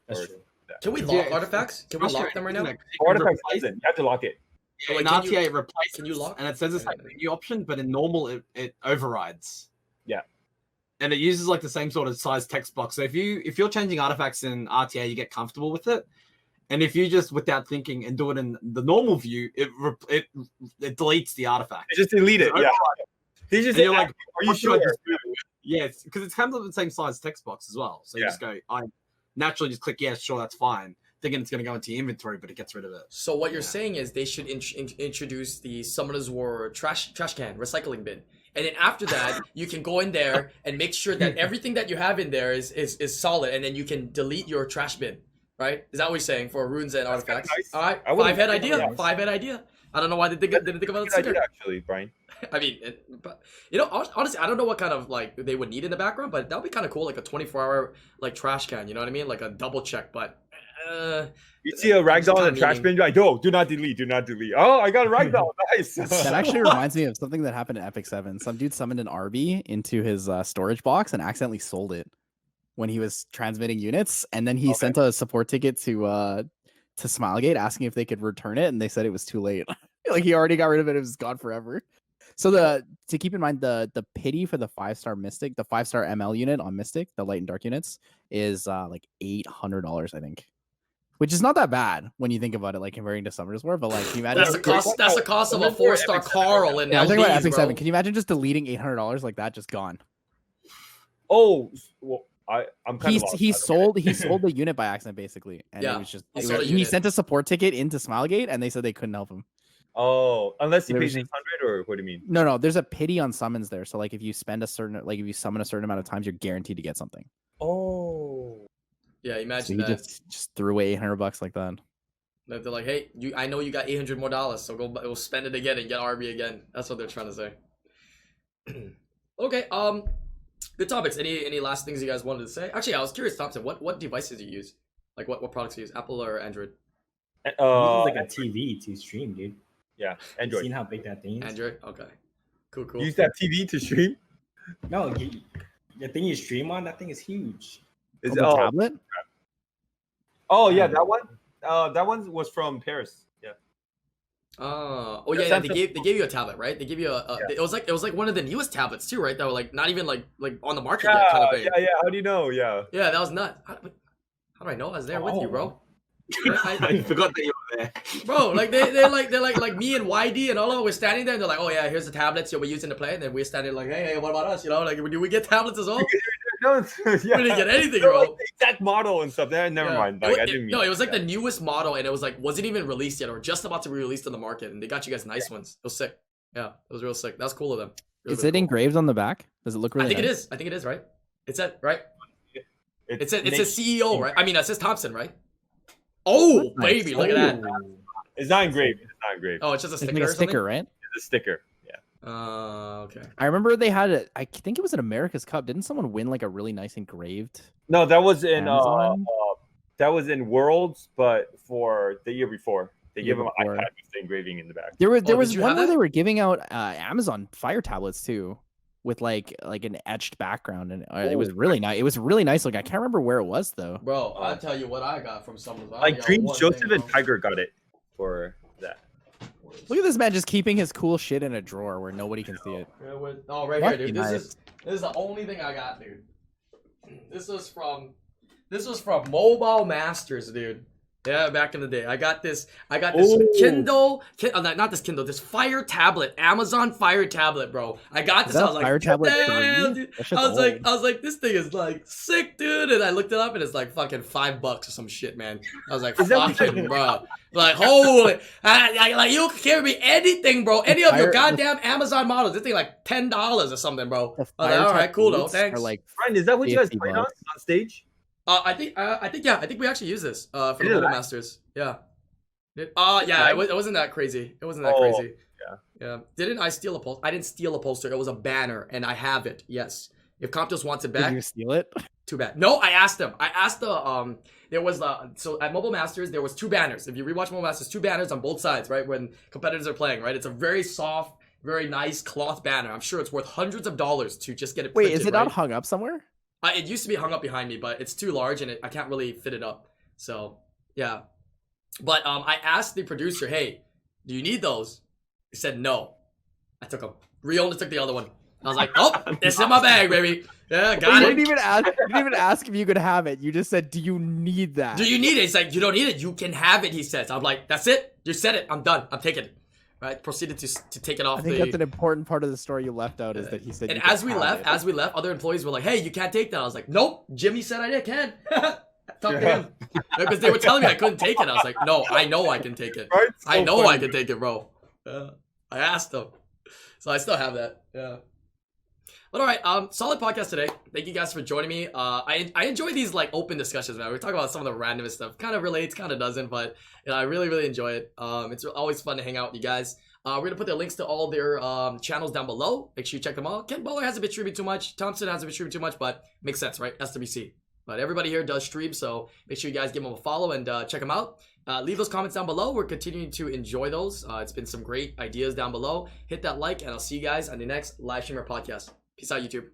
That's true. Can we lock artifacts? Can we lock them right now? Artifacts doesn't. You have to lock it. But, in like, RTA it replaces, can you lock? and it says it's like a menu option, but in normal it overrides. Yeah. And it uses like the same sort of size text box. So if you're changing artifacts in RTA, you get comfortable with it. And if you just without thinking and do it in the normal view, it deletes the artifact. Just delete it. Yeah. He just you're like, are you sure? Yes, because it's kind of the same size text box as well. So you just go, I naturally just click yes, sure, that's fine. Thinking it's going to go into your inventory, but it gets rid of it. So what you're saying is they should introduce the Summoner's War trash can recycling bin, and then after that you can go in there and make sure that everything that you have in there is solid, and then you can delete your trash bin. Right? Is that what you're saying for runes and artifacts? Nice. All right, five-head idea. I don't know why they didn't think about it sooner. Actually, Brian. I mean, but honestly, I don't know what kind of like they would need in the background, but that would be kind of cool, like a 24-hour like trash can. You know what I mean? Like a double check, but. You see a ragdoll in a trash bin, you're like, do not delete. Oh, I got a ragdoll. Nice. That actually reminds me of something that happened in Epic 7. Some dude summoned an RB into his storage box and accidentally sold it when he was transmitting units, and then he sent a support ticket to Smilegate asking if they could return it, and they said it was too late. Like he already got rid of it; it was gone forever. So to keep in mind, the pity for the 5-star Mystic, the 5-star ML unit on Mystic, the light and dark units, is like $800, I think. Which is not that bad when you think about it, like comparing to Summoner's War. But like, can you imagine? That's the cost of a 4-star Carl in LDs, I'm talking about Epic bro. 7. Can you imagine just deleting $800 like that, just gone? Oh, well, I'm kind of lost. He sold the unit by accident basically, and it was just he sent a support ticket into Smilegate, and they said they couldn't help him. Oh, unless he pays 800, or what do you mean? No, there's a pity on summons there. So like, if you spend if you summon a certain amount of times, you're guaranteed to get something. Oh. Yeah, imagine so that. Just threw away $800 like that. They're like, hey, I know you got $800 more, so we'll spend it again and get RB again. That's what they're trying to say. Okay, good topics. Any last things you guys wanted to say? Actually, I was curious, Thompson, what devices do you use? Like what products do you use? Apple or Android? Like a TV to stream, dude. Yeah, Android. Seen how big that thing is? Android? Okay. Cool. Use that TV to stream? No, the thing you stream on, that thing is huge. Is it a tablet? Oh yeah, that one. That one was from Paris. Yeah. Yeah. They gave you a tablet, right? They gave you it was like one of the newest tablets too, right? That were like not even like on the market yet, kind of thing. Yeah. How do you know? Yeah. Yeah, that was nuts. How do I know I was there with you, bro? I forgot that you were there, bro. Like they're like me and YD and all of us. We're standing there and they're like, oh yeah, here's the tablets you'll be using to play, and then we're standing like, hey, what about us? You know, like do we get tablets as well? No, We didn't get anything, bro. Like the exact model and stuff. Never mind. Like, I didn't mean. No, it was like the newest model, and it was like wasn't even released yet, or just about to be released on the market, and they got you guys nice ones. It was sick. Yeah, it was real sick. That's cool of them. Is it engraved on the back? Does it look really? I think it is, right? It said right. It says CEO, right? I mean, it says Thompson, right? Oh, baby, nice. Look at that. It's not engraved. Oh, it's just a sticker. Like a sticker, right? It's a sticker. Okay. I remember they had it. I think it was an America's Cup. Didn't someone win like a really nice engraved? No, that was in Worlds, but for the year before. They gave him an iPad with the engraving in the back. There was one where they were giving out Amazon Fire tablets too, with like an etched background, and it was really nice. It was really nice. Like I can't remember where it was though. Bro, I'll tell you what I got from someone. Like Dreams Joseph and Tiger got it for that. Look at this man just keeping his cool shit in a drawer where nobody can see it. Right here, dude. This is the only thing I got, dude. This was from Mobile Masters, dude. Yeah, back in the day. I got this Kindle, not this Kindle, this Fire tablet, Amazon Fire tablet, bro. I got this. I was like, Fire tablet, damn, dude. I was like, this thing is like sick, dude. And I looked it up, and it's like fucking $5 or some shit, man. I was like, fucking, bro. Like, holy, like you can carry me anything, bro. Any of your goddamn Amazon models. This thing like $10 or something, bro. I was like, all right, cool though. Thanks. Like, Brian, is that what you guys played on stage? I think we actually use this for the Mobile Masters. Yeah. It wasn't that crazy. It wasn't that crazy. Yeah. Didn't I steal a poster? I didn't steal a poster. It was a banner, and I have it. Yes. If Comptos wants it back, did you steal it? Too bad. No, I asked them. There was so at Mobile Masters there was 2 banners. If you rewatch Mobile Masters, 2 banners on both sides, right? When competitors are playing, right? It's a very soft, very nice cloth banner. I'm sure it's worth hundreds of dollars to just get it printed. Wait, is it not hung up somewhere? It used to be hung up behind me, but it's too large and I can't really fit it up. So, yeah. But I asked the producer, hey, Do you need those? He said no. I took them. Ree only took the other one. I was like, oh, it's in my bag, baby. Yeah, got You it. didn't even ask if you could have it. You just said, "Do you need that?" Do you need it? He's like, you don't need it. You can have it. He says. I'm like, that's it. You said it. I'm done. I'm taking it. Right? Proceeded to take it off. I think that's an important part of the story you left out is that he said. And you could as we have left, other employees were like, hey, you can't take that. I was like, nope. Jimmy said I can. Talk to him. Because they were telling me I couldn't take it. I was like, no, I know I can take it. Right? So I know funny. I can take it, bro. I asked them. So I still have that. Yeah. But all right, solid podcast today. Thank you guys for joining me. I enjoy these like open discussions, man. We talk about some of the randomest stuff. Kind of relates, kind of doesn't, but you know, I really enjoy it. It's always fun to hang out with you guys. We're gonna put the links to all their channels down below. Make sure you check them out. Ken Bowler hasn't been streaming too much. Thompson hasn't been streaming too much, but makes sense, right? SWC. But everybody here does stream, so make sure you guys give them a follow and check them out. Leave those comments down below. We're continuing to enjoy those. It's been some great ideas down below. Hit that like, and I'll see you guys on the next live stream or podcast. Peace out, YouTube.